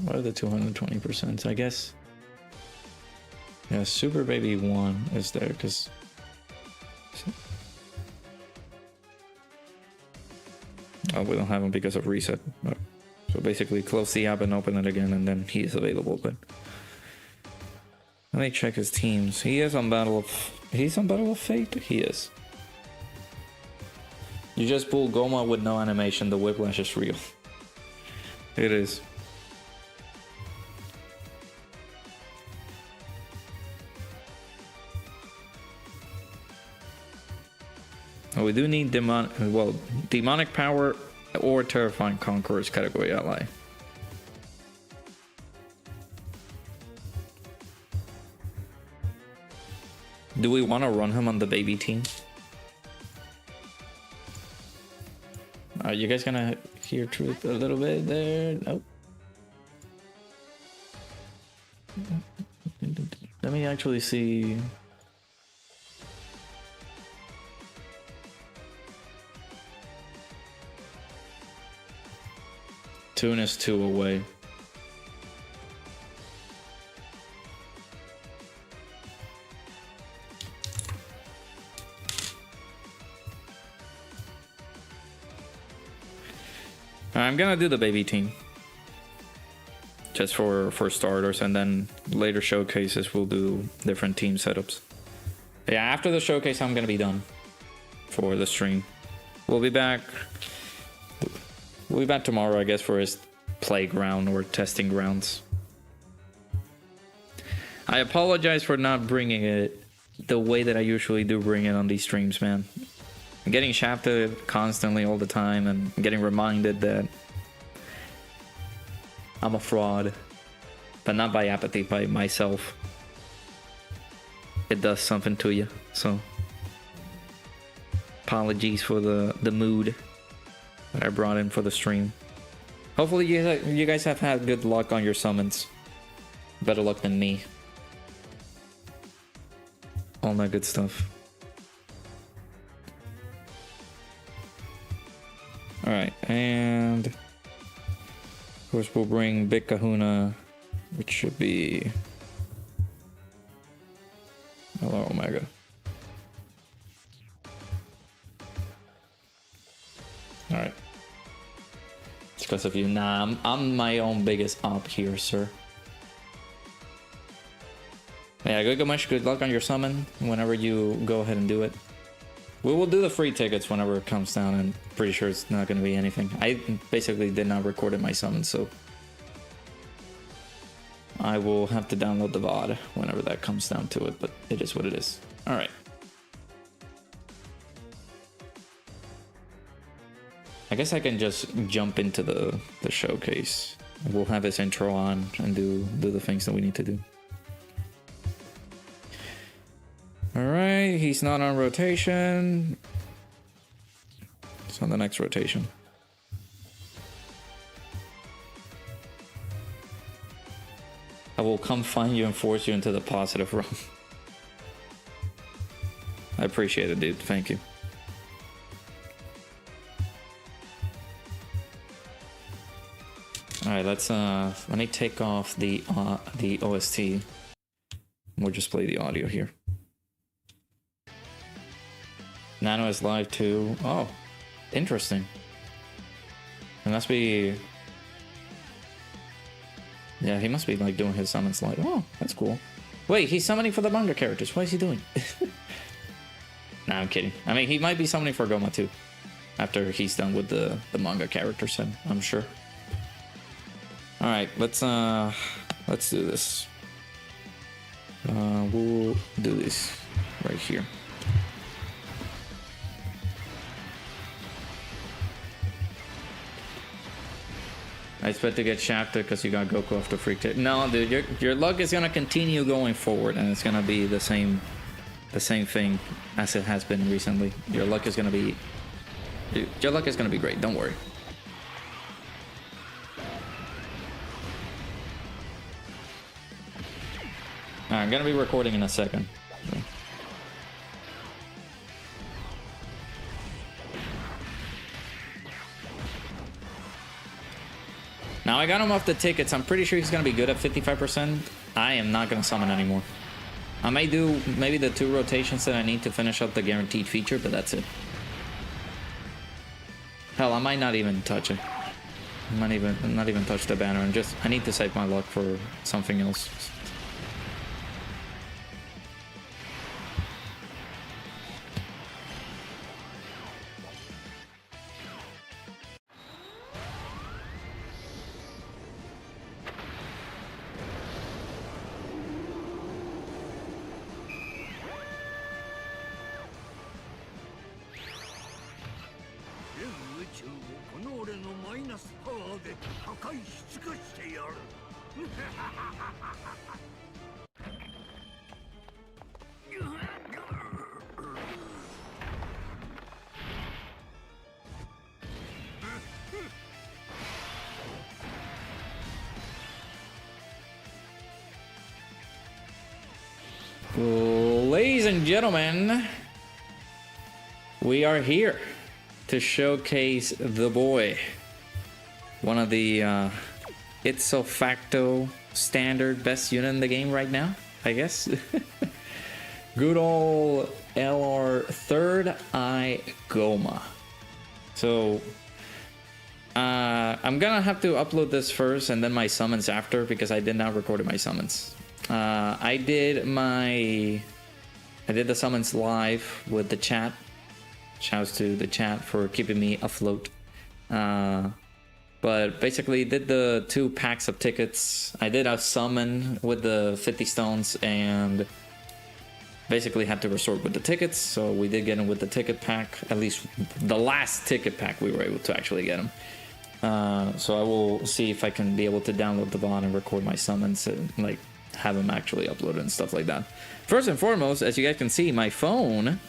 What are the 220%? I guess. Yeah, Super Baby 1 is there because. Oh, we don't have him because of reset. Oh. So basically, close the app and open it again, and then he's available. But let me check his teams. He is on Battle of. He's on Battle of Fate. He is. You just pull GOMAH with no animation. The whiplash is real. It is. Oh, we do need demonic power or terrifying conquerors category ally. Do we want to run him on the baby team? Are you guys gonna hear Truth a little bit there? Nope. Let me actually see. Toon is 2 away. I'm gonna do the baby team. Just for starters, and then later showcases we'll do different team setups. Yeah, after the showcase I'm gonna be done for the stream. We'll be back tomorrow, I guess, for his playground or testing grounds. I apologize for not bringing it the way that I usually do bring it on these streams, man. I'm getting shafted constantly all the time and getting reminded that I'm a fraud. But not by apathy, by myself. It does something to you, so apologies for the mood that I brought in for the stream. Hopefully you guys have had good luck on your summons. Better luck than me. All that good stuff. Alright, and of course we'll bring Big Kahuna, which should be hello Omega. Alright. It's because of you. Nah, I'm my own biggest op here, sir. Yeah, good much good luck on your summon whenever you go ahead and do it. We will do the free tickets whenever it comes down, and pretty sure it's not going to be anything. I basically did not record my summon, so I will have to download the VOD whenever that comes down to it, but it is what it is. Alright. I guess I can just jump into the showcase. We'll have his intro on and do the things that we need to do. Alright, he's not on rotation. It's on the next rotation. I will come find you and force you into the positive room. I appreciate it, dude. Thank you. Alright, let me take off the OST. We'll just play the audio here. Nano is live too. Oh, interesting. It must be Yeah, he must be like doing his summons like, oh, that's cool. Wait, he's summoning for the manga characters. What is he doing? Nah, I'm kidding. I mean, he might be summoning for GOMAH too. After he's done with the manga characters, I'm sure. Alright, let's do this. We'll do this right here. I expect to get shafted because you got Goku off the freak tip. No, dude, your luck is gonna continue going forward, and it's gonna be the same thing as it has been recently. Your luck is gonna be great. Don't worry. Alright, I'm gonna be recording in a second. Now I got him off the tickets. I'm pretty sure he's gonna be good at 55%. I am not gonna summon anymore. I may do maybe the 2 rotations that I need to finish up the guaranteed feature, but that's it. Hell, I might not even touch it. I might not even touch the banner, and I need to save my luck for something else. Ladies and gentlemen, we are here to showcase the boy. One of the ipso facto standard best unit in the game right now, I guess. Good old LR Third Eye GOMAH. So I'm gonna have to upload this first and then my summons after, because I did not record my summons. I did the summons live with the chat. Shouts to the chat for keeping me afloat. But basically did the 2 packs of tickets. I did a summon with the 50 stones and basically had to resort with the tickets. So we did get him with the ticket pack. At least the last ticket pack we were able to actually get him. So I will see if I can be able to download the VOD and record my summons and like have them actually uploaded and stuff like that. First and foremost, as you guys can see, my phone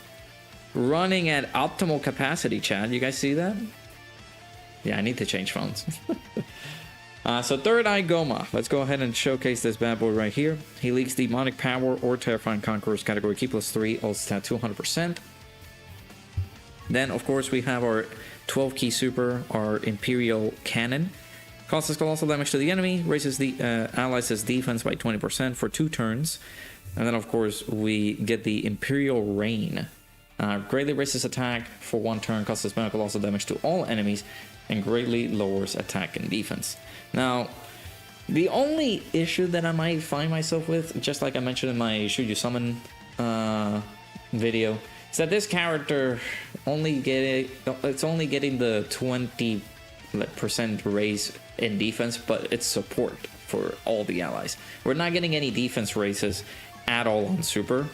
running at optimal capacity, chat. You guys see that? Yeah, I need to change phones. So Third Eye GOMAH. Let's go ahead and showcase this bad boy right here. He leaks Demonic Power or Terrifying Conquerors category key +3, all stat 200%. Then, of course, we have our 12 key super, our Imperial Cannon. Causes colossal damage to the enemy, raises the allies' defense by 20% for 2 turns. And then, of course, we get the Imperial Rain. Greatly raises attack for 1 turn, causes colossal damage to all enemies, and greatly lowers attack and defense. Now, the only issue that I might find myself with, just like I mentioned in my Should You Summon video, is that this character only getting the 20% raise in defense, but it's support for all the allies. We're not getting any defense raises at all on super,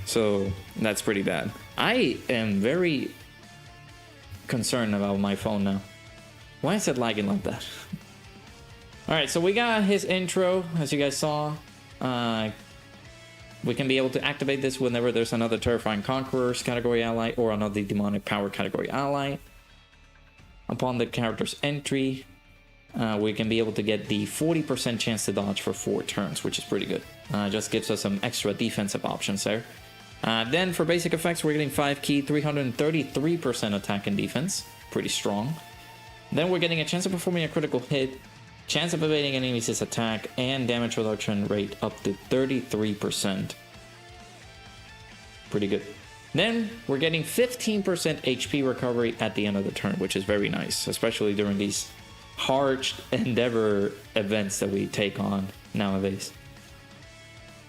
so that's pretty bad. I am very concerned about my phone now. Why is it lagging like that? Alright, so we got his intro, as you guys saw. We can be able to activate this whenever there's another Terrifying Conquerors category ally or another Demonic Power category ally. Upon the character's entry, we can be able to get the 40% chance to dodge for 4 turns, which is pretty good. Just gives us some extra defensive options there. Then for basic effects, we're getting 5 key, 333% attack and defense. Pretty strong. Then we're getting a chance of performing a critical hit, chance of evading enemies' attack, and damage reduction rate up to 33%. Pretty good. Then we're getting 15% HP recovery at the end of the turn, which is very nice, especially during these hard endeavor events that we take on nowadays.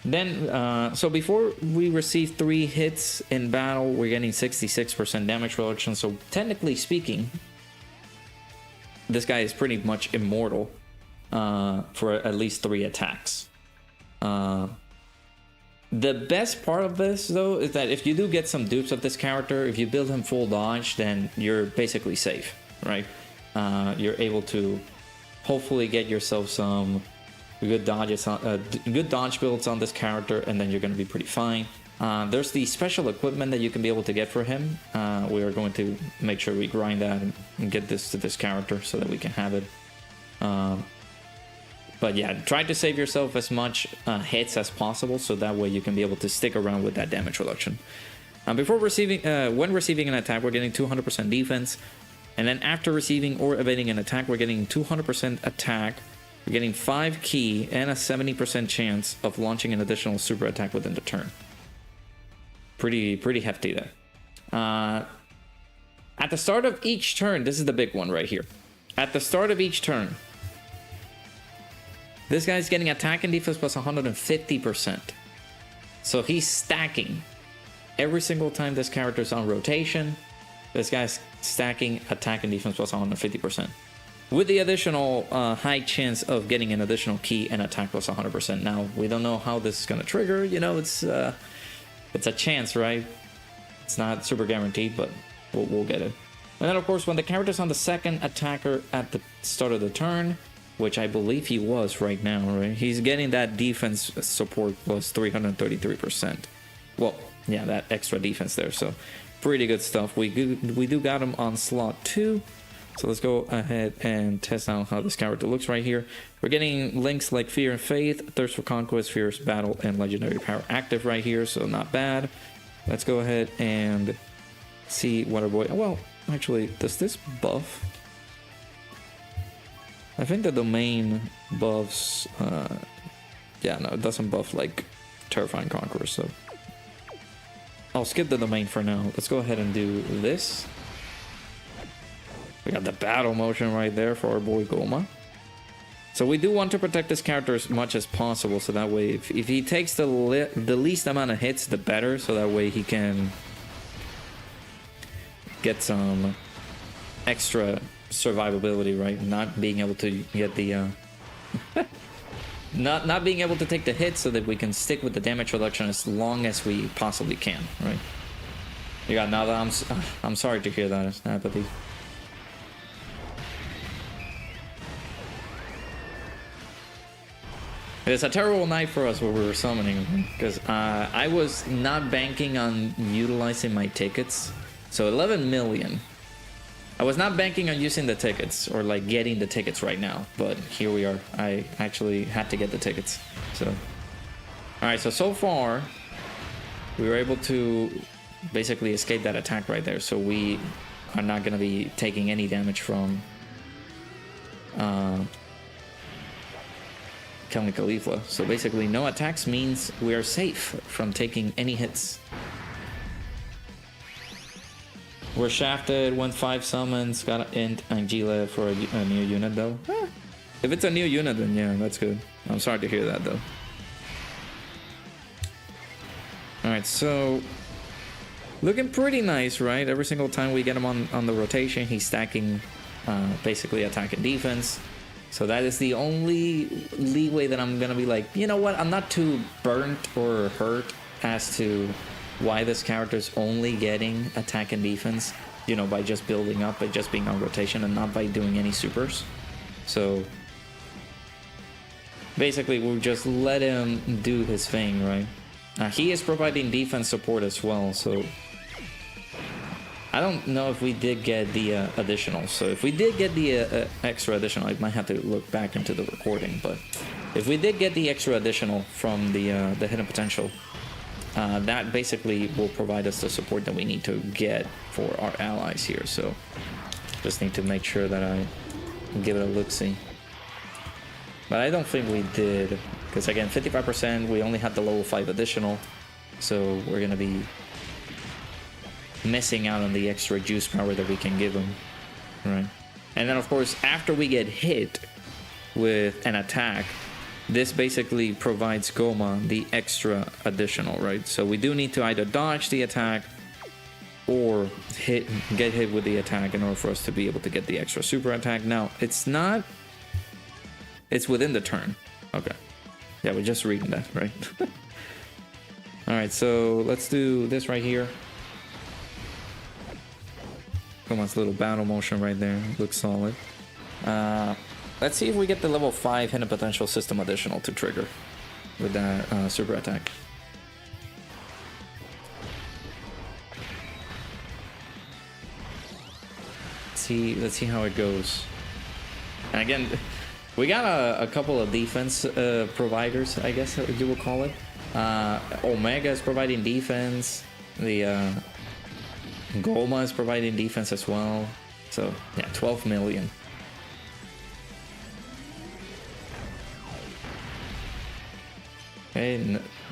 Then, so before we receive 3 hits in battle, we're getting 66% damage reduction. So technically speaking, this guy is pretty much immortal for at least 3 attacks. The best part of this, though, is that if you do get some dupes of this character, if you build him full dodge, then you're basically safe, right? You're able to hopefully get yourself some good dodges, good dodge builds on this character, and then you're going to be pretty fine. There's the special equipment that you can be able to get for him. We are going to make sure we grind that and get this to this character so that we can have it. But yeah, try to save yourself as much hits as possible, so that way you can be able to stick around with that damage reduction. Before receiving, when receiving an attack, we're getting 200% defense, and then after receiving or evading an attack, we're getting 200% attack. We're getting 5 ki and a 70% chance of launching an additional super attack within the turn. Pretty hefty there. At the start of each turn, this is the big one right here. At the start of each turn, this guy's getting attack and defense plus 150%. So he's stacking. Every single time this character's on rotation, this guy's stacking attack and defense plus 150%. With the additional high chance of getting an additional ki and attack plus 100%. Now, we don't know how this is going to trigger. You know, it's a chance, right? It's not super guaranteed, but we'll get it. And then, of course, when the character's on the second attacker at the start of the turn, which I believe he was right now, right? He's getting that defense support plus 333%. Well, yeah, that extra defense there. So pretty good stuff. We do got him on slot 2. So let's go ahead and test out how this character looks right here. We're getting links like Fear and Faith, Thirst for Conquest, Fierce Battle, and Legendary Power active right here, so not bad. Let's go ahead and see what our boy... Well, actually, does this buff? I think the domain buffs... yeah, no, it doesn't buff like Terrifying Conqueror, so... I'll skip the domain for now. Let's go ahead and do this. We got the battle motion right there for our boy GOMAH. So we do want to protect this character as much as possible, so that way if he takes the least amount of hits, the better, so that way he can get some extra survivability, right? Not being able to get the not being able to take the hit, so that we can stick with the damage reduction as long as we possibly can, right? You got now that I'm sorry to hear that, Apathy. It's a terrible night for us where we were summoning, because I was not banking on utilizing my tickets. So 11 million. I was not banking on using the tickets or like getting the tickets right now, but here we are. I actually had to get the tickets. So, all right. So far, we were able to basically escape that attack right there. So we are not going to be taking any damage from Caulifla. So basically no attacks means we are safe from taking any hits. We're shafted, went 5 summons, got an int Angela for a new unit though. If it's a new unit, then yeah, that's good. I'm sorry to hear that though. Alright, so looking pretty nice, right? Every single time we get him on the rotation, he's stacking basically attack and defense. So that is the only leeway that I'm going to be like, you know what, I'm not too burnt or hurt as to why this character is only getting attack and defense, you know, by just building up, by just being on rotation and not by doing any supers. So basically we'll just let him do his thing, right? He is providing defense support as well, so I don't know if we did get the additional. So if we did get the extra additional, I might have to look back into the recording. But if we did get the extra additional from the hidden potential, that basically will provide us the support that we need to get for our allies here. So just need to make sure that I give it a look-see. But I don't think we did, because again, 55%. We only had the level 5 additional, so we're gonna be missing out on the extra juice power that we can give him, right? And then of course, after we get hit with an attack, this basically provides GOMAH the extra additional, right? So we do need to either dodge the attack or get hit with the attack in order for us to be able to get the extra super attack. Now, it's within the turn. Okay. Yeah, we're just reading that, right? Alright, so let's do this right here. GOMAH's little battle motion right there. Looks solid. Let's see if we get the level 5 hidden potential system additional to trigger with that super attack. Let's see how it goes. And again, we got a couple of defense providers, I guess you will call it. Omega is providing defense. The GOMAH is providing defense as well. So yeah, 12 million.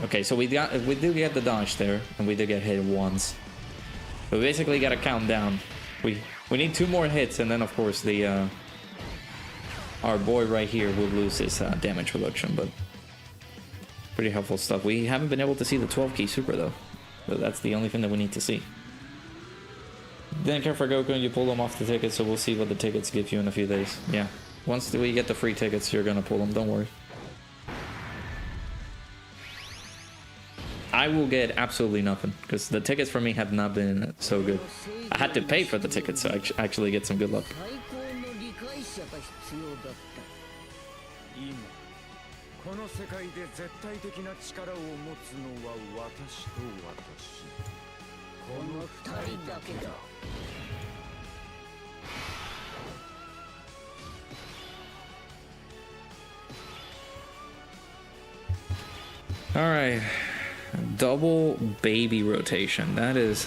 Okay, so we do get the dodge there, and we did get hit once. So we basically got to count down. We need 2 more hits, and then of course the our boy right here will lose his damage reduction. But pretty helpful stuff. We haven't been able to see the 12 key super though, so that's the only thing that we need to see. Didn't care for Goku, and you pull them off the tickets, so we'll see what the tickets give you in a few days. Yeah, once we get the free tickets, you're gonna pull them. Don't worry. I will get absolutely nothing because the tickets for me have not been so good. I had to pay for the tickets to actually get some good luck. All right. Double baby rotation. That is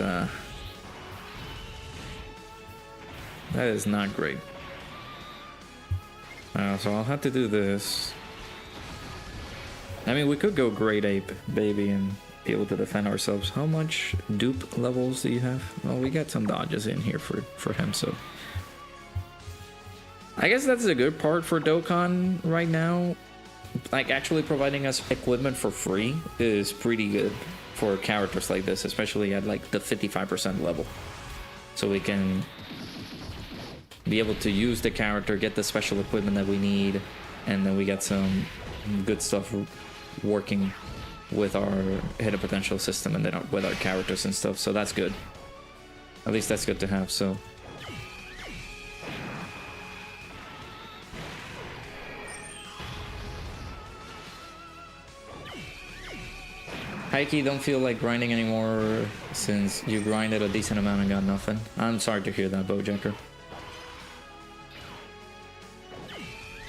not great. So I'll have to do this. I mean, we could go Great Ape Baby and be able to defend ourselves. How much dupe levels do you have? Well, we got some dodges in here for him, so I guess that's a good part for Dokkan right now. Like, actually providing us equipment for free is pretty good for characters like this, especially at like the 55% level. So we can be able to use the character, get the special equipment that we need, and then we get some good stuff working with our hidden potential system and then with our characters and stuff. So that's good. At least that's good to have. So Heike, don't feel like grinding anymore since you grinded a decent amount and got nothing. I'm sorry to hear that, Bojacker.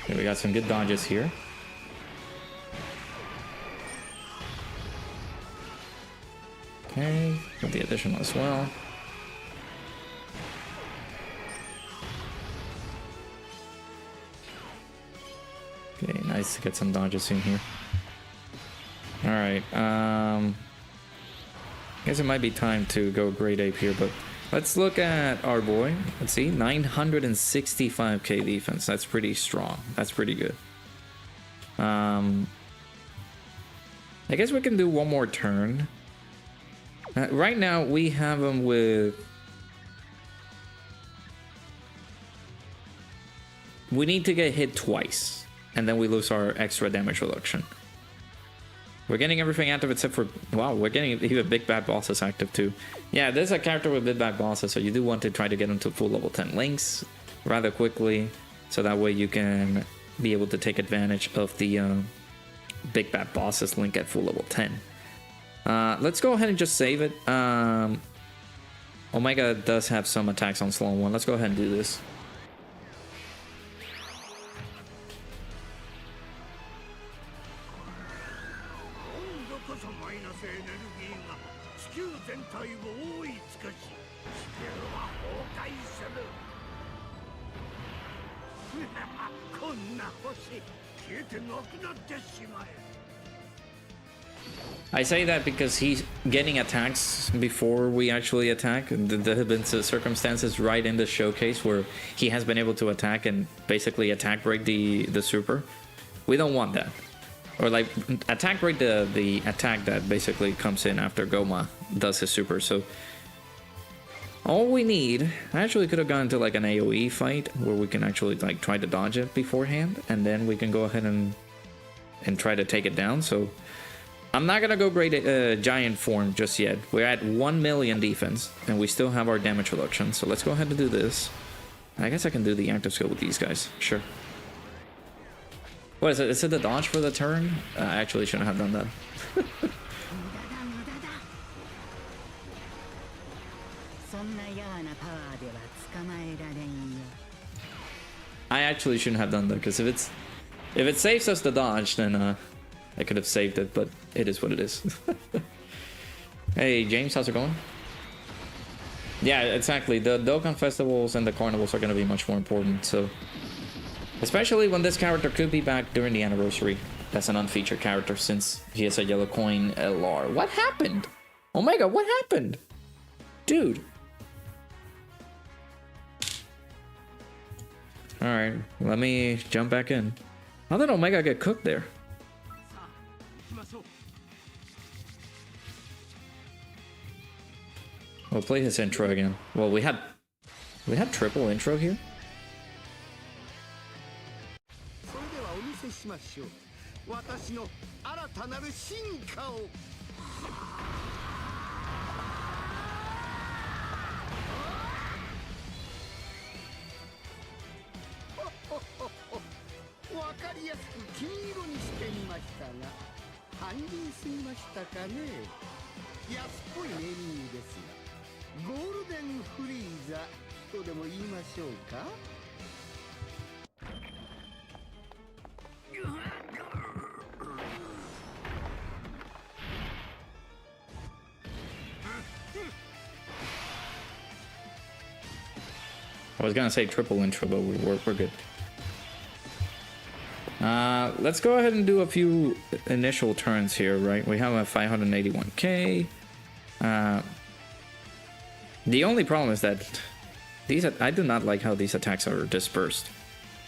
Okay, we got some good dodges here. Okay, got the additional as well. Okay, nice to get some dodges in here. Alright, I guess it might be time to go Great Ape here, but let's look at our boy. Let's see, 965k defense. That's pretty strong. That's pretty good. I guess we can do one more turn. Right now, we have him with... We need to get hit twice, and then we lose our extra damage reduction. We're getting everything active except for... Wow, we're getting even Big Bad Bosses active too. Yeah, there's a character with Big Bad Bosses, so you do want to try to get him to full level 10 links rather quickly, so that way you can be able to take advantage of the Big Bad Bosses link at full level 10. Let's go ahead and just save it. Omega does have some attacks on Slow 1. Let's go ahead and do this. I say that because he's getting attacks before we actually attack. There have been circumstances right in the showcase where he has been able to attack and basically attack break the super. We don't want that. Or like attack break the attack that basically comes in after GOMAH does his super. So all we need, I actually could have gone to like an AoE fight where we can actually like try to dodge it beforehand, and then we can go ahead and try to take it down. So I'm not gonna go great giant form just yet. We're at 1 million defense, and we still have our damage reduction. So let's go ahead and do this. I guess I can do the active skill with these guys. Sure. What is it? Is it the dodge for the turn? I actually shouldn't have done that. I actually shouldn't have done that, because if it saves us the dodge, then I could have saved it, but it is what it is. Hey, James, how's it going? Yeah, exactly. The Dokkan festivals and the carnivals are going to be much more important, so... Especially when this character could be back during the anniversary. That's an unfeatured character since he has a yellow coin LR. What happened? Omega, what happened? Dude. Alright, let me jump back in. How did Omega get cooked there? We'll play his intro again. Well, we had triple intro here. I was gonna say triple intro, but we're good. Let's go ahead and do a few initial turns here, right? We have a 581k. The only problem is that I do not like how these attacks are dispersed.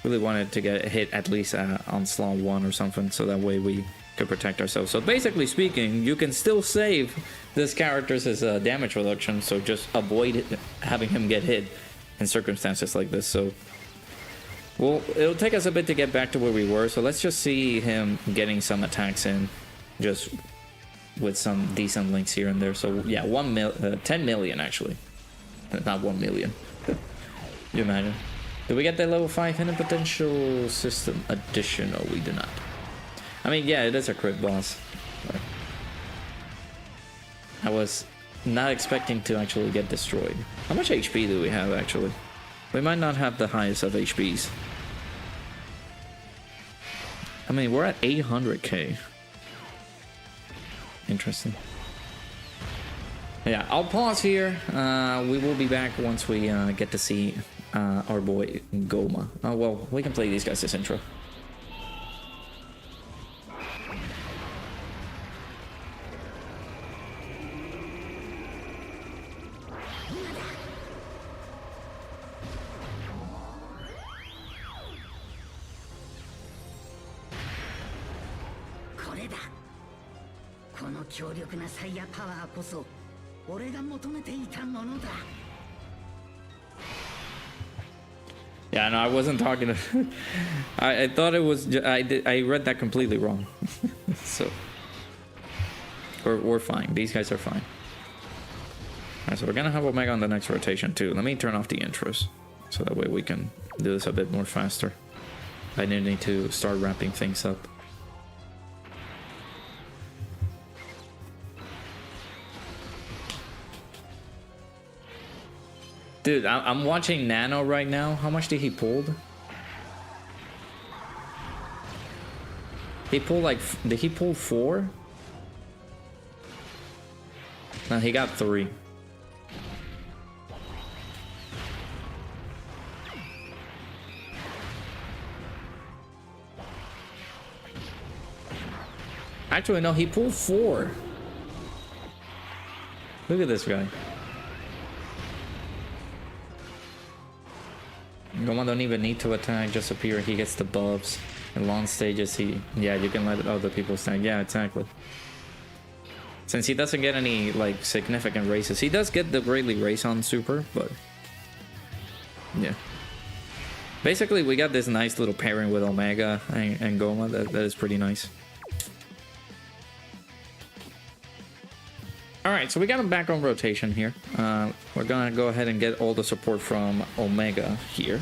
Really wanted to get hit at least on slot 1 or something, so that way we could protect ourselves. So basically speaking, you can still save this character's damage reduction, so just avoid having him get hit in circumstances like this. So well, it'll take us a bit to get back to where we were, so let's just see him getting some attacks in, just with some decent links here and there. So yeah, 10 million actually, not 1 million. You imagine? Did we get that level 5 hidden potential system addition? No, we did not. I mean, yeah, it is a crit boss. But I was not expecting to actually get destroyed. How much HP do we have actually? We might not have the highest of HPs. I mean, we're at 800k. Interesting. Yeah, I'll pause here. We will be back once we get to see our boy GOMAH. Oh, well, we can play these guys this intro. Yeah, no, I wasn't talking to... I thought it was... I read that completely wrong. So... We're fine. These guys are fine. Alright, so we're gonna have Omega on the next rotation too. Let me turn off the intros, so that way we can do this a bit more faster. I need to start wrapping things up. Dude, I'm watching Nano right now. How much did he pull? He pulled like... Did he pull 4? No, he got 3. Actually, no, he pulled 4. Look at this guy. GOMAH don't even need to attack, just appear. He gets the buffs. In long stages, yeah, you can let other people stand. Yeah, exactly. Since he doesn't get any like significant races, he does get the greatly race on super, but yeah. Basically, we got this nice little pairing with Omega and GOMAH. That is pretty nice. All right, so we got him back on rotation here. We're gonna go ahead and get all the support from Omega here.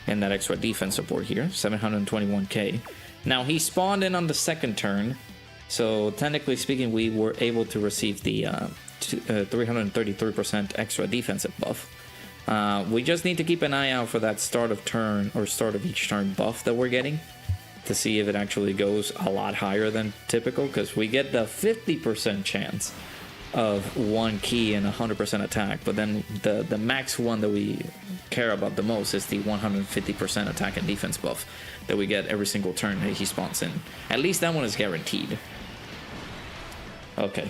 And that extra defense support here, 721k. Now, he spawned in on the second turn, so technically speaking, we were able to receive the 333% extra defensive buff. We just need to keep an eye out for that start of turn, or start of each turn buff that we're getting, to see if it actually goes a lot higher than typical, because we get the 50% chance of 1 key and 100% attack, but then the max one that we care about the most is the 150% attack and defense buff that we get every single turn that he spawns in. At least that one is guaranteed. Okay.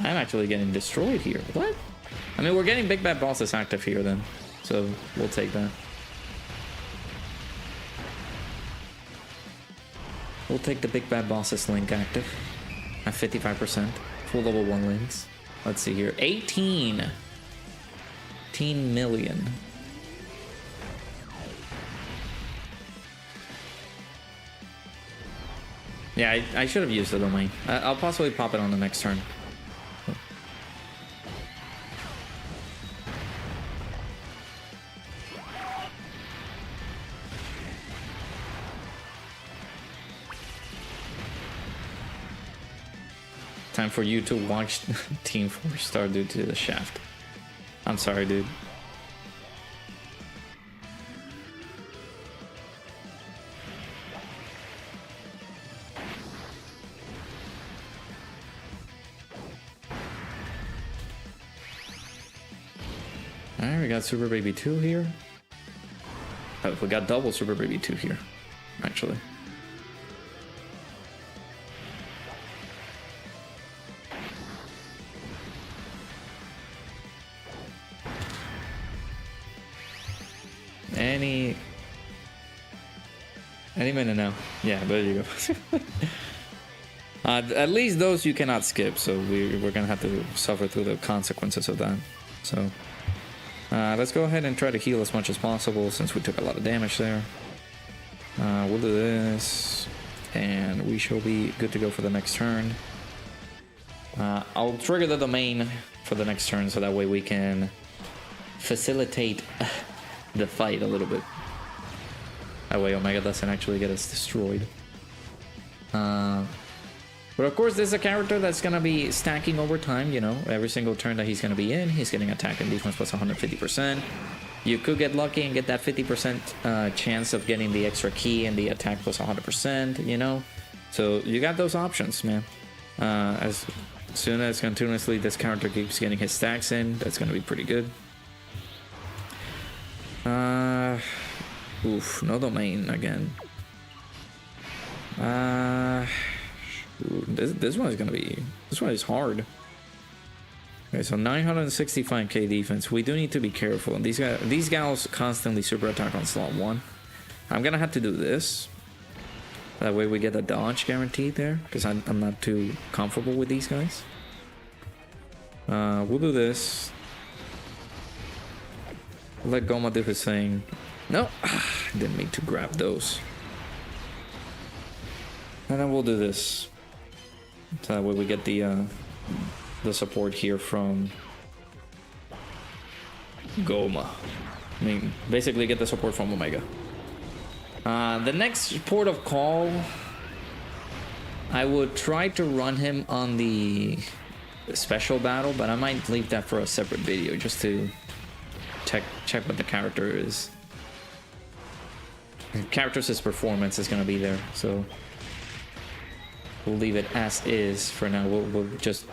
I'm actually getting destroyed here. What? I mean, we're getting big bad bosses active here then, so we'll take that. We'll take the big bad bosses link active at 55%. Full level 1 links. Let's see here. 18 million. Yeah, I should have used the domain. I'll possibly pop it on the next turn. Time for you to watch Team 4-star due to the shaft. I'm sorry, dude. Alright, we got Super Baby 2 here. Oh, we got double Super Baby 2 here, actually. Any minute now. Yeah, there you go. At least those you cannot skip, so we're gonna have to suffer through the consequences of that. So let's go ahead and try to heal as much as possible since we took a lot of damage there. We'll do this, and we shall be good to go for the next turn. I'll trigger the domain for the next turn so that way we can facilitate the fight a little bit. That way Omega doesn't actually get us destroyed. But of course, this is a character that's going to be stacking over time, you know. Every single turn that he's going to be in, he's getting attack and defense plus 150%. You could get lucky and get that 50% chance of getting the extra key and the attack plus 100%, you know. So you got those options, man. As soon as continuously this character keeps getting his stacks in, that's going to be pretty good. Oof, no domain again. This one is gonna be. This one is hard. Okay, so 965k defense. We do need to be careful. These gals constantly super attack on slot 1. I'm gonna have to do this. That way we get a dodge guaranteed there, because I'm not too comfortable with these guys. We'll do this. Let GOMAH do his thing. No, didn't mean to grab those. And then we'll do this. So that way we get the support here from GOMAH. I mean, basically get the support from Omega. The next port of call, I would try to run him on the special battle, but I might leave that for a separate video just to check what the character is. The character's performance is going to be there, so we'll leave it as is for now. We'll just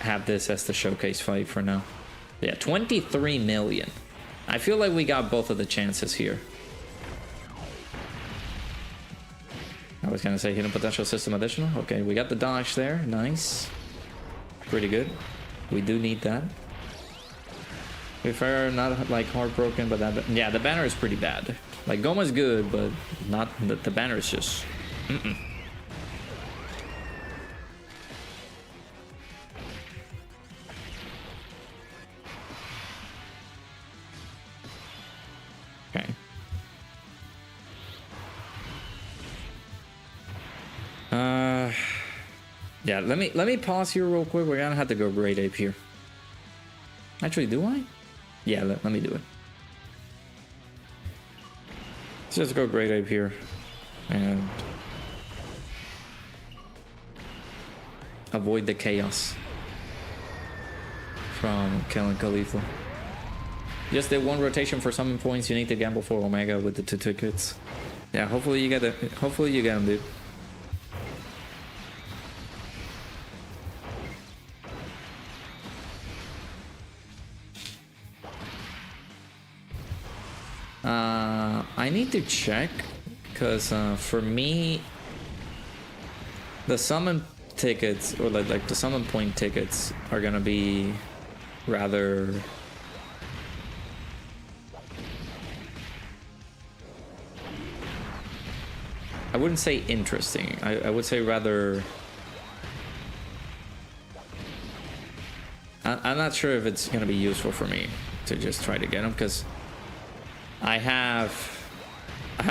have this as the showcase fight for now. Yeah, 23 million. I feel like we got both of the chances here. was gonna say hidden potential system additional. Okay, we got the dodge there. Nice. Pretty good. We do need that. If I'm not like heartbroken, but that, yeah, the banner is pretty bad. Like GOMAH's good, but not the banner is just. Okay. Yeah, let me pause here real quick. We're gonna have to go Great Ape here. Actually, do I? Yeah, let me do it. Let's just go Great Ape here. And avoid the chaos from killing Khalifa. Just did one rotation for summon points. You need to gamble for Omega with the 2 tickets. Yeah, hopefully you get it. Hopefully you get them, dude. I need to check, because for me, the summon tickets, or like the summon point tickets, are gonna be rather I wouldn't say interesting. I would say rather I'm not sure if it's gonna be useful for me to just try to get them, because I have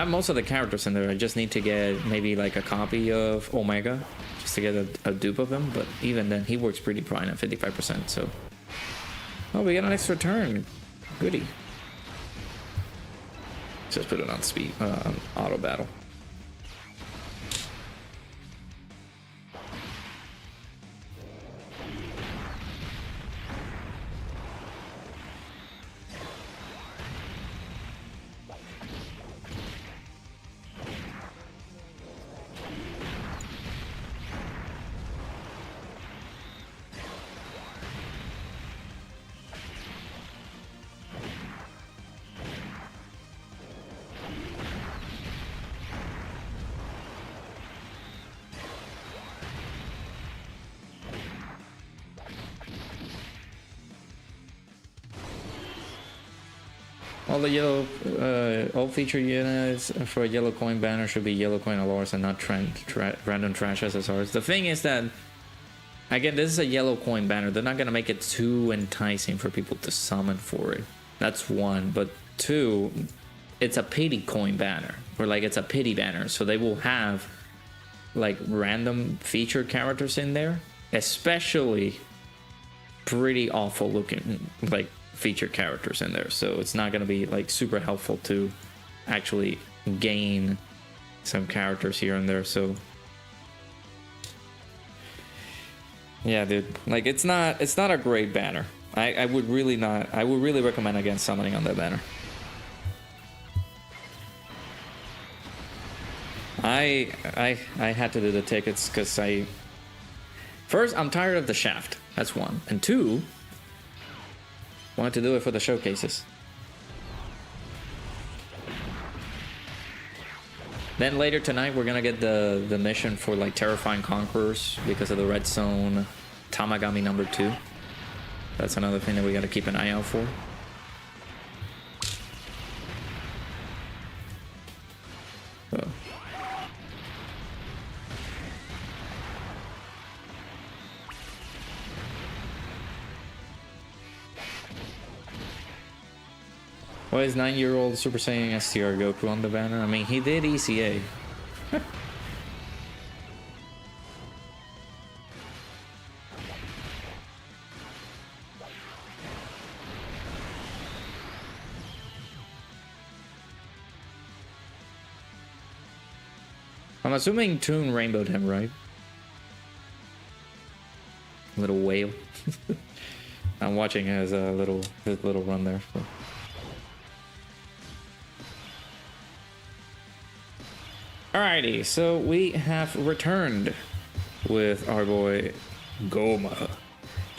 most of the characters in there. I just need to get maybe like a copy of Omega just to get a dupe of him, but even then he works pretty fine at 55%. So, oh, we got an extra turn. Goody. Just put it on speed, auto battle. All the yellow, all feature units for a yellow coin banner should be yellow coin alarms and not random trash SSRs. The thing is that, again, this is a yellow coin banner. They're not going to make it too enticing for people to summon for it. That's one. But two, it's a pity coin banner. Or like it's a pity banner. So they will have like random featured characters in there. Especially pretty awful looking, like, featured characters in there, so it's not going to be like super helpful to actually gain some characters here and there. So yeah, dude, like it's not a great banner. I would really recommend against summoning on that banner. I had to do the tickets because first, I'm tired of the shaft. That's one, and two, wanted to do it for the showcases. Then later tonight we're gonna get the mission for like Terrifying Conquerors because of the Red Zone Tamagami number 2. That's another thing that we gotta keep an eye out for. So. Why is 9-year-old Super Saiyan STR Goku on the banner? I mean, he did ECA. I'm assuming Toon rainbowed him, right? Little whale. I'm watching his little run there. So. Alrighty, so we have returned with our boy GOMAH.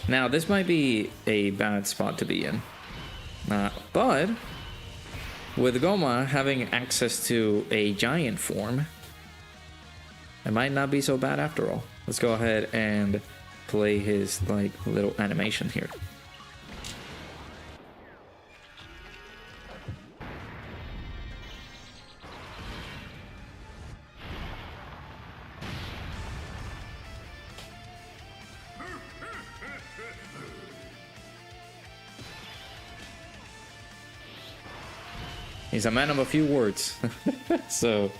Now, this might be a bad spot to be in, but with GOMAH having access to a giant form, It might not be so bad after all. Let's go ahead and play his like little animation here. He's a man of a few words. So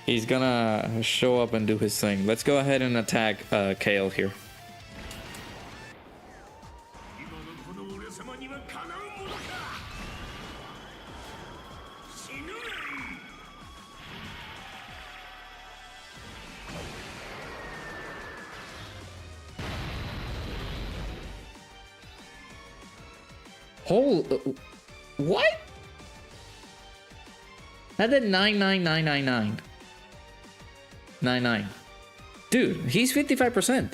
he's gonna show up and do his thing. Let's go ahead and attack Kale here. What? That did 99999. Dude, he's 55%.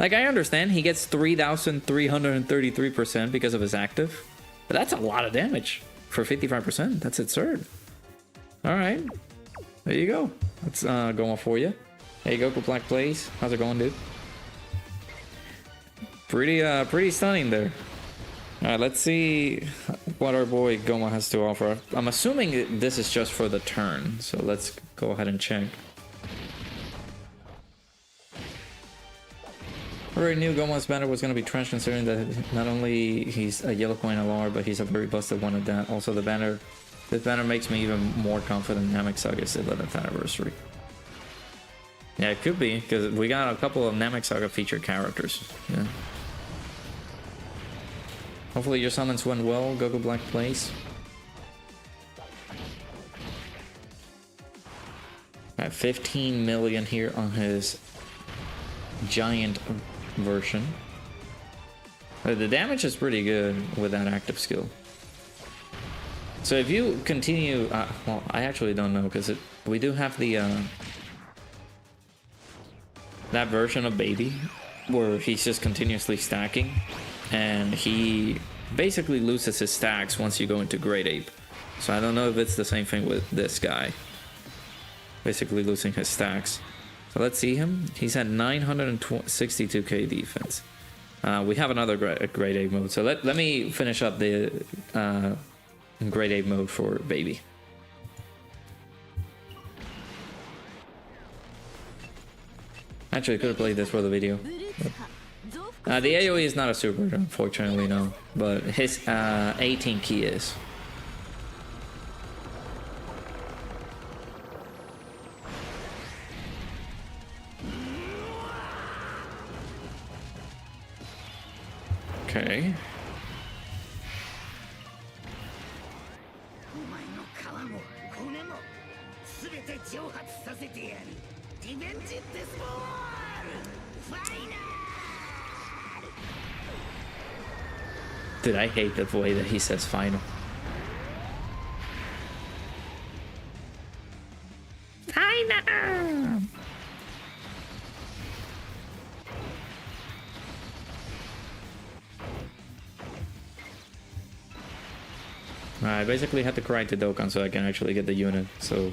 Like, I understand he gets 3,333% because of his active, but that's a lot of damage for 55%. That's absurd. All right, there you go. That's going for you. Hey, Goku Black plays. How's it going, dude? Pretty stunning there. All right, let's see what our boy GOMAH has to offer. I'm assuming this is just for the turn, so let's go ahead and check. I already knew GOMAH's banner was going to be trash, considering that not only he's a yellow coin LR, but he's a very busted one at that. Also, this banner makes me even more confident Namek Saga's 11th anniversary. Yeah, it could be, because we got a couple of Namek Saga featured characters. Yeah. Hopefully your summons went well, Goku Black plays. At 15 million here on his giant version. The damage is pretty good with that active skill. So if you continue, well, I actually don't know, because we do have the that version of Baby where he's just continuously stacking, and he basically loses his stacks once you go into Great Ape. So I don't know if it's the same thing with this guy, basically losing his stacks. So let's see him. He's at 962k defense. We have another Great Ape mode. So let me finish up the Great Ape mode for Baby. Actually, I could have played this for the video. The AoE is not a super, unfortunately, no. But his 18 key is. Okay. Dude, I hate the way that he says final. Final! I basically had to cry to Dokkan so I can actually get the unit. So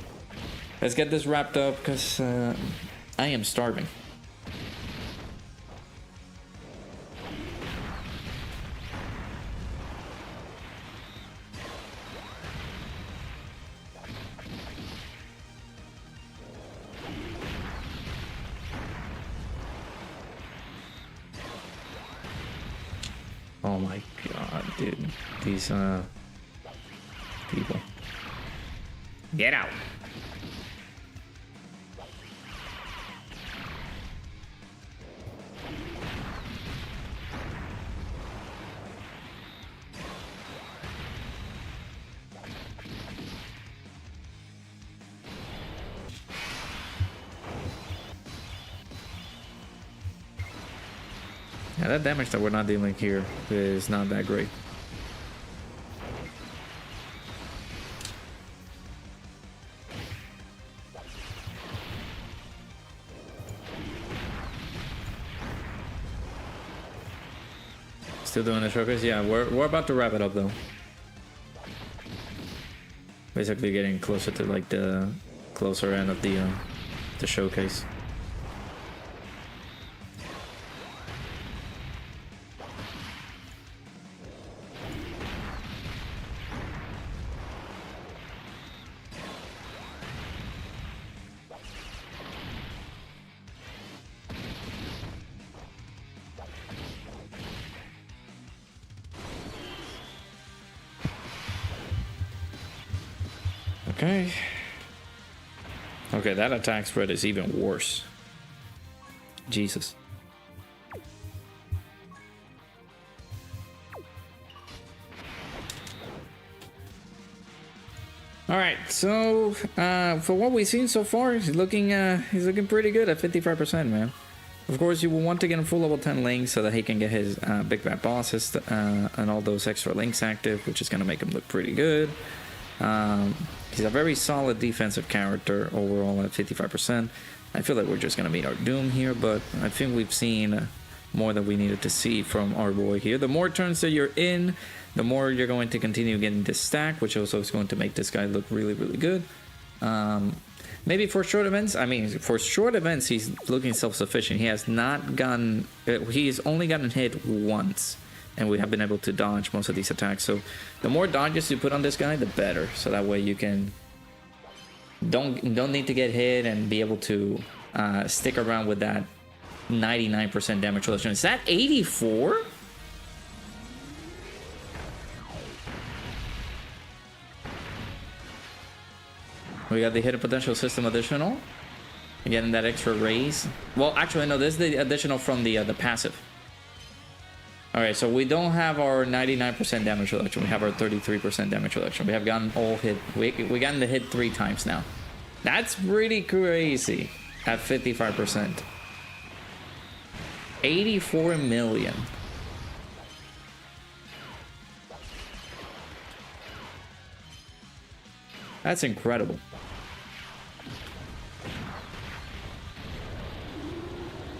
let's get this wrapped up, because I am starving. Oh my god, dude. These people. Get out. Yeah, that damage that we're not dealing here is not that great. Still doing the showcase? Yeah, we're about to wrap it up though. Basically getting closer to like the closer end of the showcase. Okay. Okay, that attack spread is even worse. Jesus. All right, so for what we've seen so far, he's looking pretty good at 55%, man. Of course, you will want to get him full level 10 links so that he can get his big bad bosses and all those extra links active, which is going to make him look pretty good. He's a very solid defensive character overall at 55%. I feel like we're just going to meet our doom here, but I think we've seen more than we needed to see from our boy here. The more turns that you're in, the more you're going to continue getting this stack, which also is going to make this guy look really, really good. Maybe for short events, I mean, for short events, he's looking self-sufficient. He has not gotten, he's only gotten hit once, and we have been able to dodge most of these attacks. So the more dodges you put on this guy, the better. So that way you can, don't need to get hit and be able to stick around with that 99% damage reduction. Is that 84? We got the hidden potential system additional. Getting that extra raise. Well, actually, no, this is the additional from the passive. All right, so we don't have our 99% damage reduction. We have our 33% damage reduction. We have gotten all hit. We gotten the hit 3 times now. That's pretty crazy at 55%. 84 million. That's incredible.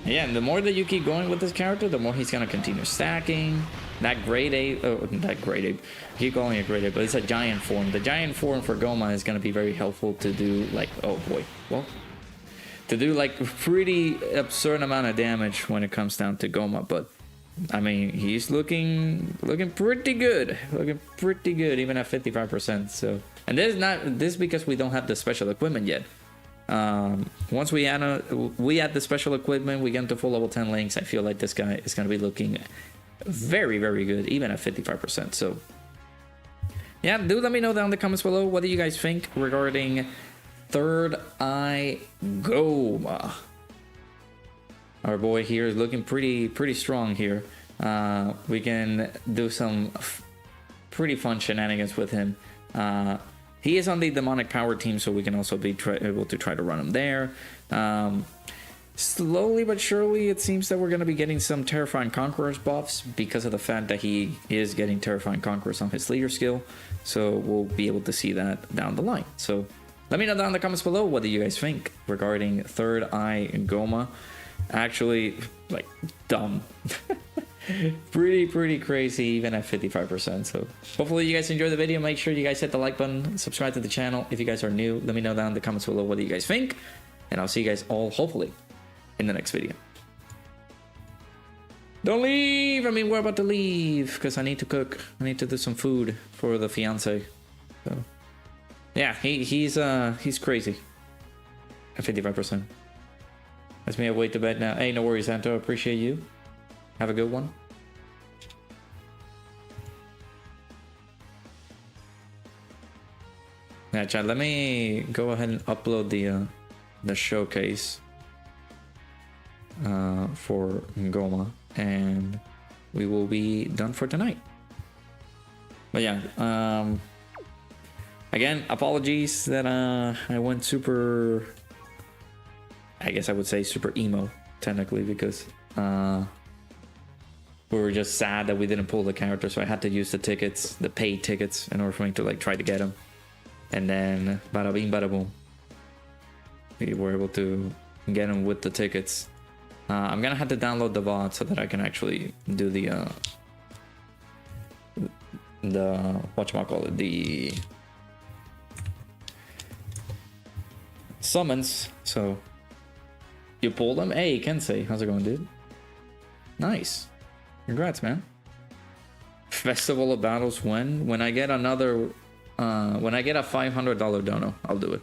Yeah, and the more that you keep going with this character, the more he's gonna continue stacking. That grade 8, oh, that grade 8. I keep calling it grade 8, but it's a giant form. The giant form for GOMAH is gonna be very helpful to do like, oh boy, well, to do like pretty absurd amount of damage when it comes down to GOMAH. But I mean, he's looking pretty good, even at 55%. So, and this is because we don't have the special equipment yet. Once we add the special equipment, we get into full level 10 links. I feel like this guy is going to be looking very, very good, even at 55%. So yeah, do let me know down in the comments below what do you guys think regarding Third Eye GOMAH. Our boy here is looking pretty strong here. We can do some pretty fun shenanigans with him. He is on the demonic power team, so we can also be able to try to run him there. Slowly but surely, it seems that we're going to be getting some Terrifying Conquerors buffs because of the fact that he is getting Terrifying Conquerors on his leader skill. So we'll be able to see that down the line. So let me know down in the comments below what do you guys think regarding Third Eye GOMAH. Actually, like, dumb. pretty crazy even at 55%. So hopefully you guys enjoyed the video. Make sure you guys hit the like button, subscribe to the channel if you guys are new. Let me know down in the comments below what do you guys think, and I'll see you guys all hopefully in the next video. Don't leave. I mean, we're about to leave because I need to cook. I need to do some food for the fiance. So yeah, he's crazy at 55%. That's me. I wait to bed now. Hey, no worries, Santo. Appreciate you. Have a good one. Yeah, chat. Let me go ahead and upload the showcase for GOMAH, and we will be done for tonight. But yeah, again, apologies that I went super. I guess I would say super emo technically because. We were just sad that we didn't pull the character, so I had to use the tickets, the paid tickets, in order for me to like try to get them. And then bada bing bada boom, we were able to get them with the tickets. I'm gonna have to download the VOD so that I can actually do the whatchamacallit, the summons. So you pull them. Hey Kensei, how's it going, dude? Nice. Congrats, man. Festival of Battles when I get another when I get a $500 dono, I'll do it.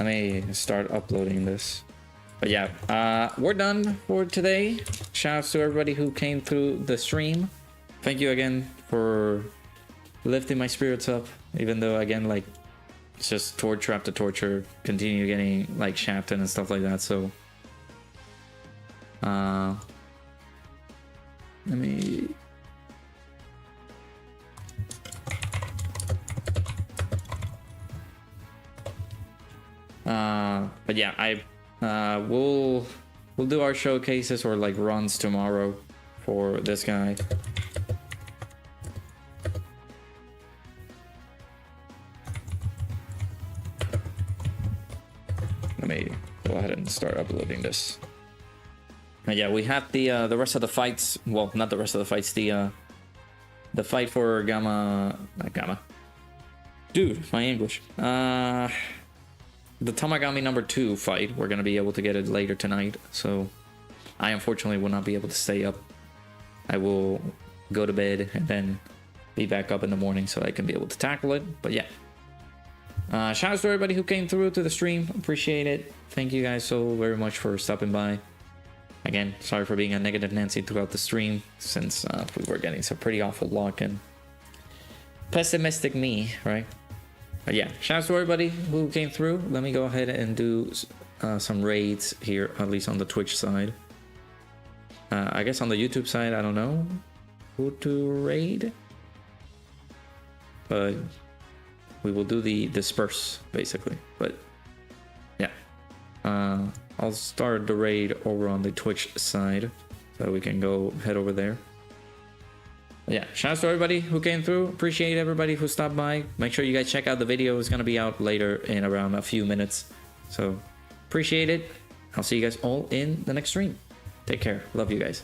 Let me start uploading this. But yeah, we're done for today. Shout out to everybody who came through the stream. Thank you again for lifting my spirits up, even though again, like, it's just torture after torture, continue getting like shafted and stuff like that. So let me but yeah, we'll do our showcases or like runs tomorrow for this guy. Let me go ahead and start uploading this. And yeah, we have the rest of the fights. Well, not the rest of the fights. The fight for Gamma, not Gamma. Dude, my English. The Tamagami number 2 fight. We're gonna be able to get it later tonight. So I unfortunately will not be able to stay up. I will go to bed and then be back up in the morning so I can be able to tackle it. But yeah. Shout out to everybody who came through to the stream. Appreciate it. Thank you guys so very much for stopping by. Again, sorry for being a negative Nancy throughout the stream, since we were getting some pretty awful luck and pessimistic me, right? But yeah, shout out to everybody who came through. Let me go ahead and do some raids here, at least on the Twitch side. I guess on the YouTube side, I don't know who to raid, but we will do the disperse basically. But yeah, I'll start the raid over on the Twitch side so we can go head over there. But yeah, shout out to everybody who came through. Appreciate everybody who stopped by. Make sure you guys check out the video. It's gonna be out later in around a few minutes. So appreciate it. I'll see you guys all in the next stream. Take care. Love you guys.